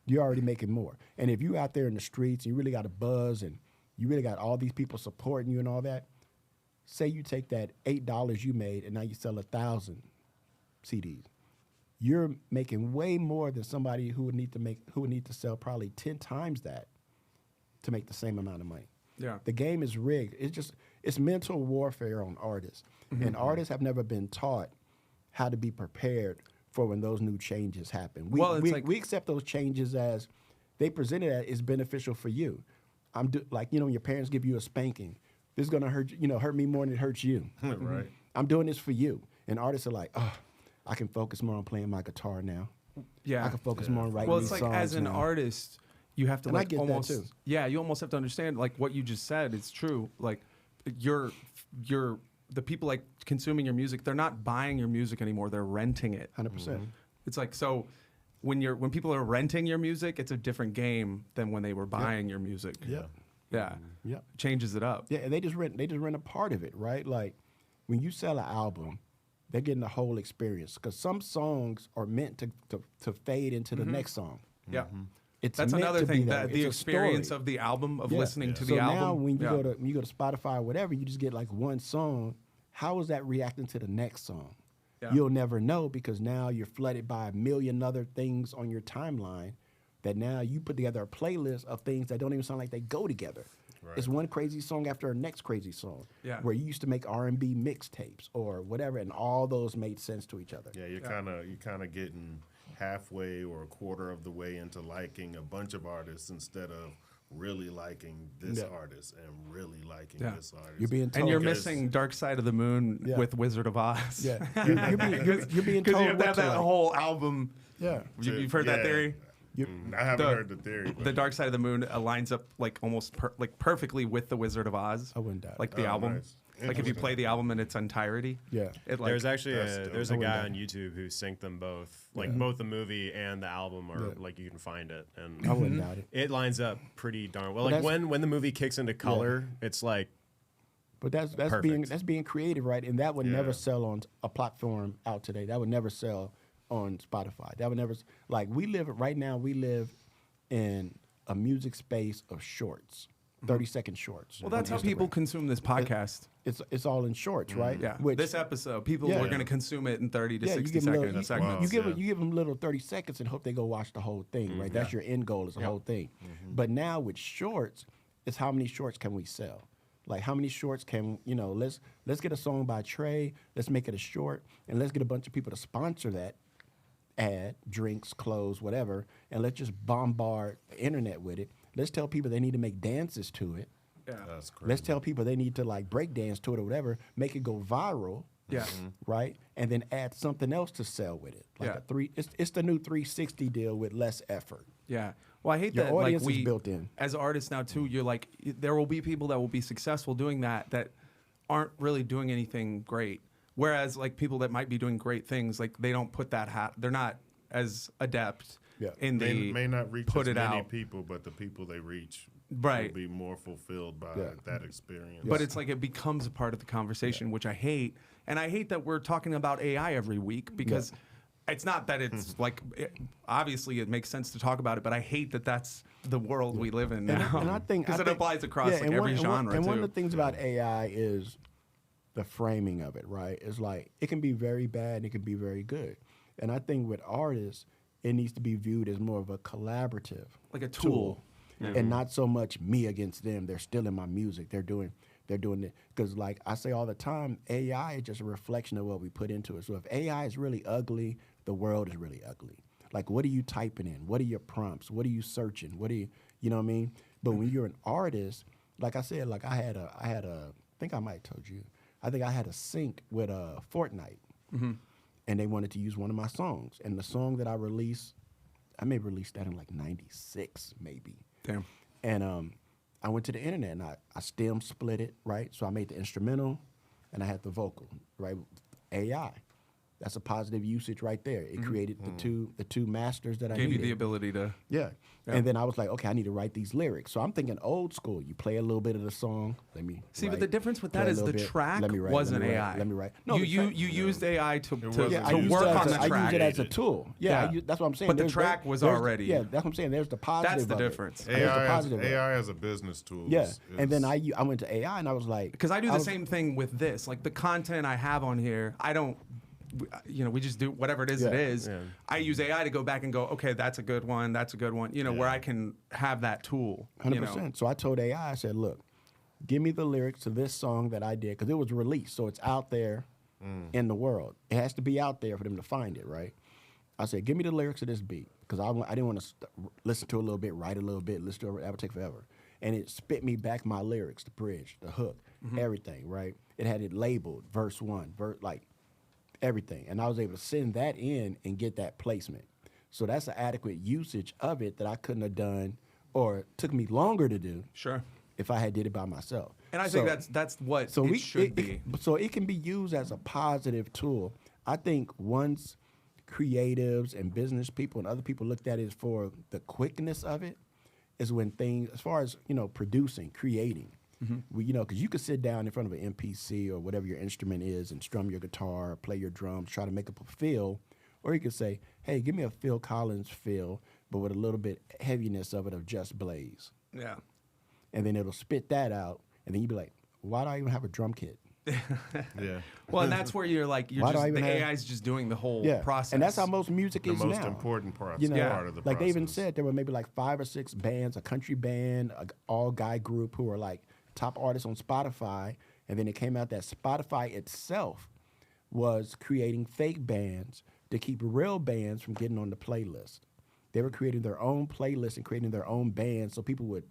You're already making more. And if you out there in the streets and you really got a buzz and you really got all these people supporting you and all that, say you take that $8 you made and now you sell 1,000 CDs. You're making way more than somebody who would need to sell probably 10 times that to make the same amount of money. Yeah. The game is rigged. It's mental warfare on artists. And artists have never been taught how to be prepared for when those new changes happen. We accept those changes as they present it as beneficial for you. Like, when your parents give you a spanking, this is gonna hurt me more than it hurts you. Right. I'm doing this for you. And artists are like, oh, I can focus more on playing my guitar now. Yeah. I can focus more on writing Well, these it's songs like as an now. artist, you have to And I like get that, almost too. you almost have to understand like what you just said. It's true. Like you're the people like consuming your music. They're not buying your music anymore. They're renting it. 100%. It's like so when people are renting your music, it's a different game than when they were buying your music. Yeah. Yeah. Yep. Changes it up. Yeah, and they just rent a part of it, right? Like when you sell an album, they're getting the whole experience because some songs are meant to fade into the next song. Yeah. It's That's meant another to be thing, there. that the It's a experience story. of the album, of Yeah. listening to so the album. now when you go to Spotify or whatever, you just get like one song. How is that reacting to the next song? Yeah. You'll never know because now you're flooded by a million other things on your timeline that now you put together a playlist of things that don't even sound like they go together. Right. It's one crazy song after a next crazy song. Yeah. Where you used to make R&B mixtapes or whatever, and all those made sense to each other. Yeah, you're kind of getting halfway or a quarter of the way into liking a bunch of artists instead of really liking this artist and really liking this artist. You're being told. And you're Because- missing Dark Side of the Moon with Wizard of Oz. Yeah. You're being Because told you have to what have to that like. whole album. Yeah. You've heard that theory? I haven't heard the theory. The Dark Side of the Moon lines up like almost perfectly with the Wizard of Oz. I wouldn't doubt like it. the Oh, album. nice. Like if you play the album in its entirety. Yeah. It like There's actually That's dope. there's I a wouldn't guy doubt on YouTube who synced them both, like both the movie and the album are like you can find it, and I wouldn't doubt it. it lines up pretty darn well. But Like that's- when the movie kicks into color, it's like But that's Perfect. being creative, right? And that would Yeah. never sell on a platform out today. That would never sell on Spotify. That would never like we live in a music space of shorts, 30-second shorts. well, that's on how people Instagram. consume this podcast. It's all in shorts, right? Yeah. Which, This episode, people Yeah. are going to consume it in 30 to yeah, 60 you give them second little, segments. you give them little 30 seconds and hope they go watch the whole thing, right? That's your end goal is the whole thing. But now with shorts, it's how many shorts can we sell? Like how many shorts can let's get a song by Trey, let's make it a short, and let's get a bunch of people to sponsor that ad, drinks, clothes, whatever, and let's just bombard the internet with it. Let's tell people they need to make dances to it. Yeah. That's crazy. Let's tell people they need to like break dance to it or whatever, make it go viral. Yeah. Right? And then add something else to sell with it. Like it's the new 360 deal with less effort. Yeah. Well, I hate Your that audience like is we built in. as artists now too. You're like there will be people that will be successful doing that aren't really doing anything great. Whereas like people that might be doing great things, like they don't put that hat. They're not as adept in They the may not reach put as it many out. people, but the people they reach Right. will be more fulfilled by that experience. But it's like it becomes a part of the conversation, which I hate. And I hate that we're talking about AI every week because it's not that it's like, obviously it makes sense to talk about it, but I hate that that's the world we live in now. And I think because it applies across like and every one, genre and too. one of the things about AI is the framing of it, right? It's like it can be very bad and it can be very good. And I think with artists, it needs to be viewed as more of a collaborative, Like a tool. and not so much me against them. They're stealing my music. They're doing it because, like I say all the time, AI is just a reflection of what we put into it. So if AI is really ugly, the world is really ugly. Like, what are you typing in? What are your prompts? What are you searching? What are you know what I mean? But when you're an artist, like I said, like I had a, I think I might have told you, I think I had a sync with Fortnite, and they wanted to use one of my songs, and the song that I released, I may have released that in like '96, maybe. Damn. And I went to the internet and I stem split it, right? So I made the instrumental and I had the vocal, right? AI. That's a positive usage right there. It created the two masters that I Gave needed. you the ability to. Yeah. And then I was like, okay, I need to write these lyrics. So I'm thinking old school. You play a little bit of the song. Let me See, but write. the difference with Play that a is the little bit. track Let me write, wasn't let me AI. write, let me write. No, you the track- used AI to I used work it on as the I track. used it as a tool. Yeah. That's what I'm saying. But the There's- track was there's- already- Yeah, that's what I'm saying. There's the positive. That's the of it. difference. There's the positive of it. AI as a business tool. Yeah, and then I went to AI and I was like, Because I do the same thing with this. Like the content I have on here, I don't, we just do whatever it is. It is. Yeah. I use AI to go back and go, okay, that's a good one. That's a good one. Where I can have that tool. 100%. So I told AI, I said, look, give me the lyrics to this song that I did because it was released, so it's out there in the world. It has to be out there for them to find it, right? I said, give me the lyrics of this beat because I didn't want to listen to it a little bit, write a little bit, listen to it. That would take forever. And it spit me back my lyrics, the bridge, the hook, everything, right? It had it labeled, verse 1, like everything. And I was able to send that in and get that placement. So that's an adequate usage of it that I couldn't have done or took me longer to do Sure. if I had did it by myself. And I think that's what so it should be. So it can be used as a positive tool. I think once creatives and business people and other people looked at it for the quickness of it is when things, as far as, producing, creating, because you could sit down in front of an MPC or whatever your instrument is and strum your guitar, or play your drums, try to make up a feel, or you could say, hey, give me a Phil Collins feel, but with a little bit heaviness of it of Just Blaze. Yeah. And then it'll spit that out, and then you'd be like, why do I even have a drum kit? Yeah. Well, and that's where you're like, Why do I even have- AI's just doing the whole Yeah, process. and that's how most music The is most now. important part, You know, part of the like process. they even said there were maybe like 5 or 6 bands, a country band, a all guy group who were like top artists on Spotify, and then it came out that Spotify itself was creating fake bands to keep real bands from getting on the playlist. They were creating their own playlists and creating their own bands so people would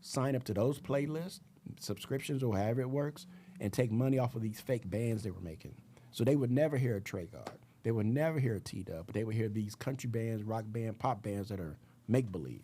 sign up to those playlists, subscriptions or however it works, and take money off of these fake bands they were making. So they would never hear a Traygod. They would never hear a T-Dub, but they would hear these country bands, rock band, pop bands that are make-believe.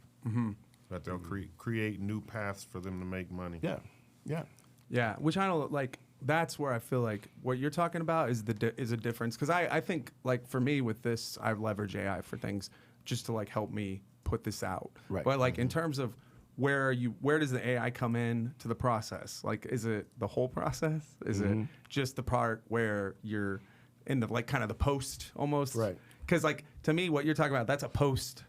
That they'll create new paths for them to make money. Yeah, yeah. Yeah, which I don't like. That's where I feel like what you're talking about is is a difference. Because I think like for me with this, I leverage AI for things just to like help me put this out. Right. But like in terms of where does the AI come in to the process? Like, is it the whole process? Is it just the part where you're in the like kind of the post almost? Right. Because like to me, what you're talking about, that's a post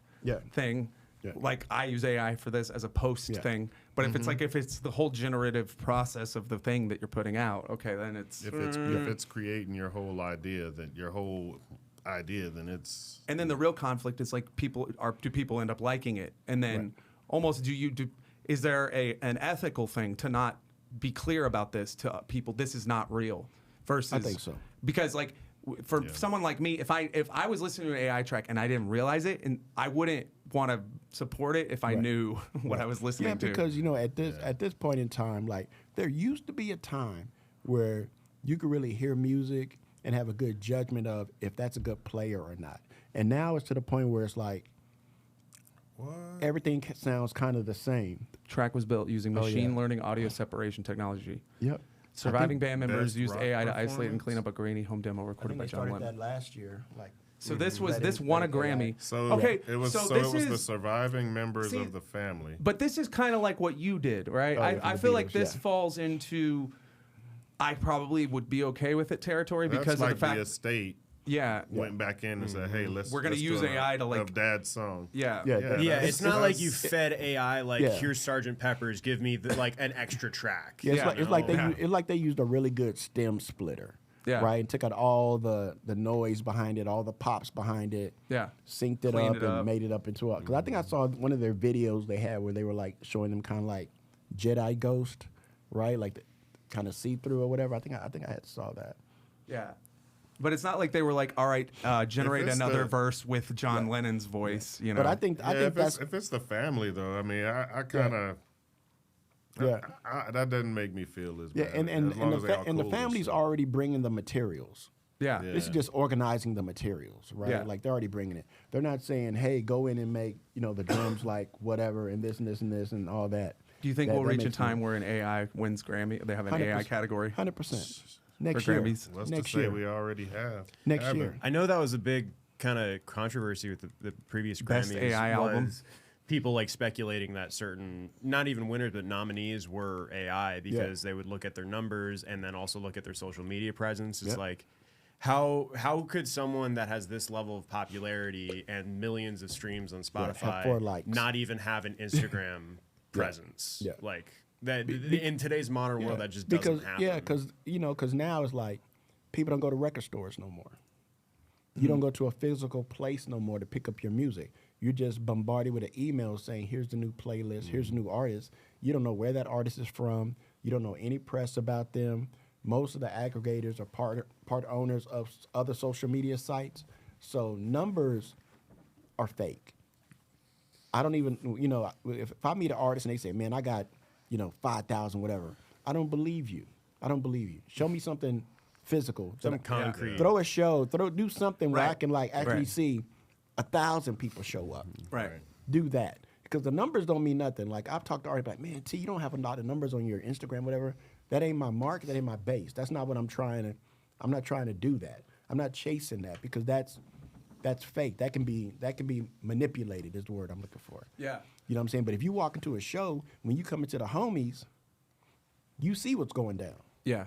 thing. Yeah. Like I use AI for this as a post thing. But if it's like if it's the whole generative process of the thing that you're putting out, okay, then it's If it's creating your whole idea, then it's. And then the real conflict is like do people end up liking it? And then almost is there an ethical thing to not be clear about this to people. This is not real. Versus, I think so. Because like for someone like me, if I was listening to an AI track and I didn't realize it, and I wouldn't want to support it if I knew what I was listening to. Because at this point in time, like there used to be a time where you could really hear music and have a good judgment of if that's a good player or not. And now it's to the point where it's like everything sounds kind of the same. The track was built using machine learning audio separation technology. Yep. Surviving band members best used rock AI to isolate and performance? clean up a grainy home demo recorded by They John started Lennon. that last year. Like, So this won a Grammy. So okay, it was so it this was is the surviving members see, of the family. But this is kind of like what you did, right? Oh, yeah, I for the feel like Beatles, this yeah. falls into I probably would be okay with it territory That's because like of the fact the estate yeah. went back in and said, "Hey, let's We're gonna let's use do AI to, like- of Dad's song." Yeah. Yeah, Yeah, that's- it's not like that's- you fed AI like Yeah. here's Sergeant Pepper's, give me like an extra track. Yeah, it's Yeah. like it's like they Yeah. it's like they used a really good stem splitter. Yeah. Right, and took out all the noise behind it, all the pops behind it. Yeah. Synced it Cleaned up it and up. made it up into a. Because I think I saw one of their videos they had where they were like showing them kind of like Jedi Ghost, right? Like kind of see through or whatever. I think I had saw that. Yeah. But it's not like they were like, all right, generate it's another the- verse with John Lennon's voice, you know. But I think that's if it's the family though, I mean, I kind of that doesn't make me feel as bad. and as long as they all the cool and family's stuff. already bringing the materials. yeah. Yeah. This is just organizing the materials, right? Yeah. Like they're already bringing it. They're not saying, "Hey, go in and make the drums like whatever and this and this and this and all that." Do you think That- we'll that reach a makes time where an AI wins Grammy? They have an AI 100%. category. 100%. For Next year. Grammys. Let's Next just say year. we already have Next Have year. it. I know that was a big kind of controversy with the previous Best Grammys. AI album. was people like speculating that certain, not even winners, but nominees were AI because they would look at their numbers and then also look at their social media presence. It's Yep. like, how could someone that has this level of popularity and millions of streams on have Spotify 4 likes. not even have an Instagram presence? Yeah. Like that in today's modern world, that just doesn't happen. because now it's like people don't go to record stores no more. You don't go to a physical place no more to pick up your music. You're just bombarded with an email saying, "Here's the new playlist. Here's a new artist." You don't know where that artist is from. You don't know any press about them. Most of the aggregators are part owners of other social media sites, so numbers are fake. I don't even, if I meet an artist and they say, "Man, I got, 5,000 whatever," I don't believe you. I don't believe you. Show me something physical, Something concrete. Throw a show, do something where I Right. can actually Right. see 1,000 people show up. Right. Do that, because the numbers don't mean nothing. Like I've talked to artists like, "Man, T, you don't have a lot of numbers on your Instagram, whatever. That ain't my market. That ain't my base. That's not what I'm trying to. I'm not trying to do that. I'm not chasing that because that's fake. That can be manipulated. Is the word I'm looking for. Yeah. You know what I'm saying? But if you walk into a show, when you come into the homies, you see what's going down. Yeah.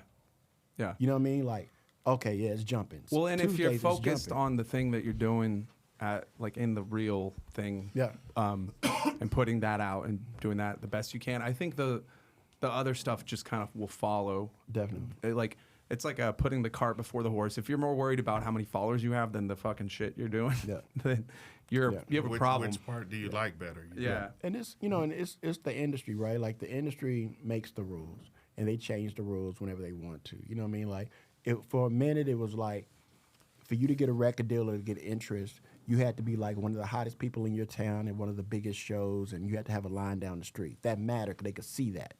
Yeah. You know what I mean? Like, okay, yeah, it's jumping. Well, and if you're Tuesdays, it's focused jumping. on the thing that you're doing at like in the real thing, Yeah. and putting that out and doing that the best you can, I think the other stuff just kind of will follow. Definitely. It's like putting the cart before the horse. If you're more worried about how many followers you have than the fucking shit you're doing, Yeah. then you have a Which problem. part do you like better? Yeah. And it's and it's the industry, right? Like the industry makes the rules, and they change the rules whenever they want to. You know what I mean? Like for a minute, it was like for you to get a record deal or to get interest, you had to be like one of the hottest people in your town and one of the biggest shows, and you had to have a line down the street. That mattered 'cause they could see that.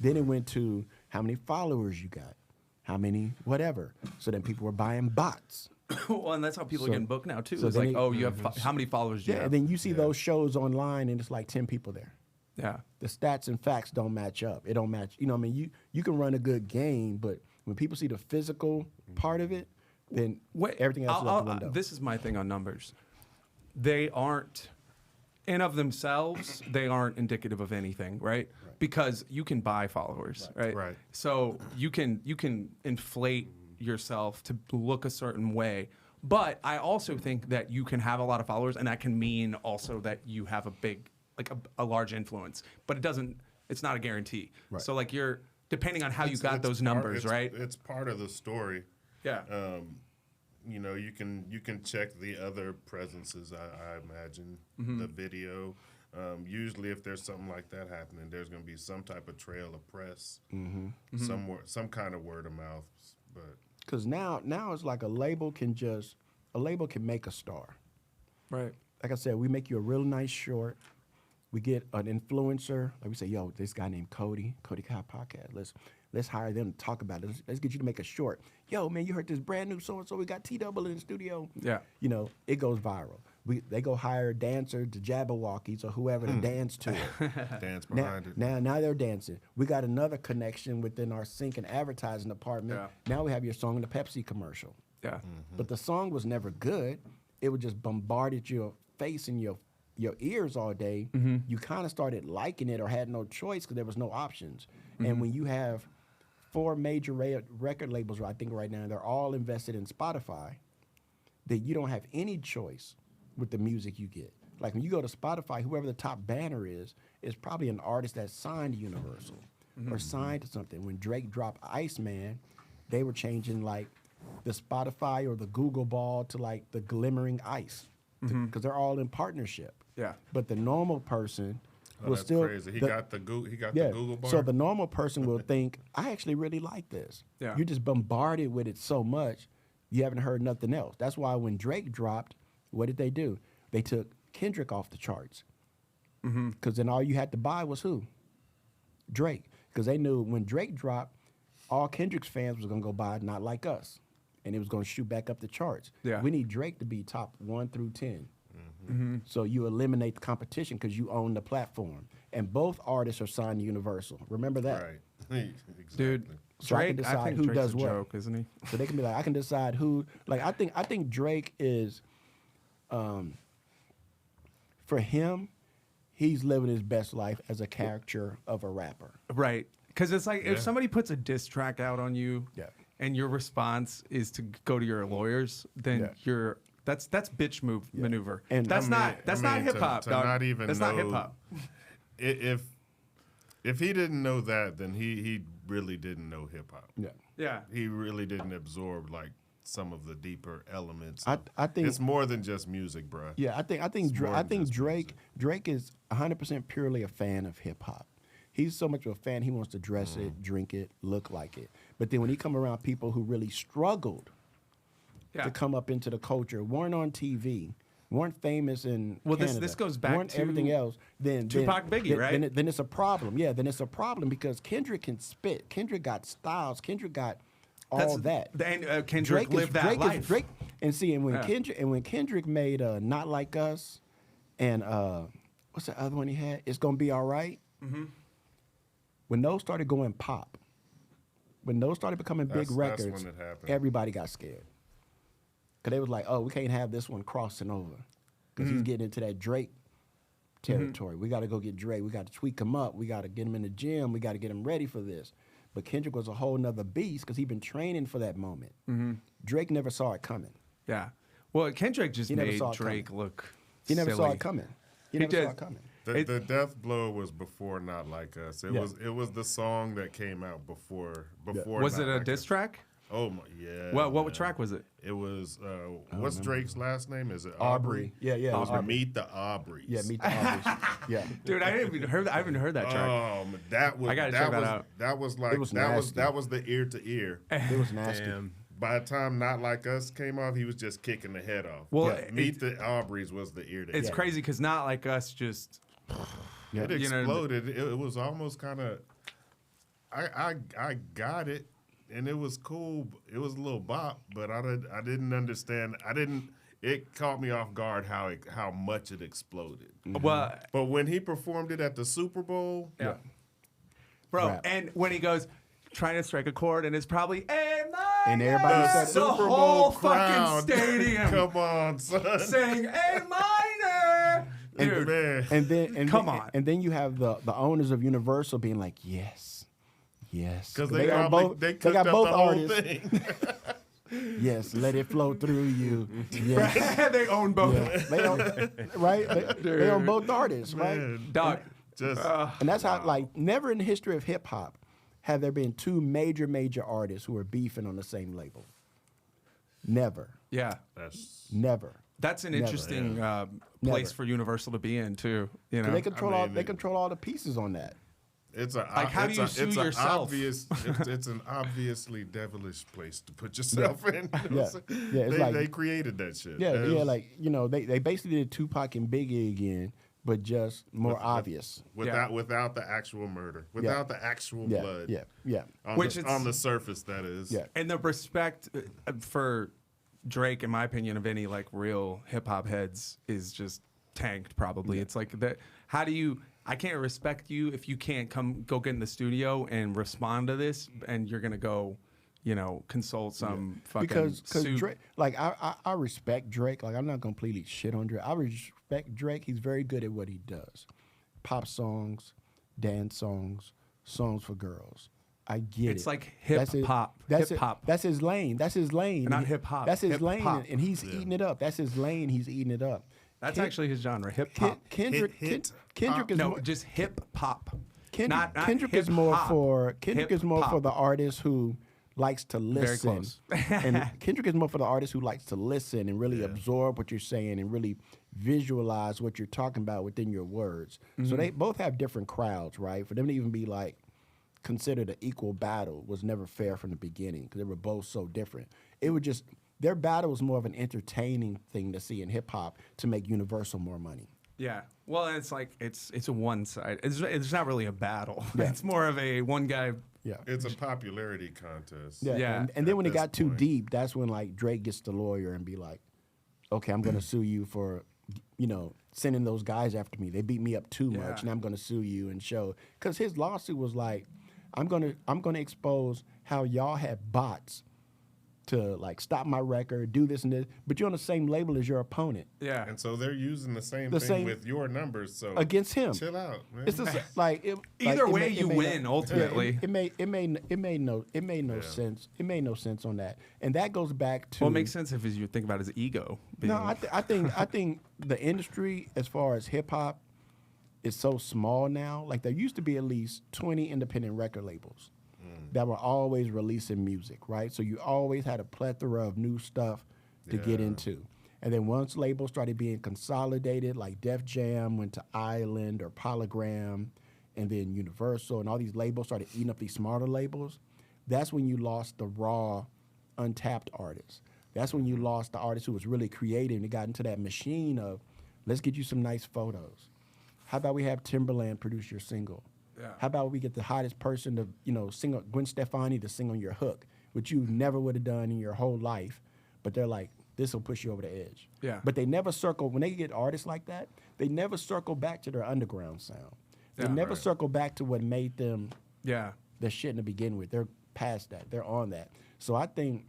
Then it went to how many followers you got, how many whatever. So then people were buying bots. Well, and that's how people are So- getting booked now too. so It's then like, it- oh, you have how many followers do you Yeah, have? and then you see those shows online, and it's like 10 people there. Yeah. The stats and facts don't match up. It don't match. You know what I mean? You can run a good game, but when people see the physical part of it, then everything else is out the window. This is my thing on numbers. They aren't, in of themselves, they aren't indicative of anything, right? Because you can buy followers, right? Right. So you can inflate yourself to look a certain way. But I also think that you can have a lot of followers, and that can mean also that you have a big, like a large influence. But it's not a guarantee. Right. So like depending on how you It's- got it's those part- numbers, it's- right? It's part of the story. Yeah. You can check the other presences. I imagine the video, Usually, if there's something like that happening, there's going to be some type of trail of press, some kind of word of mouth. But because now it's like a label can make a star. Right. Like I said, we make you a real nice short. We get an influencer. Like we say, yo, this guy named Cody Kai Podcast. Let's hire them to talk about it. Let's get you to make a short. Yo, man, you heard this brand new so-and-so. We got T-Double in the studio. Yeah. You know, it goes viral. They go hire a dancer to Jabberwockies or whoever to dance to it. dance behind it. Now they're dancing. We got another connection within our sync and advertising department. Yeah. Now we have your song in the Pepsi commercial. Yeah. But the song was never good. It would just bombarded your face and your ears all day. You kind of started liking it or had no choice because there was no options. And when you have 4 major record labels, I think right now, they're all invested in Spotify, that you don't have any choice with the music you get. Like when you go to Spotify, whoever the top banner is probably an artist that's signed to Universal or signed to something. When Drake dropped Iceman, they were changing like the Spotify or the Google ball to like the glimmering ice because they're all in partnership. Yeah. But the normal person will that's still crazy. He got the Google bar. So the normal person will think, I actually really like this. Yeah. You're just bombarded with it so much, you haven't heard nothing else. That's why when Drake dropped, what did they do? They took Kendrick off the charts. Because then all you had to buy was who? Drake. Because they knew when Drake dropped, all Kendrick's fans was going to go buy Not Like Us. And it was going to shoot back up the charts. Yeah. We need Drake to be top 1 through 10. So you eliminate the competition because you own the platform. And both artists are signed to Universal. Remember that. Right. Exactly. Dude, So I can Drake, decide think who Drake's does a what. joke, isn't he? So they can be like, I can decide who. Like I think Drake is, for him, he's living his best life as a character of a rapper. Right. Because it's like if somebody puts a diss track out on you and your response is to go to your lawyers, then that's bitch maneuver. And that's not hip hop, dog. Not even that's not hip hop. If he didn't know that, then he really didn't know hip hop. Yeah. Yeah. He really didn't absorb like some of the deeper elements. I think it's more than just music, bro. Yeah, I think Drake is 100% purely a fan of hip hop. He's so much of a fan, he wants to dress it, drink it, look like it. But then when he come around people who really struggled to come up into the culture, weren't on TV, weren't famous in Canada, this goes back weren't to everything else, then Tupac, Biggie, right? Then it's a problem. Yeah, then it's a problem because Kendrick can spit. Kendrick got styles. Kendrick got all that. And Kendrick lived that life. Drake, and when Kendrick made Not Like Us, and what's the other one he had? It's Gonna Be All Right. When those started going pop, when those started becoming big records, that's when it happened. Everybody got scared. Because they was like, oh, we can't have this one crossing over. Because he's getting into that Drake territory. We got to go get Drake. We got to tweak him up. We got to get him in the gym. We got to get him ready for this. But Kendrick was a whole nother beast because he'd been training for that moment. Drake never saw it coming. Yeah. Well, Kendrick just never made saw it Drake coming. look He never saw silly. it coming. He He never saw did. it coming. The death blow was before Not Like Us. It was the song that came out before. Was Not it a Like diss Us. track? Oh my, yeah. What man. track was it? It was what's Drake's last name? Is it Aubrey. Yeah. It was Aubrey. Meet the Aubreys. Yeah, Meet the Aubreys. Yeah. Dude, I haven't even heard that track. That was I gotta check that out. That was like was that nasty. was the ear to ear. It was nasty. Damn. By the time Not Like Us came off, he was just kicking the head off. Well, Yeah. Meet the Aubreys was the ear to It's ear. crazy because Not Like Us just It you know, exploded. It was almost kind of. I got it, and it was cool. It was a little bop, but I didn't understand. It caught me off guard how much it exploded. well, But when he performed it at the Super Bowl, yeah. Bro, Rap. and when he goes trying to strike a chord and it's probably A minor, And everybody the said the Super whole Bowl crowd. fucking stadium Come on, son. saying A minor. Dude, Man. And Come then, on. And then you have the owners of Universal being like, yes. Because They they got probably both- they they cooked got up both the whole artists. thing. Yes, let it flow through you. Yes. they own both. Yeah. They own, right? They own both artists, right? Man, Dog. just And that's how, like, never in the history of hip hop have there been two major artists who are beefing on the same label. Never. Yeah. that's Never. That's an interesting place for Universal to be in too. You know, They control all the pieces on that. It's a Like, how do you sue yourself? It's an obviously devilish place to put yourself in. They created that shit. Like they basically did Tupac and Biggie again, but just more obvious. Without the actual murder, without the actual blood. On the surface, that is. Yeah. And the respect for Drake, in my opinion, of any like real hip hop heads is just tanked. Probably, it's like that. How do you? I can't respect you if you can't go get in the studio and respond to this, and you're gonna go, consult some fucking because Drake, like I respect Drake. Like I'm not completely shit on Drake. I respect Drake. He's very good at what he does. Pop songs, dance songs, songs for girls. I get it. It's like hip hop. That's his lane. That's his lane. Not hip hop. That's his hip lane, hop. and he's eating it up. That's his lane. He's eating it up. That's actually his genre, hip hop. Kendrick is just hip hop. Kendrick is more for the artist who likes to listen. Very close. And Kendrick is more for the artist who likes to listen and really absorb what you're saying and really visualize what you're talking about within your words. So they both have different crowds, right? For them to even be like considered an equal battle was never fair from the beginning because they were both so different. It would just their battle was more of an entertaining thing to see in hip hop to make Universal more money. Yeah. Well, it's like it's a one side. It's not really a battle. Yeah. It's more of a one guy. Yeah. It's a popularity contest. Yeah. And then when it got too deep, that's when like Drake gets the lawyer and be like, okay, I'm gonna sue you for, sending those guys after me. They beat me up too much, and I'm gonna sue you and show. Because his lawsuit was like, I'm gonna expose how y'all have bots to like stop my record, do this and this, but you're on the same label as your opponent. Yeah. And so they're using the same thing with your numbers. So against him, chill out, man. It's just like either way you win ultimately. It made no sense. It made no sense on that, and that goes back to. Well, it makes sense if you think about his ego. No, I think the industry as far as hip hop is so small now. Like there used to be at least 20 independent record labels that were always releasing music, right? So you always had a plethora of new stuff to get into. And then once labels started being consolidated, like Def Jam went to Island or Polygram, and then Universal, and all these labels started eating up these smarter labels, that's when you lost the raw, untapped artists. That's when you lost the artist who was really creative and got into that machine of, let's get you some nice photos. How about we have Timberland produce your single? Yeah. How about we get the hottest person to, sing Gwen Stefani to sing on your hook, which you never would have done in your whole life, but they're like, this will push you over the edge. Yeah. But they never circle, when they get artists like that, they never circle back to their underground sound. They never circle back to what made them the shit in the beginning with. They're past that. They're on that. So I think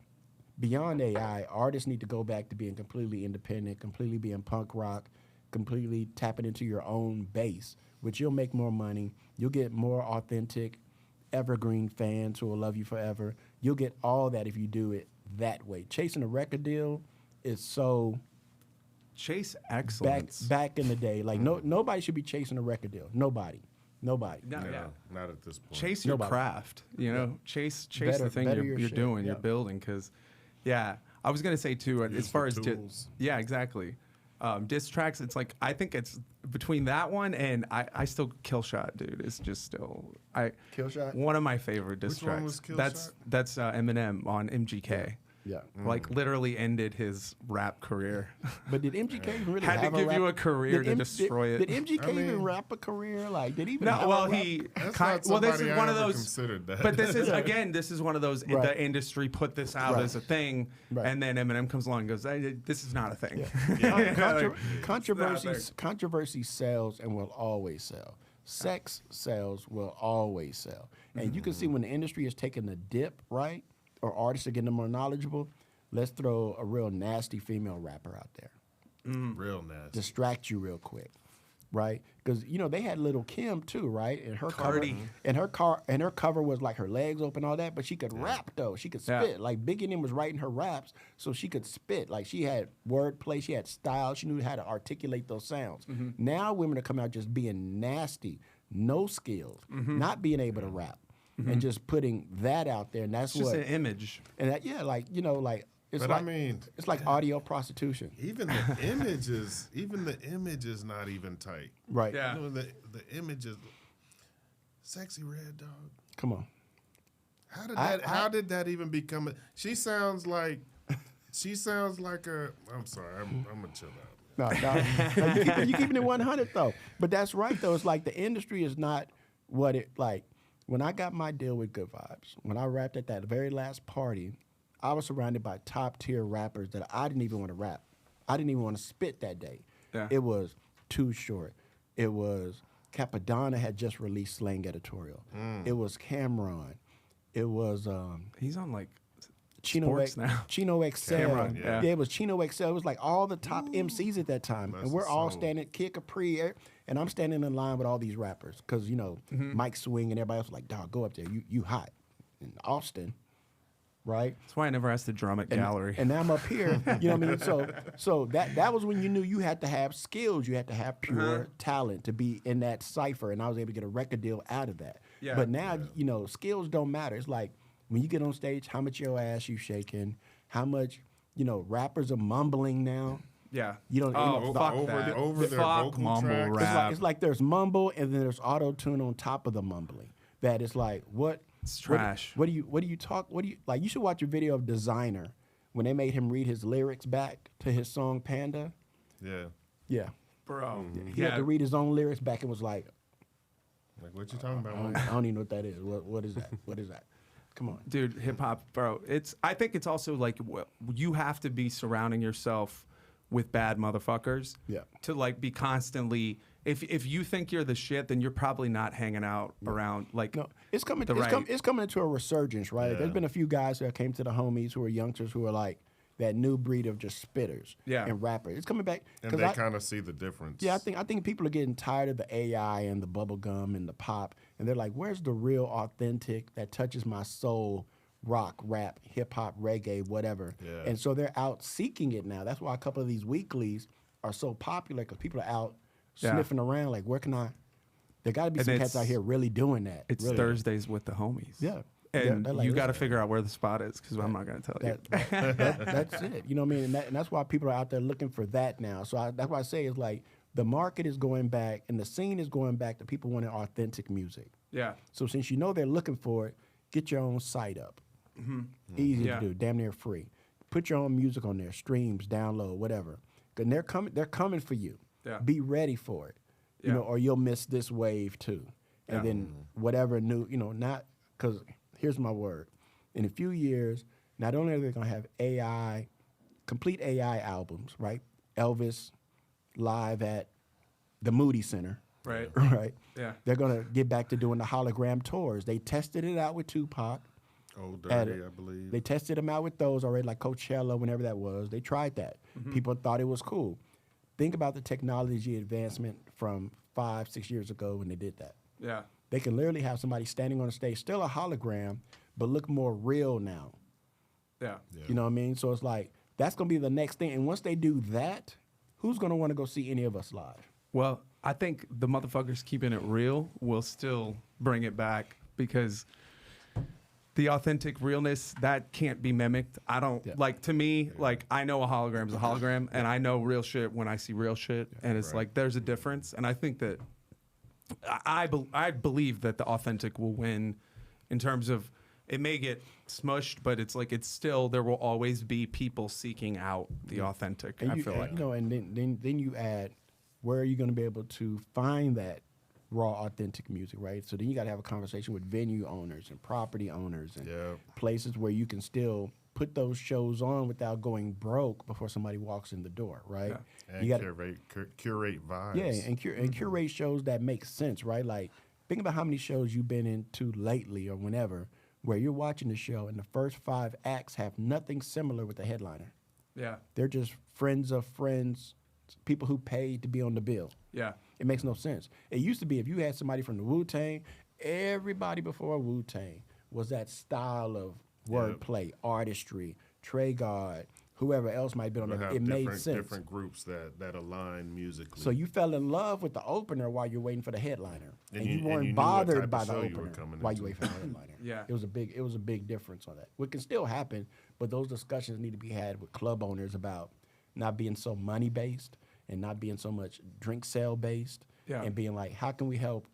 beyond AI, artists need to go back to being completely independent, completely being punk rock, completely tapping into your own base, which you'll make more money. You'll get more authentic, evergreen fans who will love you forever. You'll get all that if you do it that way. Chasing a record deal is so chase excellence. Back in the day, like nobody should be chasing a record deal. Nobody. No, not at this point. Chase your craft. Chase the thing you're doing. You're building. Because, I was gonna say too. As far as exactly. Diss tracks, it's like I think it's between that one and I still Killshot, dude. It's just still Killshot. One of my favorite diss Which tracks. one was Killshot? That's Eminem on MGK. Yeah. Like literally ended his rap career. But did MGK even really had have to give you a career to destroy it? Did MGK even rap a career? Like did he even? No, well this is one of those. Considered that. But this is again, this is one of those. The industry put this out as a thing, and then Eminem comes along and goes, "This is not a thing." Controversy sells and will always sell. Sex sells will always sell, and you can see when the industry is taking a dip, right? Or artists are getting more knowledgeable, let's throw a real nasty female rapper out there. Real nasty. Distract you real quick, right? Because they had Little Kim too, right? And her Cardi. cover, and her cover was like her legs open, all that, but she could rap though. She could spit. Like Biggie and them was writing her raps, so she could spit. Like she had wordplay, she had style, she knew how to articulate those sounds. Now women are coming out just being nasty, no skills, not being able to rap. And just putting that out there, and that's it's just an image. And that, like It's But like, I mean, it's like audio prostitution. even the images, is not even tight. Right. Yeah. You know, the images, sexy red dog. Come on. How did that even become? She sounds like a. I'm sorry. I'm gonna chill out. No, you keeping it 100 though. But that's right though. It's like the industry is not what it like. When I got my deal with Good Vibes, when I rapped at that very last party, I was surrounded by top tier rappers that I didn't even want to rap. I didn't even want to spit that day. Yeah. It was Too Short. It was Capadonna had just released Slang Editorial. It was Cameron. It was He's on like Chino sports now. Chino XL. Cameron, yeah. It was Chino XL. It was like all the top MCs at that time. That's And we're all so- standing, Kid Capri, and I'm standing in line with all these rappers. Because, you know, Mike Swing and everybody else was like, dog, go up there. You hot. In Austin, right? That's why I never asked to drum at gallery. And now I'm up here. You know what I mean? So that was when you knew you had to have skills. You had to have pure talent to be in that cipher. And I was able to get a record deal out of that. Yeah. But now, you know, skills don't matter. It's like when you get on stage, how much your ass you shaking, how much, you know, rappers are mumbling now. yeah. You don't. Oh, you know, fuck over that. the- over their Fuck vocal mumble tracks. rap. it's like there's mumble and then there's auto tune on top of the mumbling. That is like what? It's trash. What do you talk? What do you like? You should watch a video of Designer when they made him read his lyrics back to his song Panda. Yeah. Yeah, Bro. he had to read his own lyrics back and was like, Like what you talking about? I don't even know what that is. What is that? What is that? Come on. Dude, hip hop, bro. I think it's also like you have to be surrounding yourself with bad motherfuckers. Yeah. To like be constantly. If you think you're the shit, then you're probably not hanging out around like. No, it's coming. the right- It's coming into a resurgence, right? Yeah. There's been a few guys that came to the homies who are youngsters who are like that new breed of just spitters Yeah. and rappers. It's coming back. And 'cause they I- kind of see the difference. Yeah, I think people are getting tired of the AI and the bubble gum and the pop, and they're like, "Where's the real, authentic that touches my soul? Rock, rap, hip hop, reggae, whatever." Yeah. And so they're out seeking it now. That's why a couple of these weeklies are so popular because people are out Yeah. sniffing around. Like, where can I? There got to be And some cats it's- out here really doing that. It's really. Thursdays with the homies. Yeah. And They're like, you got to "Listen, figure out where the spot is because I'm not going to tell you. that's it. You know what I mean? And that's why people are out there looking for that now. So that's why I say it's like the market is going back and the scene is going back to people wanting authentic music. Yeah. So since you know they're looking for it, get your own site up. Easy Yeah. to do, damn near free. Put your own music on there, streams, download, whatever. And they're coming for you. Yeah. Be ready for it. You Yeah. know, or you'll miss this wave too. And Yeah. then whatever new, you know, not because here's my word. In a few years, not only are they gonna have AI, complete AI albums, right? Elvis live at the Moody Center. Right. Right. Yeah. They're gonna get back to doing the hologram tours. They tested it out with Tupac. Oh, at Dirty, it. I believe. They tested them out with those already, like Coachella, whenever that was. They tried that. People thought it was cool. Think about the technology advancement from 5-6 years ago when they did that. Yeah. They can literally have somebody standing on a stage, still a hologram, but look more real now. Yeah. You know what I mean? So it's like, that's going to be the next thing. And once they do that, who's going to want to go see any of us live? Well, I think the motherfuckers keeping it real will still bring it back because the authentic realness that can't be mimicked. I don't like, to me, like I know a hologram is a hologram and I know real shit when I see real shit. And it's like, there's a difference. And I think that I believe that the authentic will win in terms of it may get smushed, but it's like, it's still, there will always be people seeking out the authentic. And I you, feel like. you know, and then you add, where are you going to be able to find that raw, authentic music, right? So then you got to have a conversation with venue owners and property owners and places where you can still put those shows on without going broke before somebody walks in the door, right? Yeah. And You gotta, curate vibes. yeah, and curate shows that make sense, right? Like, think about how many shows you've been into lately or whenever where you're watching the show and the first 5 acts have nothing similar with the headliner. Yeah. They're just friends of friends, people who paid to be on the bill. Yeah. It makes no sense. It used to be if you had somebody from the Wu-Tang, everybody before Wu-Tang was that style of wordplay, artistry, Traygod, whoever else might be on We'll there. have It made sense. different groups that align musically. So you fell in love with the opener while you're waiting for the headliner, and you you weren't knew what bothered type by of the show you were opener coming while you into. wait for the headliner. Yeah. It was a big difference on that. What can still happen, but those discussions need to be had with club owners about not being so money based and not being so much drink sale based, Yeah. and being like, how can we help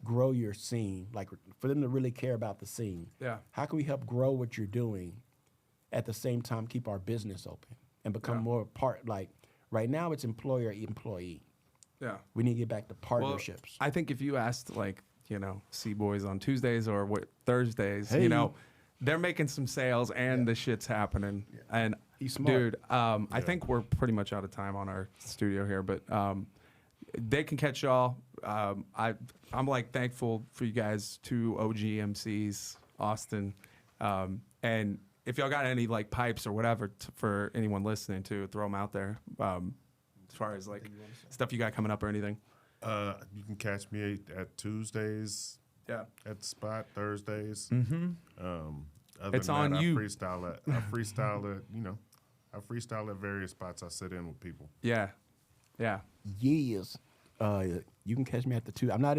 grow your scene? Like for them to really care about the scene. Yeah. How can we help grow what you're doing, at the same time keep our business open and become Yeah. more part? Like right now, it's employer employee. Yeah. We need to get back to Well, partnerships. I think if you asked, like, you know, C-Boys on Tuesdays or Thursdays, Hey. you know, they're making some sales and the shit's happening. And He's smart. dude, I think we're pretty much out of time on our studio here, but they can catch y'all. I'm like thankful for you guys, two OG MCs, Austin, and if y'all got any like pipes or whatever for anyone listening to, throw them out there. As far as like stuff you got coming up or anything. You can catch me at Tuesdays. Yeah. At Spot Thursdays. Other It's than on that, you. I freestyle at various spots I sit in with people. Yeah. Yeah. Yes. You can catch me at the two. I'm not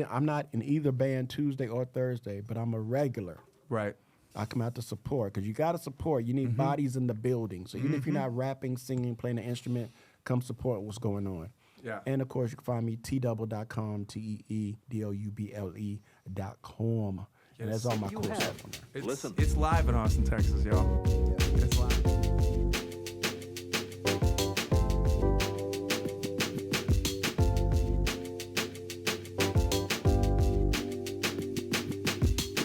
in either band Tuesday or Thursday, but I'm a regular. Right. I come out to support because you got to support. You need bodies in the building. So even if you're not rapping, singing, playing an instrument, come support what's going on. Yeah. And of course, you can find me teedouble.com, teedouble.com. And that's all my cool stuff on there. It's live in Austin, Texas, y'all. Yeah.